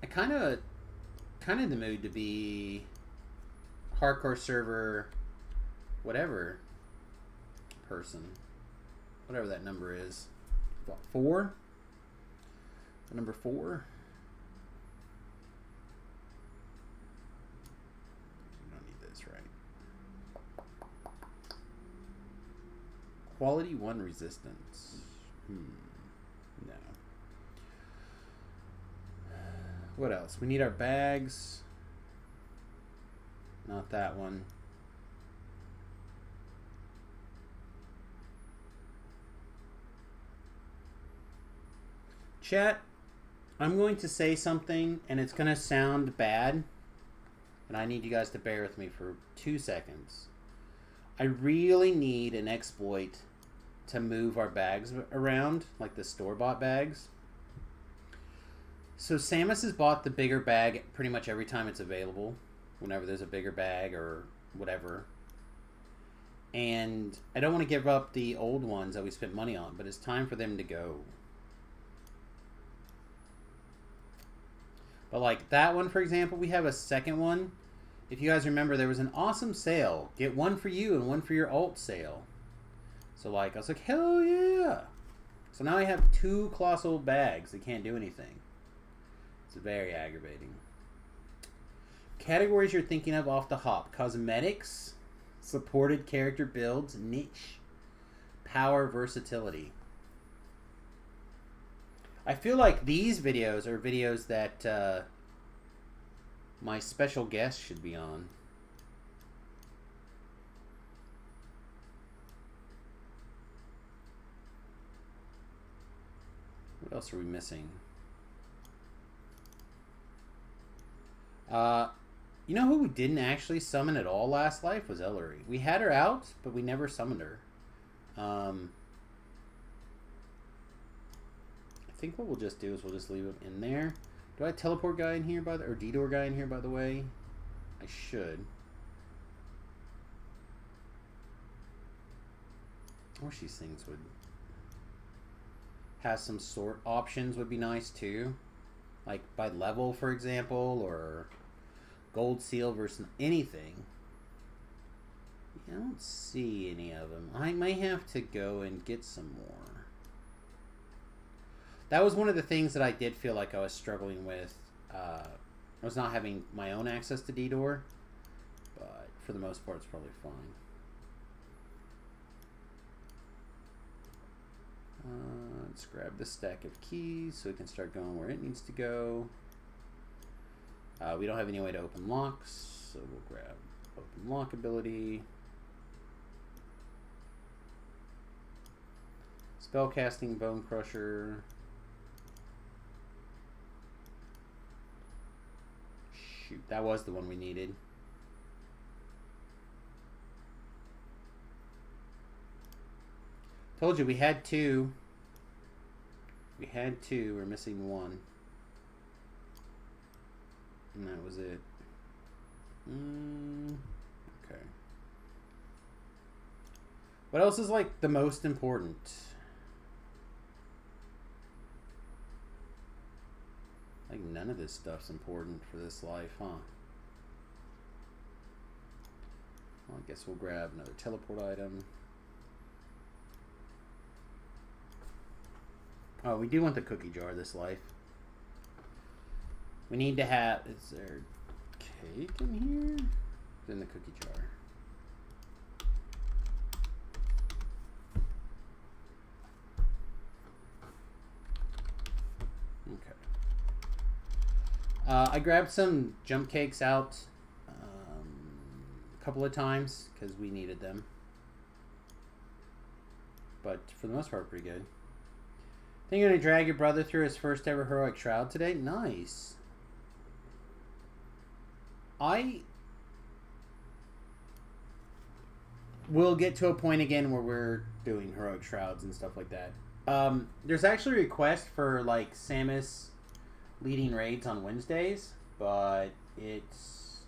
I kind of in the mood to be hardcore server... whatever person, whatever that number is. What, 4? The number 4. We don't need this, right? Quality 1 resistance. No. What else? We need our bags. Not that one. Chat, I'm going to say something, and it's going to sound bad, and I need you guys to bear with me for 2 seconds. I really need an exploit to move our bags around, like the store-bought bags. So Samus has bought the bigger bag pretty much every time it's available, whenever there's a bigger bag or whatever. And I don't want to give up the old ones that we spent money on, but it's time for them to go. But like that one, for example, we have a second one. If you guys remember, there was an awesome sale. Get one for you and one for your alt sale. So like, I was like, hell yeah. So now I have 2 colossal bags that can't do anything. It's very aggravating. Categories you're thinking of off the hop. Cosmetics, supported character builds, niche, power, versatility. I feel like these videos are videos that my special guest should be on. What else are we missing? You know who we didn't actually summon at all last life was Ellery. We had her out, but we never summoned her. I think what we'll just do is we'll just leave him in there. Do I teleport guy in here or detour guy in here, by the way? I should. I wish these things would have some sort options would be nice too. Like by level, for example, or gold seal versus anything. Yeah, I don't see any of them. I might have to go and get some more. That was one of the things that I did feel like I was struggling with I was not having my own access to D-Door, but for the most part, it's probably fine. Let's grab this stack of keys so we can start going where it needs to go. We don't have any way to open locks, so we'll grab open lock ability. Spellcasting Bone Crusher. Shoot, that was the one we needed. Told you we had two. We had two. We're missing one. And that was it. Okay. What else is like the most important? Like none of this stuff's important for this life, huh? Well, I guess we'll grab another teleport item. Oh, we do want the cookie jar this life. We need to have... Is there cake in here? It's in the cookie jar. Okay. I grabbed some jump cakes out a couple of times because we needed them. But for the most part, pretty good. Think you're going to drag your brother through his first ever heroic shroud today? Nice. I will get to a point again where we're doing heroic shrouds and stuff like that. There's actually a request for like Samus leading raids on Wednesdays, but it's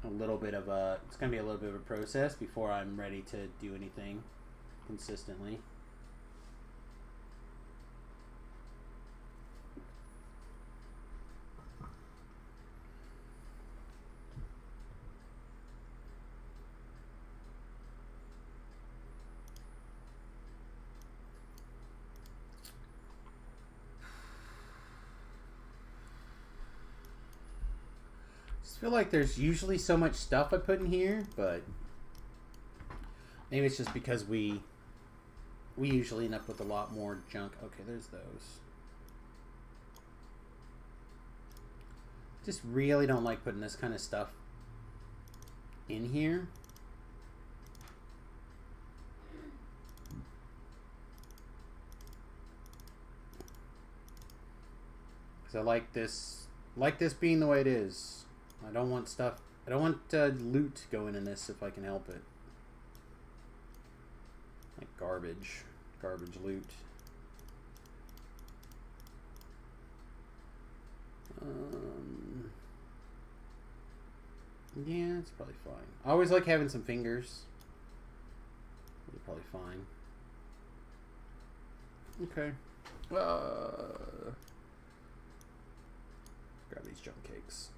a little bit of a... It's going to be a little bit of a process before I'm ready to do anything consistently. I feel like there's usually so much stuff I put in here, but maybe it's just because we usually end up with a lot more junk. Okay, there's those. Just really don't like putting this kind of stuff in here. Because I like this being the way it is. I don't want stuff. I don't want loot going in this if I can help it. Like garbage loot. Yeah, it's probably fine. I always like having some fingers. They're probably fine. Okay. Grab these jump cakes.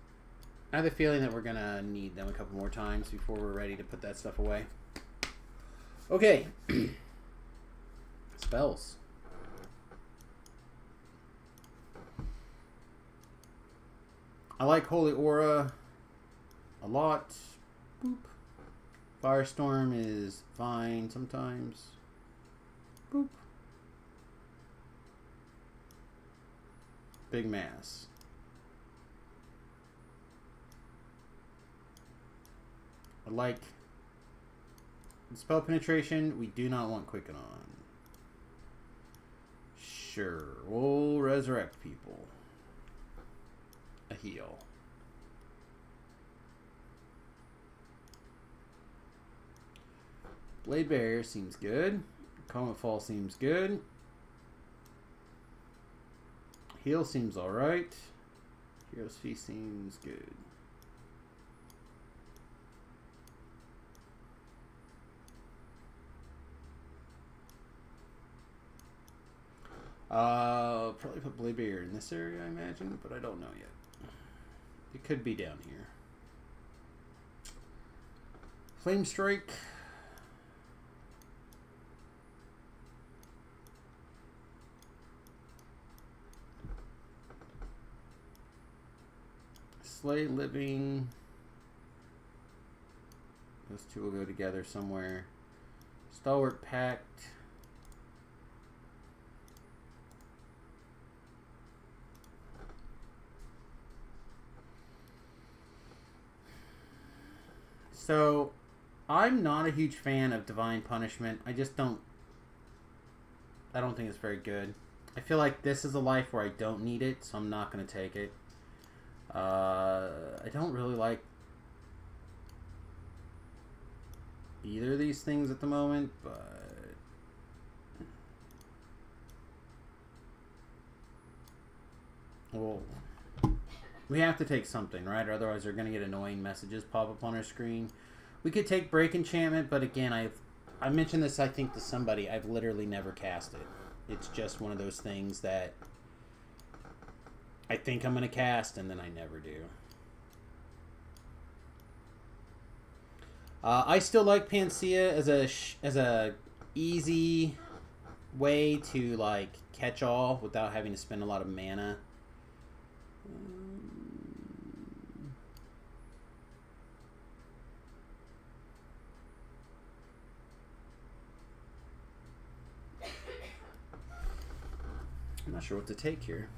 I have the feeling that we're going to need them a couple more times before we're ready to put that stuff away. Okay. Spells. I like Holy Aura a lot. Boop. Firestorm is fine sometimes. Boop. Big Mass. I like spell penetration. We do not want Quicken on. Sure, we'll resurrect people. A heal. Blade Barrier seems good. Comet Fall seems good. Heal seems alright. Hero's Feast seems good. Probably put Blade Barrier in this area, I imagine, but I don't know yet. It could be down here. Flame Strike. Slay Living. Those two will go together somewhere. Stalwart Pact. So, I'm not a huge fan of Divine Punishment. I just don't... I don't think it's very good. I feel like this is a life where I don't need it, so I'm not going to take it. I don't really like either of these things at the moment, but... Well, we have to take something, right? Or otherwise they're going to get annoying messages pop up on our screen. We could take Break Enchantment, but again, I mentioned this, I think, to somebody. I've literally never cast it. It's just one of those things that I think I'm going to cast, and then I never do. I still like Panacea as a easy way to like catch all without having to spend a lot of mana. I'm not sure what to take here.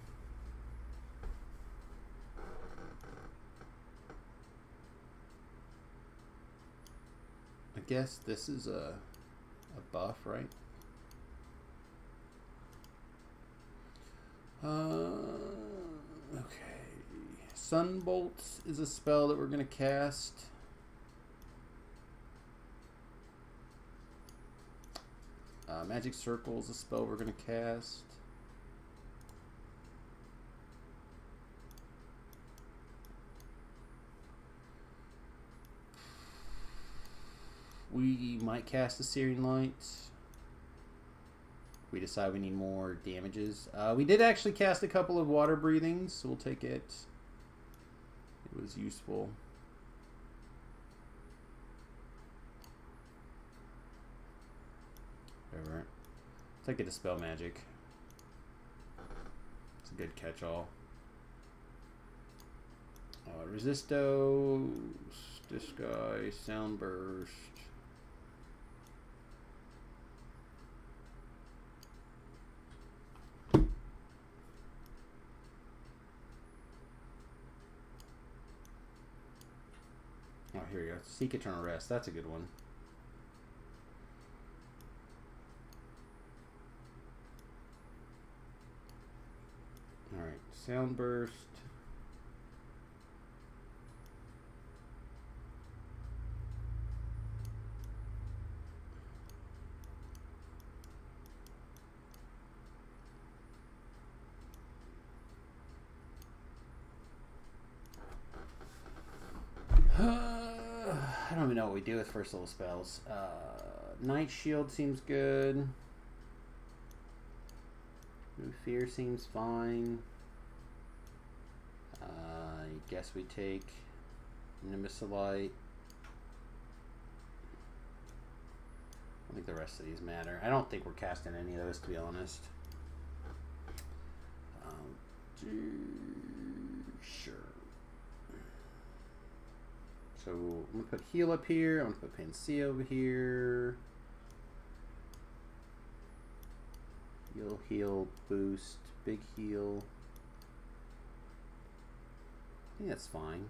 I guess this is a buff, right? Okay. Sunbolt is a spell that we're going to cast. Magic Circle is a spell we're going to cast. We might cast a Searing Light. We decide we need more damages. We did actually cast a couple of Water Breathings, so we'll take it. It was useful. Whatever. Take it to Spell Magic. It's a good catch-all. Resisto, Disguise, Soundburst. Oh, here we go. Seek Eternal Rest. That's a good one. Alright. Soundburst. I don't even know what we do with first level spells. Night Shield seems good. New Fear seems fine. I guess we take Nimbusylite. I think the rest of these matter. I don't think we're casting any of those, to be honest. Sure. So I'm going to put Heal up here. I'm going to put Panacea over here. Heal, heal, boost, big heal. I think that's fine.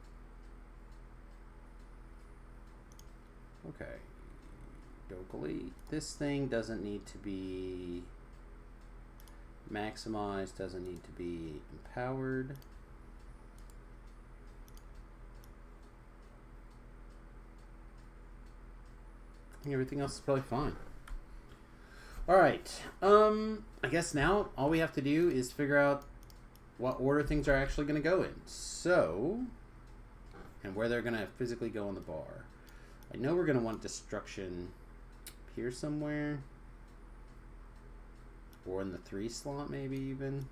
Okay. Dokali. This thing doesn't need to be maximized, doesn't need to be empowered. I think everything else is probably fine. Alright, I guess now all we have to do is figure out what order things are actually going to go in. So, and where they're going to physically go on the bar. I know we're going to want Destruction here somewhere. Or in the 3 slot maybe even.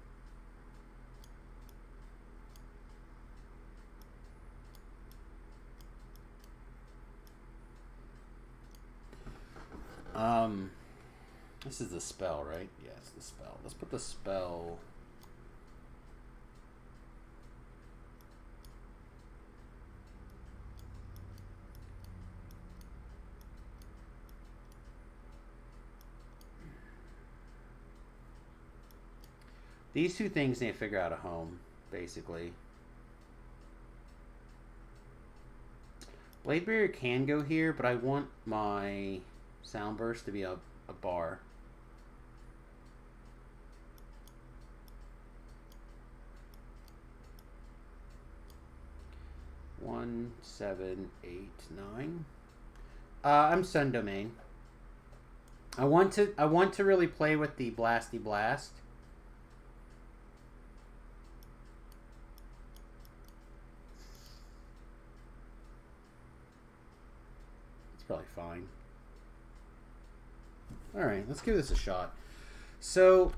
This is the spell, right? Yeah, it's the spell. Let's put the spell. These two things need to figure out a home, basically. Blade Barrier can go here, but I want my Sound Burst to be a bar. One, 7, 8, 9. I'm Sun Domain. I want to really play with the Blasty Blast. It's probably fine. Alright, let's give this a shot. So,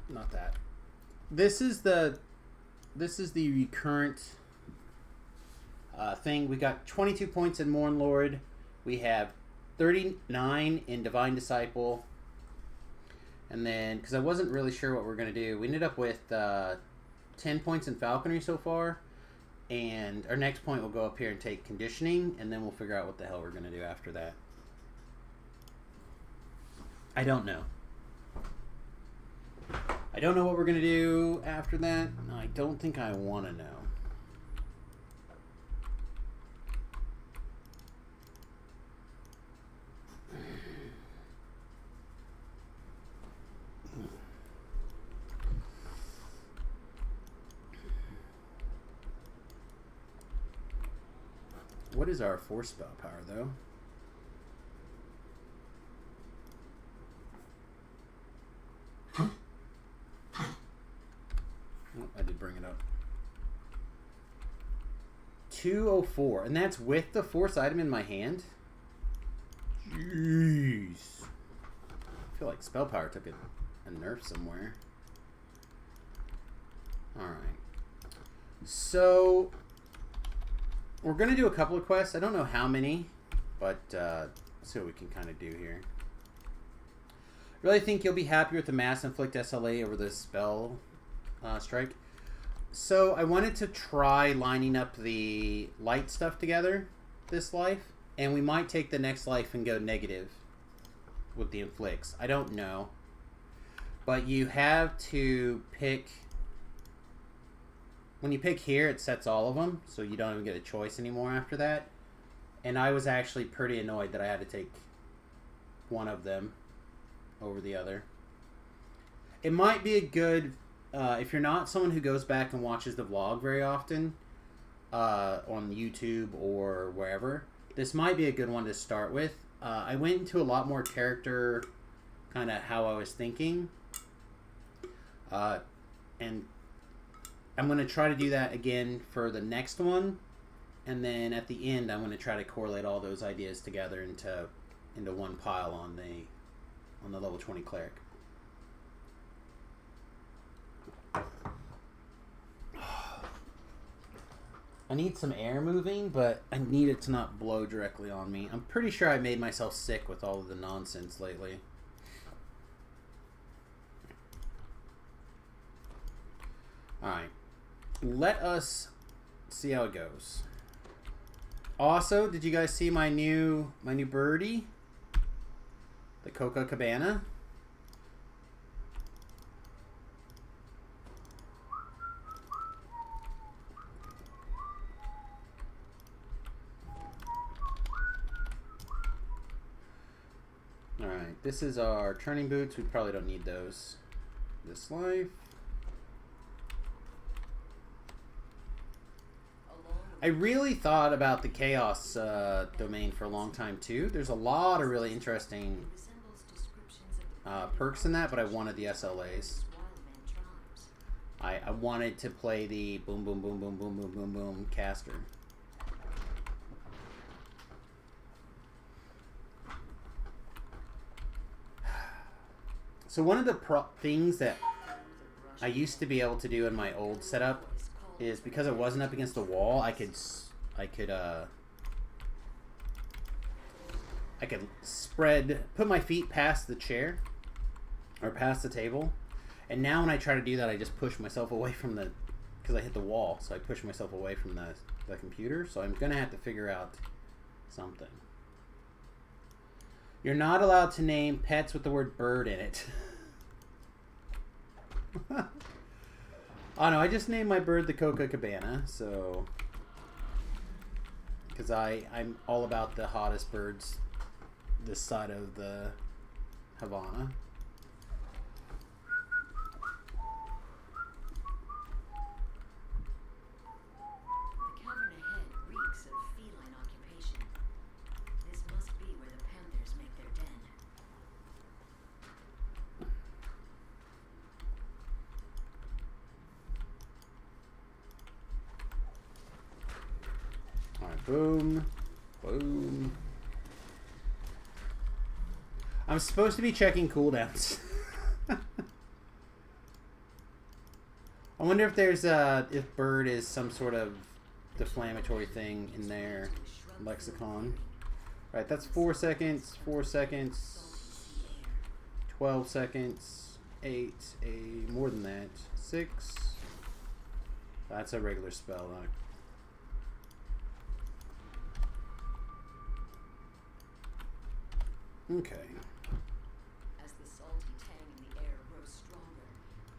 not that. This is the recurrent thing. We got 22 points in Morn Lord. We have 39 in Divine Disciple. And then, because I wasn't really sure what we're going to do, we ended up with 10 points in Falconry so far. And our next point will go up here and take Conditioning, and then we'll figure out what the hell we're going to do after that. I don't know. I don't know what we're going to do after that. I don't think I want to know. What is our force spell power, though? Oh, I did bring it up. 204, and that's with the force item in my hand? Jeez. I feel like spell power took a nerf somewhere. Alright. So, we're going to do a couple of quests. I don't know how many, but let's see what we can kind of do here. Really think you'll be happy with the Mass Inflict SLA over the spell strike. So I wanted to try lining up the light stuff together this life, and we might take the next life and go negative with the inflicts. I don't know, but you have to pick. When you pick here, it sets all of them, so you don't even get a choice anymore after that. And I was actually pretty annoyed that I had to take one of them over the other. It might be a good, if you're not someone who goes back and watches the vlog very often, on YouTube or wherever, this might be a good one to start with. I went into a lot more character, kind of how I was thinking. And I'm going to try to do that again for the next one. And then at the end, I'm going to try to correlate all those ideas together into one pile on the level 20 cleric. I need some air moving, but I need it to not blow directly on me. I'm pretty sure I made myself sick with all of the nonsense lately. Alright. Let us see how it goes. Also, did you guys see my new birdie? The Coca Cabana? Alright, this is our turning boots. We probably don't need those this life. I really thought about the Chaos domain for a long time too. There's a lot of really interesting perks in that, but I wanted the SLAs. I wanted to play the boom boom boom boom boom boom boom boom caster. So one of the things that I used to be able to do in my old setup is because I wasn't up against the wall, I could put my feet past the chair or past the table, and now when I try to do that, I just push myself away from because I hit the wall, so I push myself away from the computer. So I'm gonna have to figure out something. You're not allowed to name pets with the word bird in it. Oh no, I just named my bird the Copacabana, so... Because I'm all about the hottest birds this side of the Havana. The cavern ahead reeks of feline occupation. This must be where the panthers make their den. Alright, boom. Boom. I'm supposed to be checking cooldowns. I wonder if there's if bird is some sort of deflammatory thing in their lexicon. Right, that's 4 seconds, 4 seconds, 12 seconds, 8, more than that, 6. That's a regular spell. Okay. As the salty tang in the air grows stronger,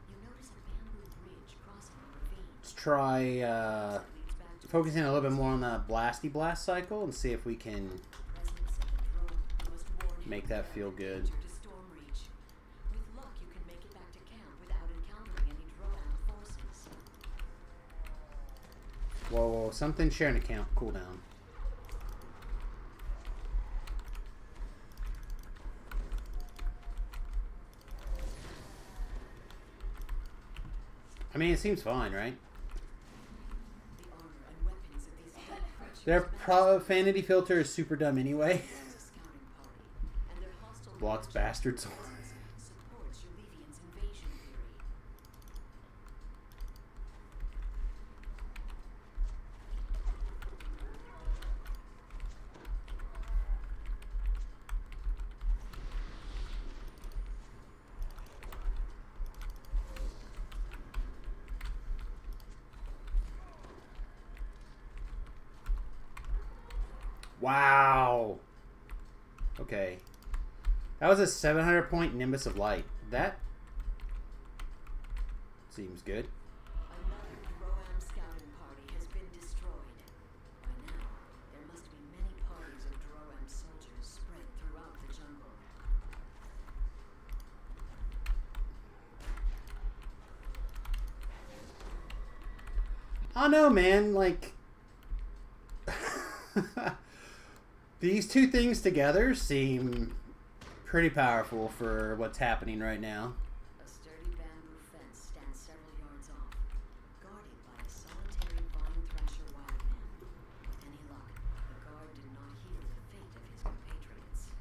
you notice a bamboo bridge crossing a ravine. Let's try It leads back to focusing a little bit more on the blasty blast cycle and see if we can the presence of the drone. You must warn him make that feel good. to storm reach. With luck, you can make it back to camp without encountering any drone forces. Whoa, whoa, something sharing account cooldown. I mean, it seems fine, right? The armor and weapons of these dead creatures Their match profanity filter is super dumb anyway. as a scouting party, and their hostile Blocks leadership bastards. supports Yulivian's invasion theory. Wow. Okay. That was a 700 point Nimbus of Light. That seems good. Another Droam scouting party has been destroyed. By now, there must be many parties of Droam soldiers spread throughout the jungle. I know, man. Like, these two things together seem pretty powerful for what's happening right now. A sturdy bamboo fence stands several yards off, guarded by a solitary vine thrasher wildman. With any luck, the guard did not hear the fate of his compatriots.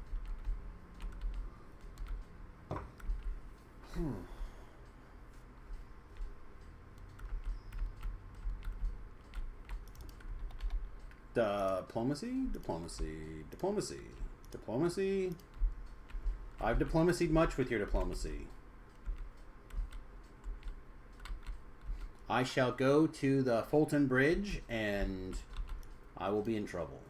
Diplomacy. I've diplomasied much with your diplomacy. I shall go to the Fulton Bridge and I will be in trouble.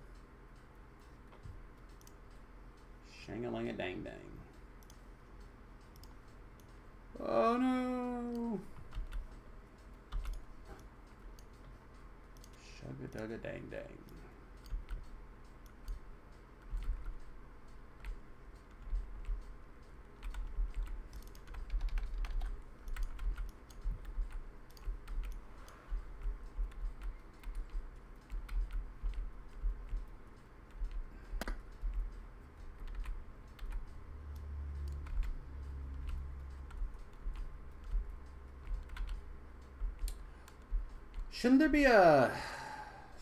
Shang-a-lang-a-dang-dang. Oh no! Shugga-dugga-dang-dang. Shouldn't there be a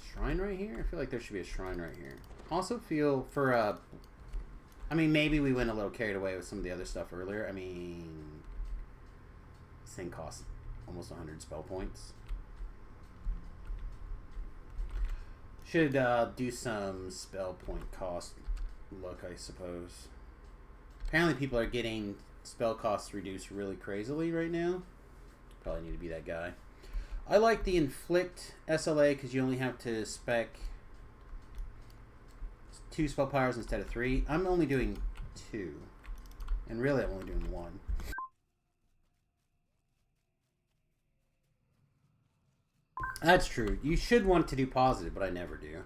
shrine right here? I feel like there should be a shrine right here. Also feel for I mean, maybe we went a little carried away with some of the other stuff earlier. I mean, this thing costs almost 100 spell points. Should do some spell point cost look, I suppose. Apparently people are getting spell costs reduced really crazily right now. Probably need to be that guy. I like the Inflict SLA because you only have to spec 2 spell powers instead of 3. I'm only doing 2. And really I'm only doing 1. That's true. You should want to do positive, but I never do.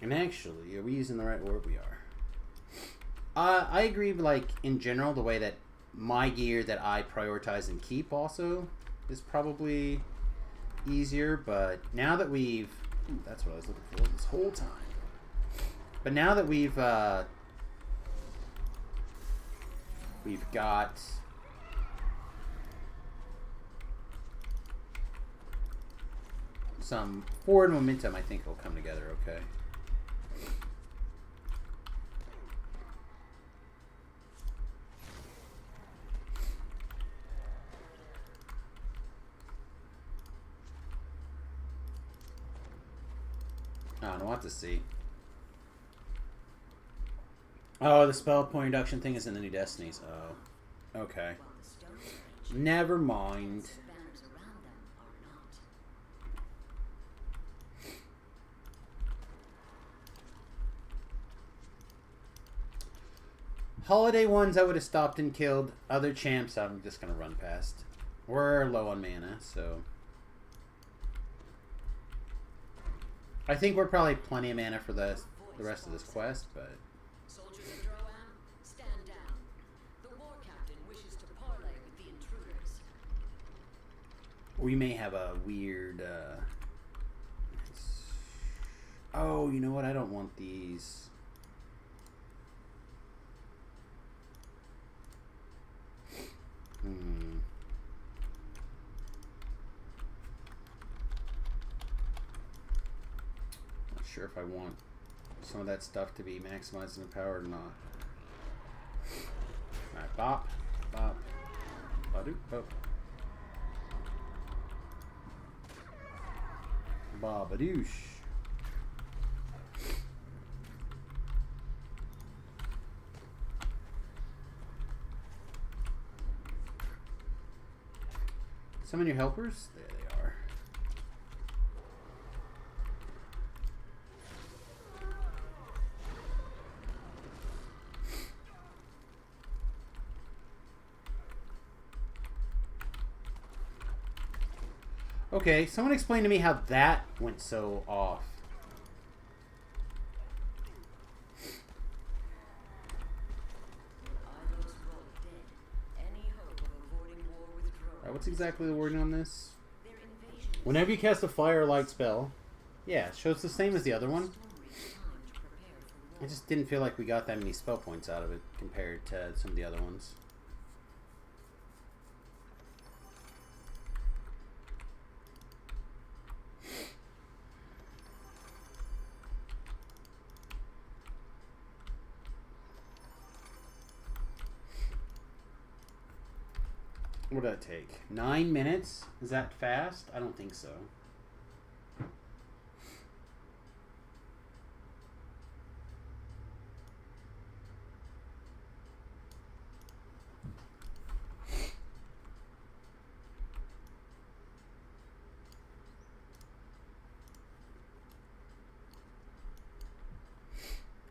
And actually, are we using the right orb? We are. I agree, like, in general, the way that my gear that I prioritize and keep also is probably easier, but now that we've... Ooh, that's what I was looking for this whole time. But now that we've got... some forward momentum, I think will come together okay. I don't know what to see. Oh, the spell point reduction thing is in the new Destinies. Oh, okay. while the stones are ancient, Never mind. the banners around them are not. Holiday ones I would have stopped and killed. Other champs I'm just going to run past. We're low on mana, so... I think we're probably plenty of mana for the rest of this quest, but... Soldiers of Droam, stand down. The war captain wishes to parley with the intruders. We may have a weird... Oh, you know what? I don't want these. Not sure if I want some of that stuff to be maximized in the power or not. Alright, bop, bop, ba-doop, bop. Ba-ba-doosh. Summon your helpers? There they are. Okay, someone explain to me how that went so off. What's exactly the wording on this? Whenever you cast a fire or light spell, yeah, it shows the same as the other one. I just didn't feel like we got that many spell points out of it compared to some of the other ones. What did that take? 9 minutes? Is that fast? I don't think so.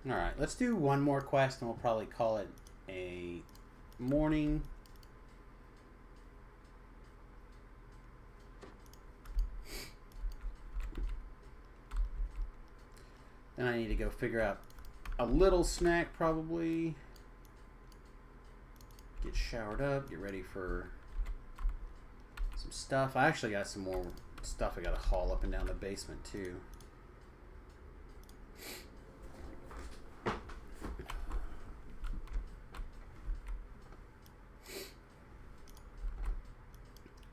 Alright, let's do one more quest and we'll probably call it a morning. Then I need to go figure out a little snack probably. Get showered up, get ready for some stuff. I actually got some more stuff I gotta haul up and down the basement too.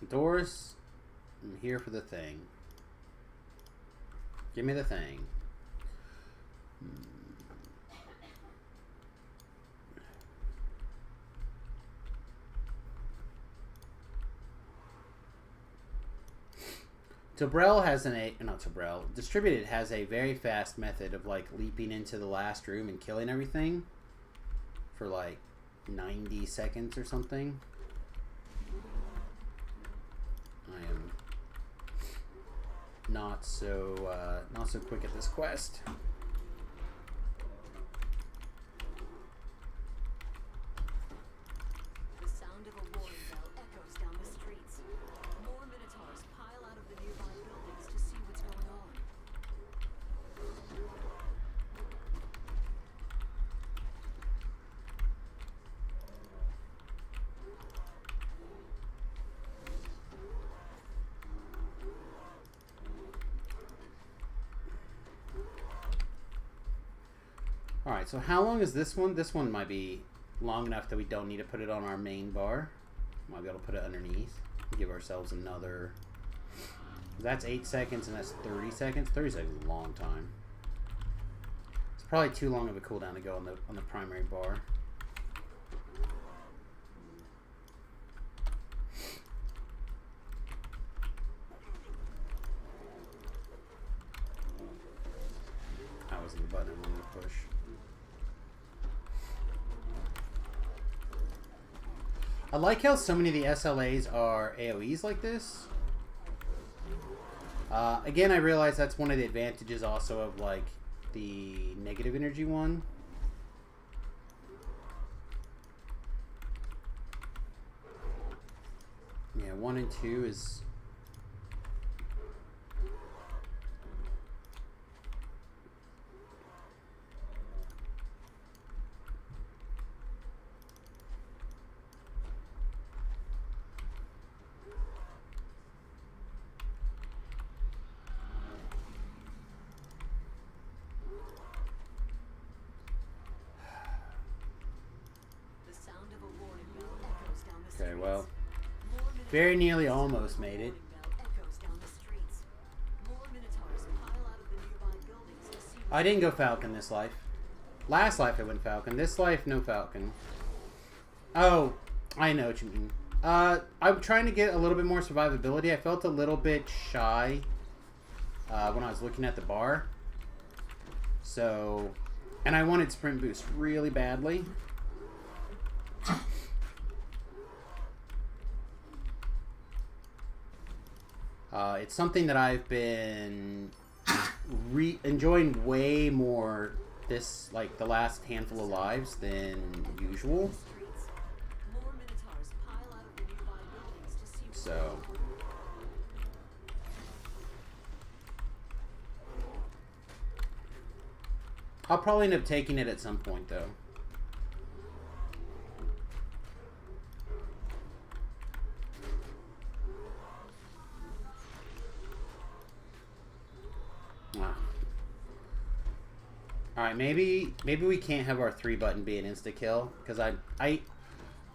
Doris, I'm here for the thing. Give me the thing. Tobrel has Distributed has a very fast method of like leaping into the last room and killing everything for like 90 seconds or something. I am not so quick at this quest. The sound of a Alright, so how long is this one? This one might be long enough that we don't need to put it on our main bar. Might be able to put it underneath. Give ourselves another... That's 8 seconds and that's 30 seconds. 30 seconds is a long time. It's probably too long of a cooldown to go on the primary bar. That wasn't the button I wanted to push. I like how so many of the SLAs are AoEs like this. Again, I realize that's one of the advantages also of like the negative energy one. Yeah, 1 and 2 is... Okay, well, very nearly almost made it. I didn't go Falcon this life. Last life I went Falcon. This life, no Falcon. Oh, I know what you mean. I'm trying to get a little bit more survivability. I felt a little bit shy when I was looking at the bar. So, and I wanted sprint boost really badly. It's something that I've been enjoying way more this, like, the last handful of lives than usual. So... I'll probably end up taking it at some point, though. Alright, maybe we can't have our 3 button be an insta kill, because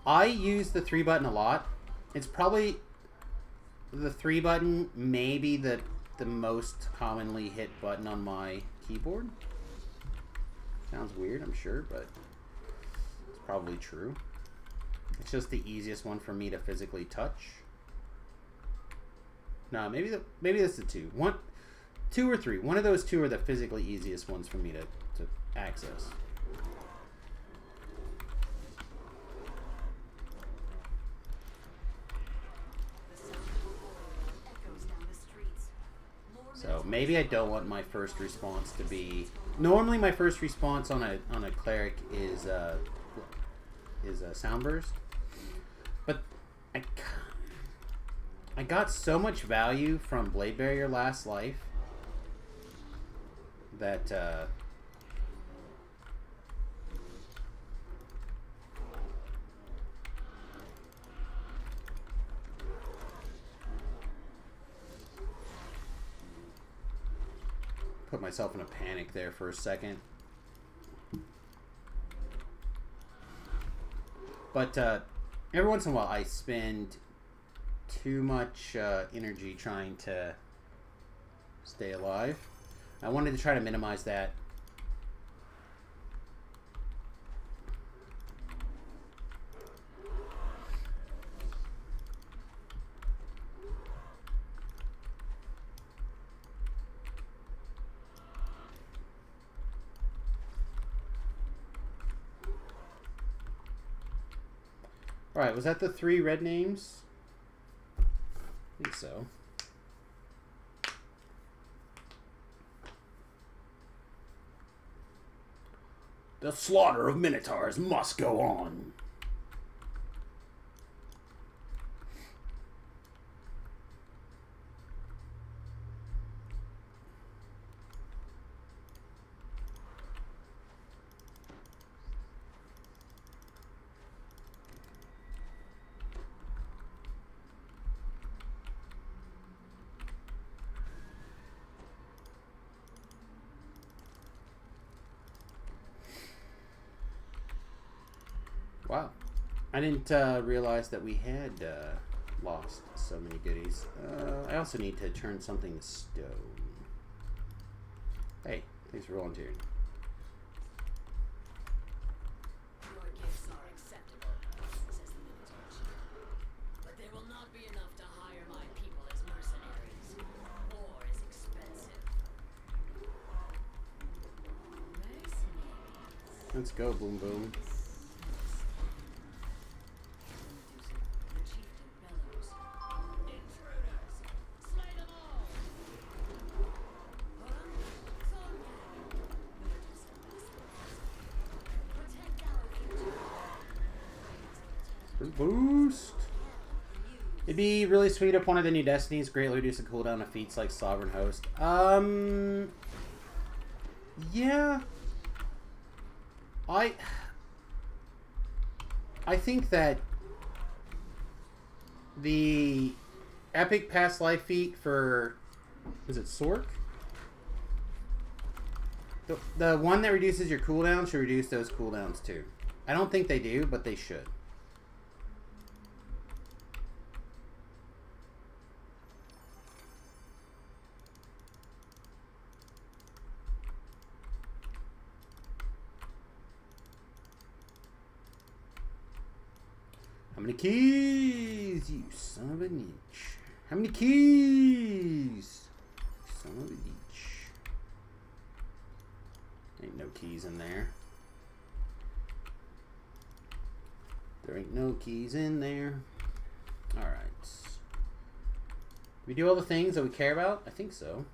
I use the 3 button a lot. It's probably the 3 button, maybe the most commonly hit button on my keyboard. Sounds weird, I'm sure, but it's probably true. It's just the easiest one for me to physically touch. No, maybe that's the 2. 2 or 3. One of those 2 are the physically easiest ones for me to access. So maybe I don't want my first response to be... Normally my first response on a cleric is a sound burst. But I got so much value from Blade Barrier last life that put myself in a panic there for a second. But every once in a while I spend too much energy trying to stay alive. I wanted to try to minimize that. Alright, was that the 3 red names? I think so. The slaughter of Minotaurs must go on. Wow. I didn't realize that we had lost so many goodies. I also need to turn something to stone. Hey, thanks for volunteering. Your gifts are acceptable, says the military chief. But there will not be enough to hire my people as mercenaries. War is expensive. Mercenaries. Let's go, boom boom. The chieftain bellows. Intruders! Slay them all! Protect our future. Boost. It'd be really sweet if one of the new destinies greatly reduce the cooldown of feats like Sovereign Host. Yeah. I think that the epic past life feat for, is it Sork? The one that reduces your cooldown should reduce those cooldowns too. I don't think they do, but they should. How many keys, you son of a bitch? How many keys? Son of a bitch. Ain't no keys in there. There ain't no keys in there. Alright. We do all the things that we care about? I think so.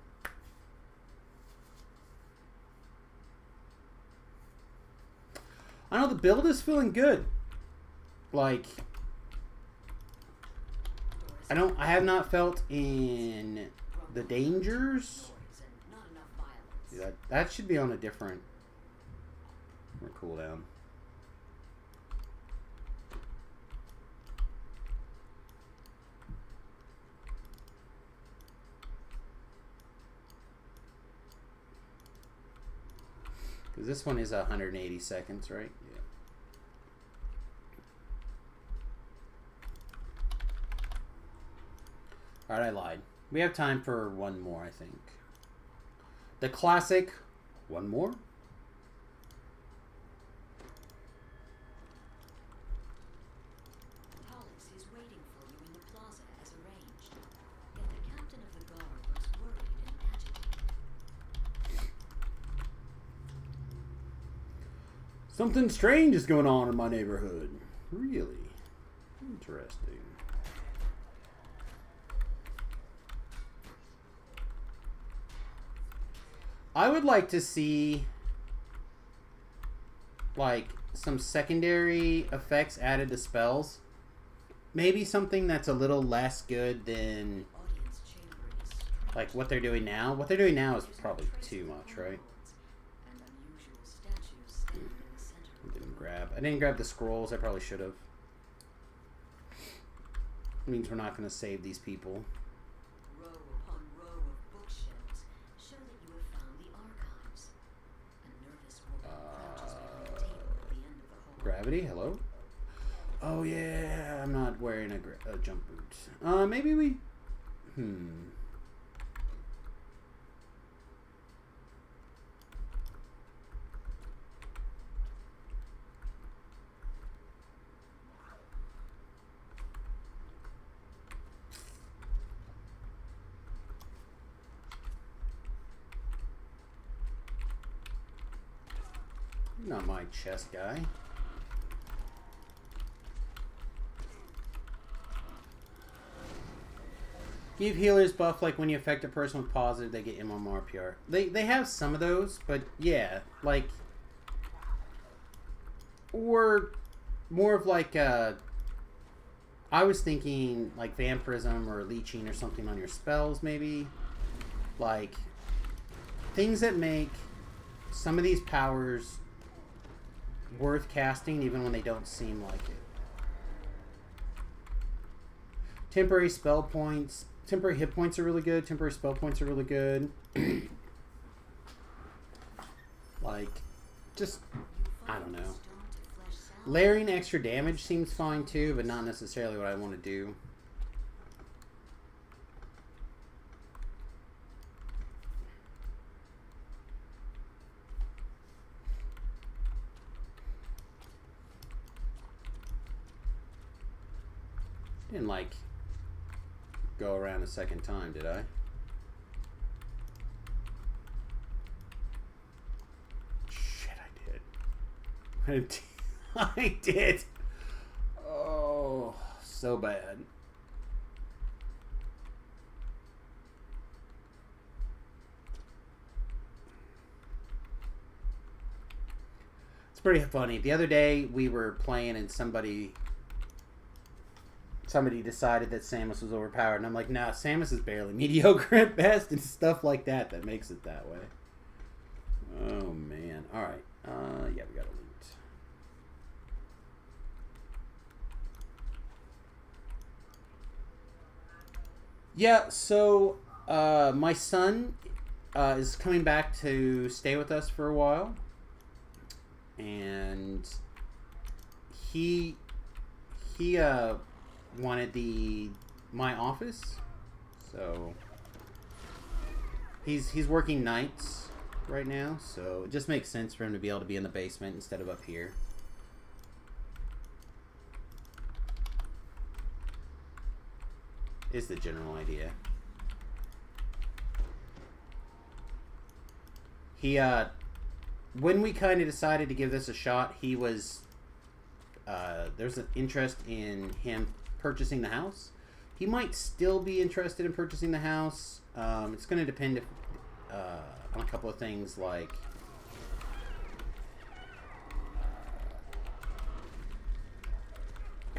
I know the build is feeling good. Like, I have not felt in the dangers. Yeah, that should be on a different cooldown. Because this one is 180 seconds, right? Yeah. Alright, I lied. We have time for one more, I think. The classic, one more? Pollux is waiting for you in the plaza as arranged. Yet the captain of the guard looks worried and agitated. Something strange is going on in my neighborhood. Really? Interesting. I would like to see like some secondary effects added to spells. Maybe something that's a little less good than Audience chamber is like what they're doing now. What they're doing now is probably too much, right? and unusual statues standing in the center of the room. I didn't grab the scrolls. I probably should have. Means we're not going to save these people. Row upon row of bookshelves show that you have found the archives. A nervous woman crouches behind a table at the end of the hall. Gravity, hello? Oh yeah, I'm not wearing a jump boot. Maybe we... Not my chest guy. Give healers buff like when you affect a person with positive, they get MMR PR. They have some of those, but yeah, like, or more of like I was thinking like vampirism or leeching or something on your spells, maybe like things that make some of these powers worth casting even when they don't seem like it. Temporary spell points, temporary hit points are really good, temporary spell points are really good. Like, just, I don't know. Layering extra damage seems fine too, but not necessarily what I want to do. Didn't like go around a second time, did I? Shit, I did. I did. Oh, so bad. It's pretty funny. The other day we were playing and somebody decided that Samus was overpowered, and I'm like, nah, Samus is barely mediocre at best, and stuff like that that makes it that way. Oh man. Alright. Yeah, we got a loot. Yeah, so my son is coming back to stay with us for a while, and he wanted my office, so he's working nights right now, so it just makes sense for him to be able to be in the basement instead of up here. Is the general idea. He when we kind of decided to give this a shot, he was there's an interest in him purchasing the house. He might still be interested in purchasing the house. It's going to depend on a couple of things, like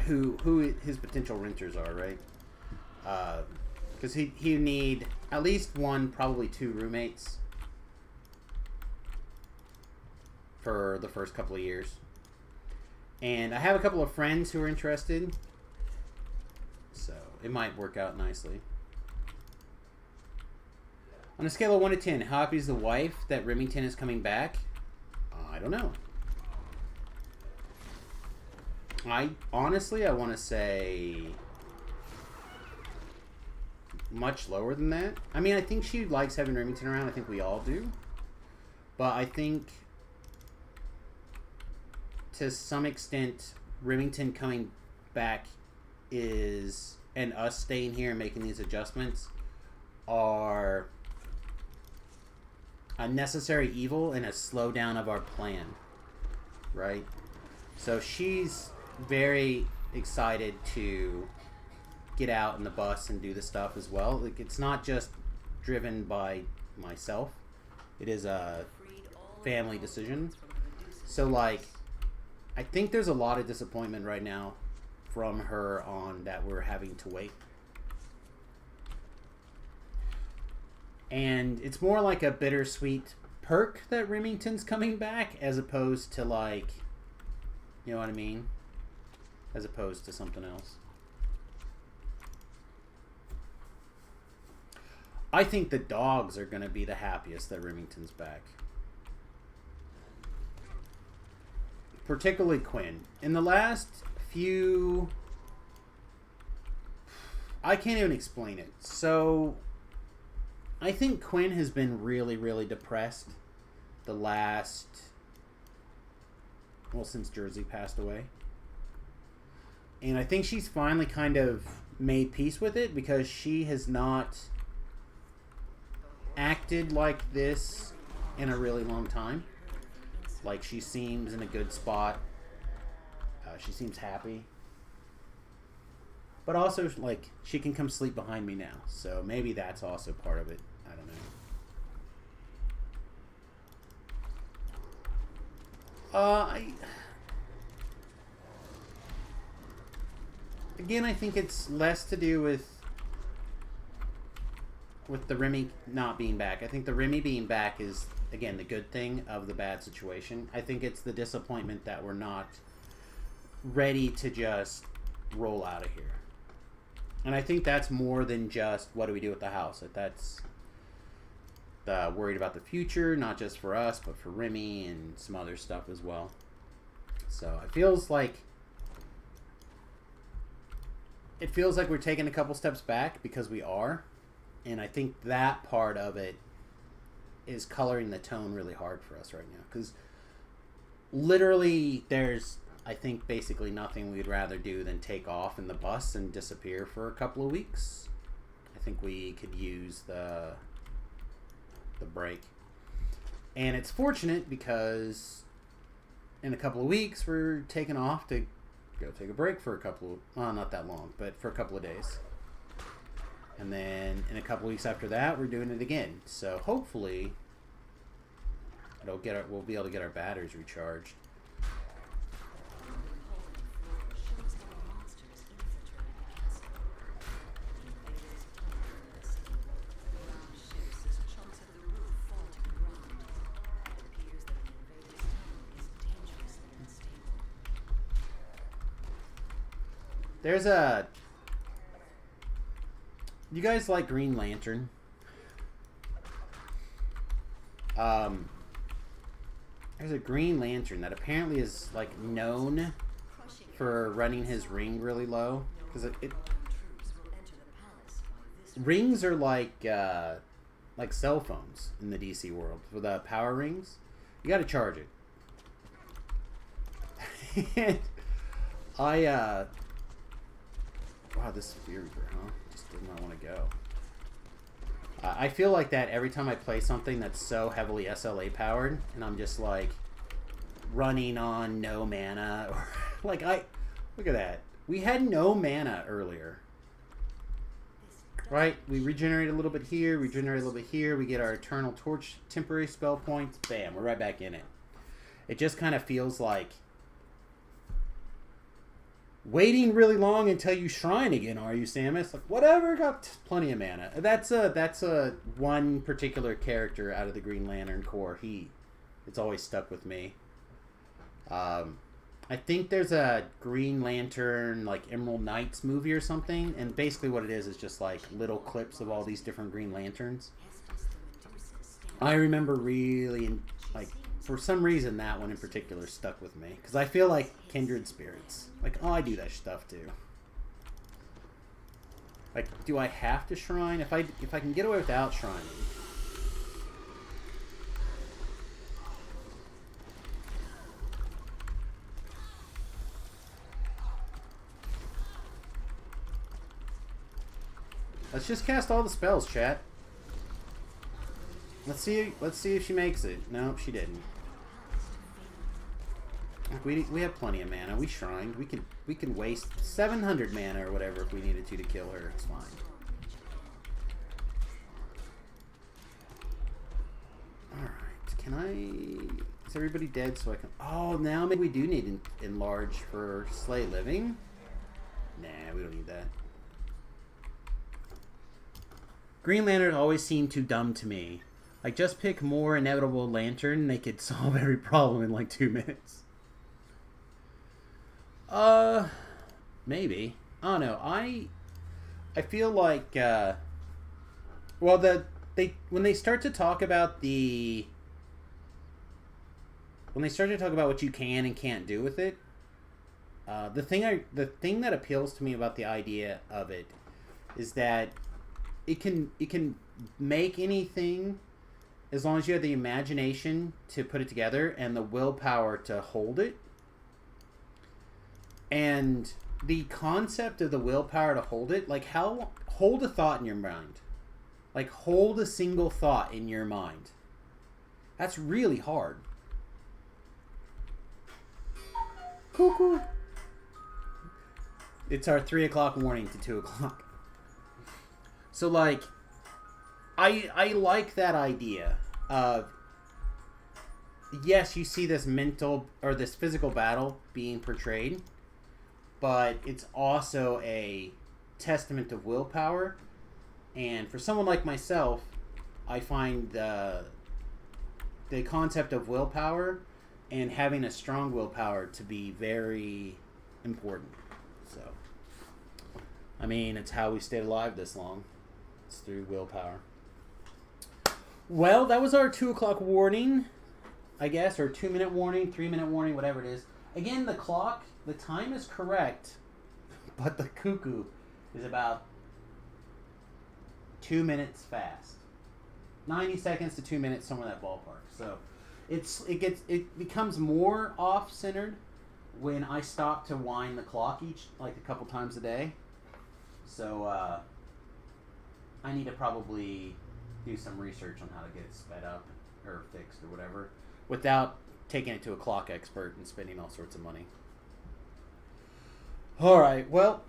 who his potential renters are, right? Because he need at least one, probably two roommates for the first couple of years. And I have a couple of friends who are interested, so it might work out nicely. On a scale of 1 to 10, how happy is the wife that Remington is coming back? I don't know. Honestly, I want to say much lower than that. I mean, I think she likes having Remington around. I think we all do. But I think to some extent, Remington coming back is, and us staying here and making these adjustments are a necessary evil and a slowdown of our plan, right? So she's very excited to get out in the bus and do the stuff as well. Like, it's not just driven by myself. It is a family decision. So, like, I think there's a lot of disappointment right now from her on that we're having to wait. And it's more like a bittersweet perk that Remington's coming back, as opposed to, like, you know what I mean? As opposed to something else. I think the dogs are going to be the happiest that Remington's back. Particularly Quinn. In the last few... I can't even explain it. So, I think Quinn has been really, really depressed the last... well, since Jersey passed away. And I think she's finally kind of made peace with it, because she has not acted like this in a really long time. Like, she seems in a good spot. She seems happy. But also, like, she can come sleep behind me now. So maybe that's also part of it. I don't know. Again, I think it's less to do with the Remy not being back. I think the Remy being back is, again, the good thing of the bad situation. I think it's the disappointment that we're not ready to just roll out of here. And I think that's more than just what do we do with the house. That's worried about the future, not just for us, but for Remy and some other stuff as well. So it feels like we're taking a couple steps back because we are, and I think that part of it is coloring the tone really hard for us right now, because literally there's, I think, basically nothing we'd rather do than take off in the bus and disappear for a couple of weeks. I think we could use the break. And it's fortunate because in a couple of weeks we're taking off to go take a break for a couple of, well, not that long, but for a couple of days. And then in a couple of weeks after that, we're doing it again. So hopefully we'll be able to get our batteries recharged. There's a... You guys like Green Lantern? There's a Green Lantern that apparently is like known for running his ring really low, because rings are like cell phones in the DC world. For the power rings, you got to charge it. And wow, this Fear Reaper, huh? Just did not want to go. I feel like that every time I play something that's so heavily SLA powered, and I'm just like running on no mana, or like look at that. We had no mana earlier, right? We regenerate a little bit here, regenerate a little bit here. We get our Eternal Torch temporary spell points. Bam, we're right back in it. It just kind of feels like waiting really long until you shrine again, are you, Samus? Like, whatever, got plenty of mana. That's a one particular character out of the Green Lantern Corps. It's always stuck with me. I think there's a Green Lantern, like, Emerald Knights movie or something, and basically what it is just like little clips of all these different Green Lanterns. I remember really, like, for some reason that one in particular stuck with me, because I feel like kindred spirits. Like, oh, I do that stuff too. Like, do I have to shrine? If I can get away without shrining. Let's just cast all the spells, chat. Let's see if she makes it. Nope, she didn't. We have plenty of mana. We shrined. We can waste 700 mana or whatever if we needed to kill her. It's fine. All right. Can I? Is everybody dead? So I can. Oh, now maybe we do need enlarge for Slay Living. Nah, we don't need that. Green Lantern always seemed too dumb to me. Like, just pick more inevitable lantern, they could solve every problem in like 2 minutes. Maybe. I don't know. I feel like, well, when they start to talk about what you can and can't do with it, the thing that appeals to me about the idea of it is that it can make anything as long as you have the imagination to put it together and the willpower to hold it. And the concept of the willpower to hold it, like, hold a thought in your mind. Like, hold a single thought in your mind. That's really hard. Cuckoo. It's our 3 o'clock warning to 2 o'clock. So, like, I like that idea of, yes, you see this mental or this physical battle being portrayed, but it's also a testament of willpower. And for someone like myself, I find the concept of willpower and having a strong willpower to be very important. So, I mean, it's how we stayed alive this long. It's through willpower. Well, that was our 2 o'clock warning, I guess, or 2 minute warning, 3 minute warning, whatever it is. Again, the clock, the time is correct, but the cuckoo is about 2 minutes fast. 90 seconds to 2 minutes, somewhere in that ballpark. So it becomes more off-centered when I stop to wind the clock a couple times a day. So I need to probably do some research on how to get it sped up or fixed or whatever without taking it to a clock expert and spending all sorts of money. Alright, well,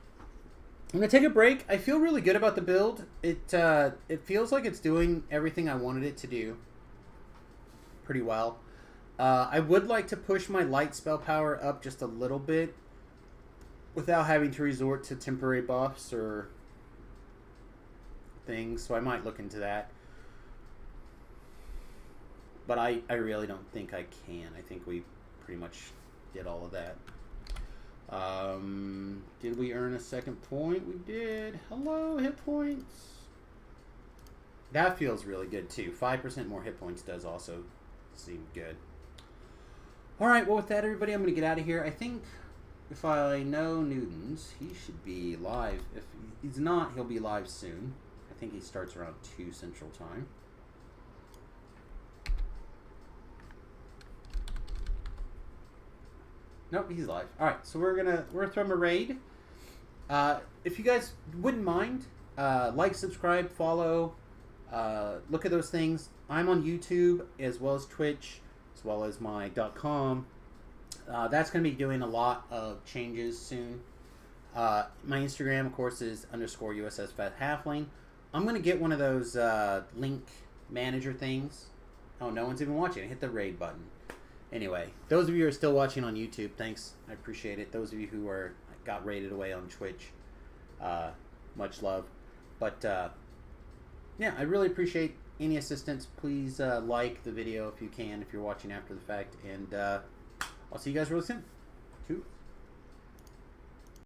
I'm going to take a break. I feel really good about the build. It feels like it's doing everything I wanted it to do pretty well. I would like to push my light spell power up just a little bit without having to resort to temporary buffs or things, so I might look into that. But I really don't think I can. I think we pretty much did all of that. Did we earn a second point? We did. Hello, hit points. That feels really good too. 5% more hit points does also seem good. Alright, well with that everybody, I'm going to get out of here. I think if I know Newton's, he should be live. If he's not, he'll be live soon. I think he starts around 2 Central Time. Nope, he's live. Alright, so we're gonna throw him a raid. If you guys wouldn't mind, like, subscribe, follow, look at those things. I'm on YouTube as well as Twitch, as well as my .com. That's gonna be doing a lot of changes soon. My Instagram, of course, is _USSFatHalfling. I'm gonna get one of those link manager things. Oh, no one's even watching. Hit the raid button. Anyway, those of you who are still watching on YouTube, thanks. I appreciate it. Those of you who got raided away on Twitch, much love. But, yeah, I really appreciate any assistance. Please like the video if you can, if you're watching after the fact. And I'll see you guys really soon. Toodles.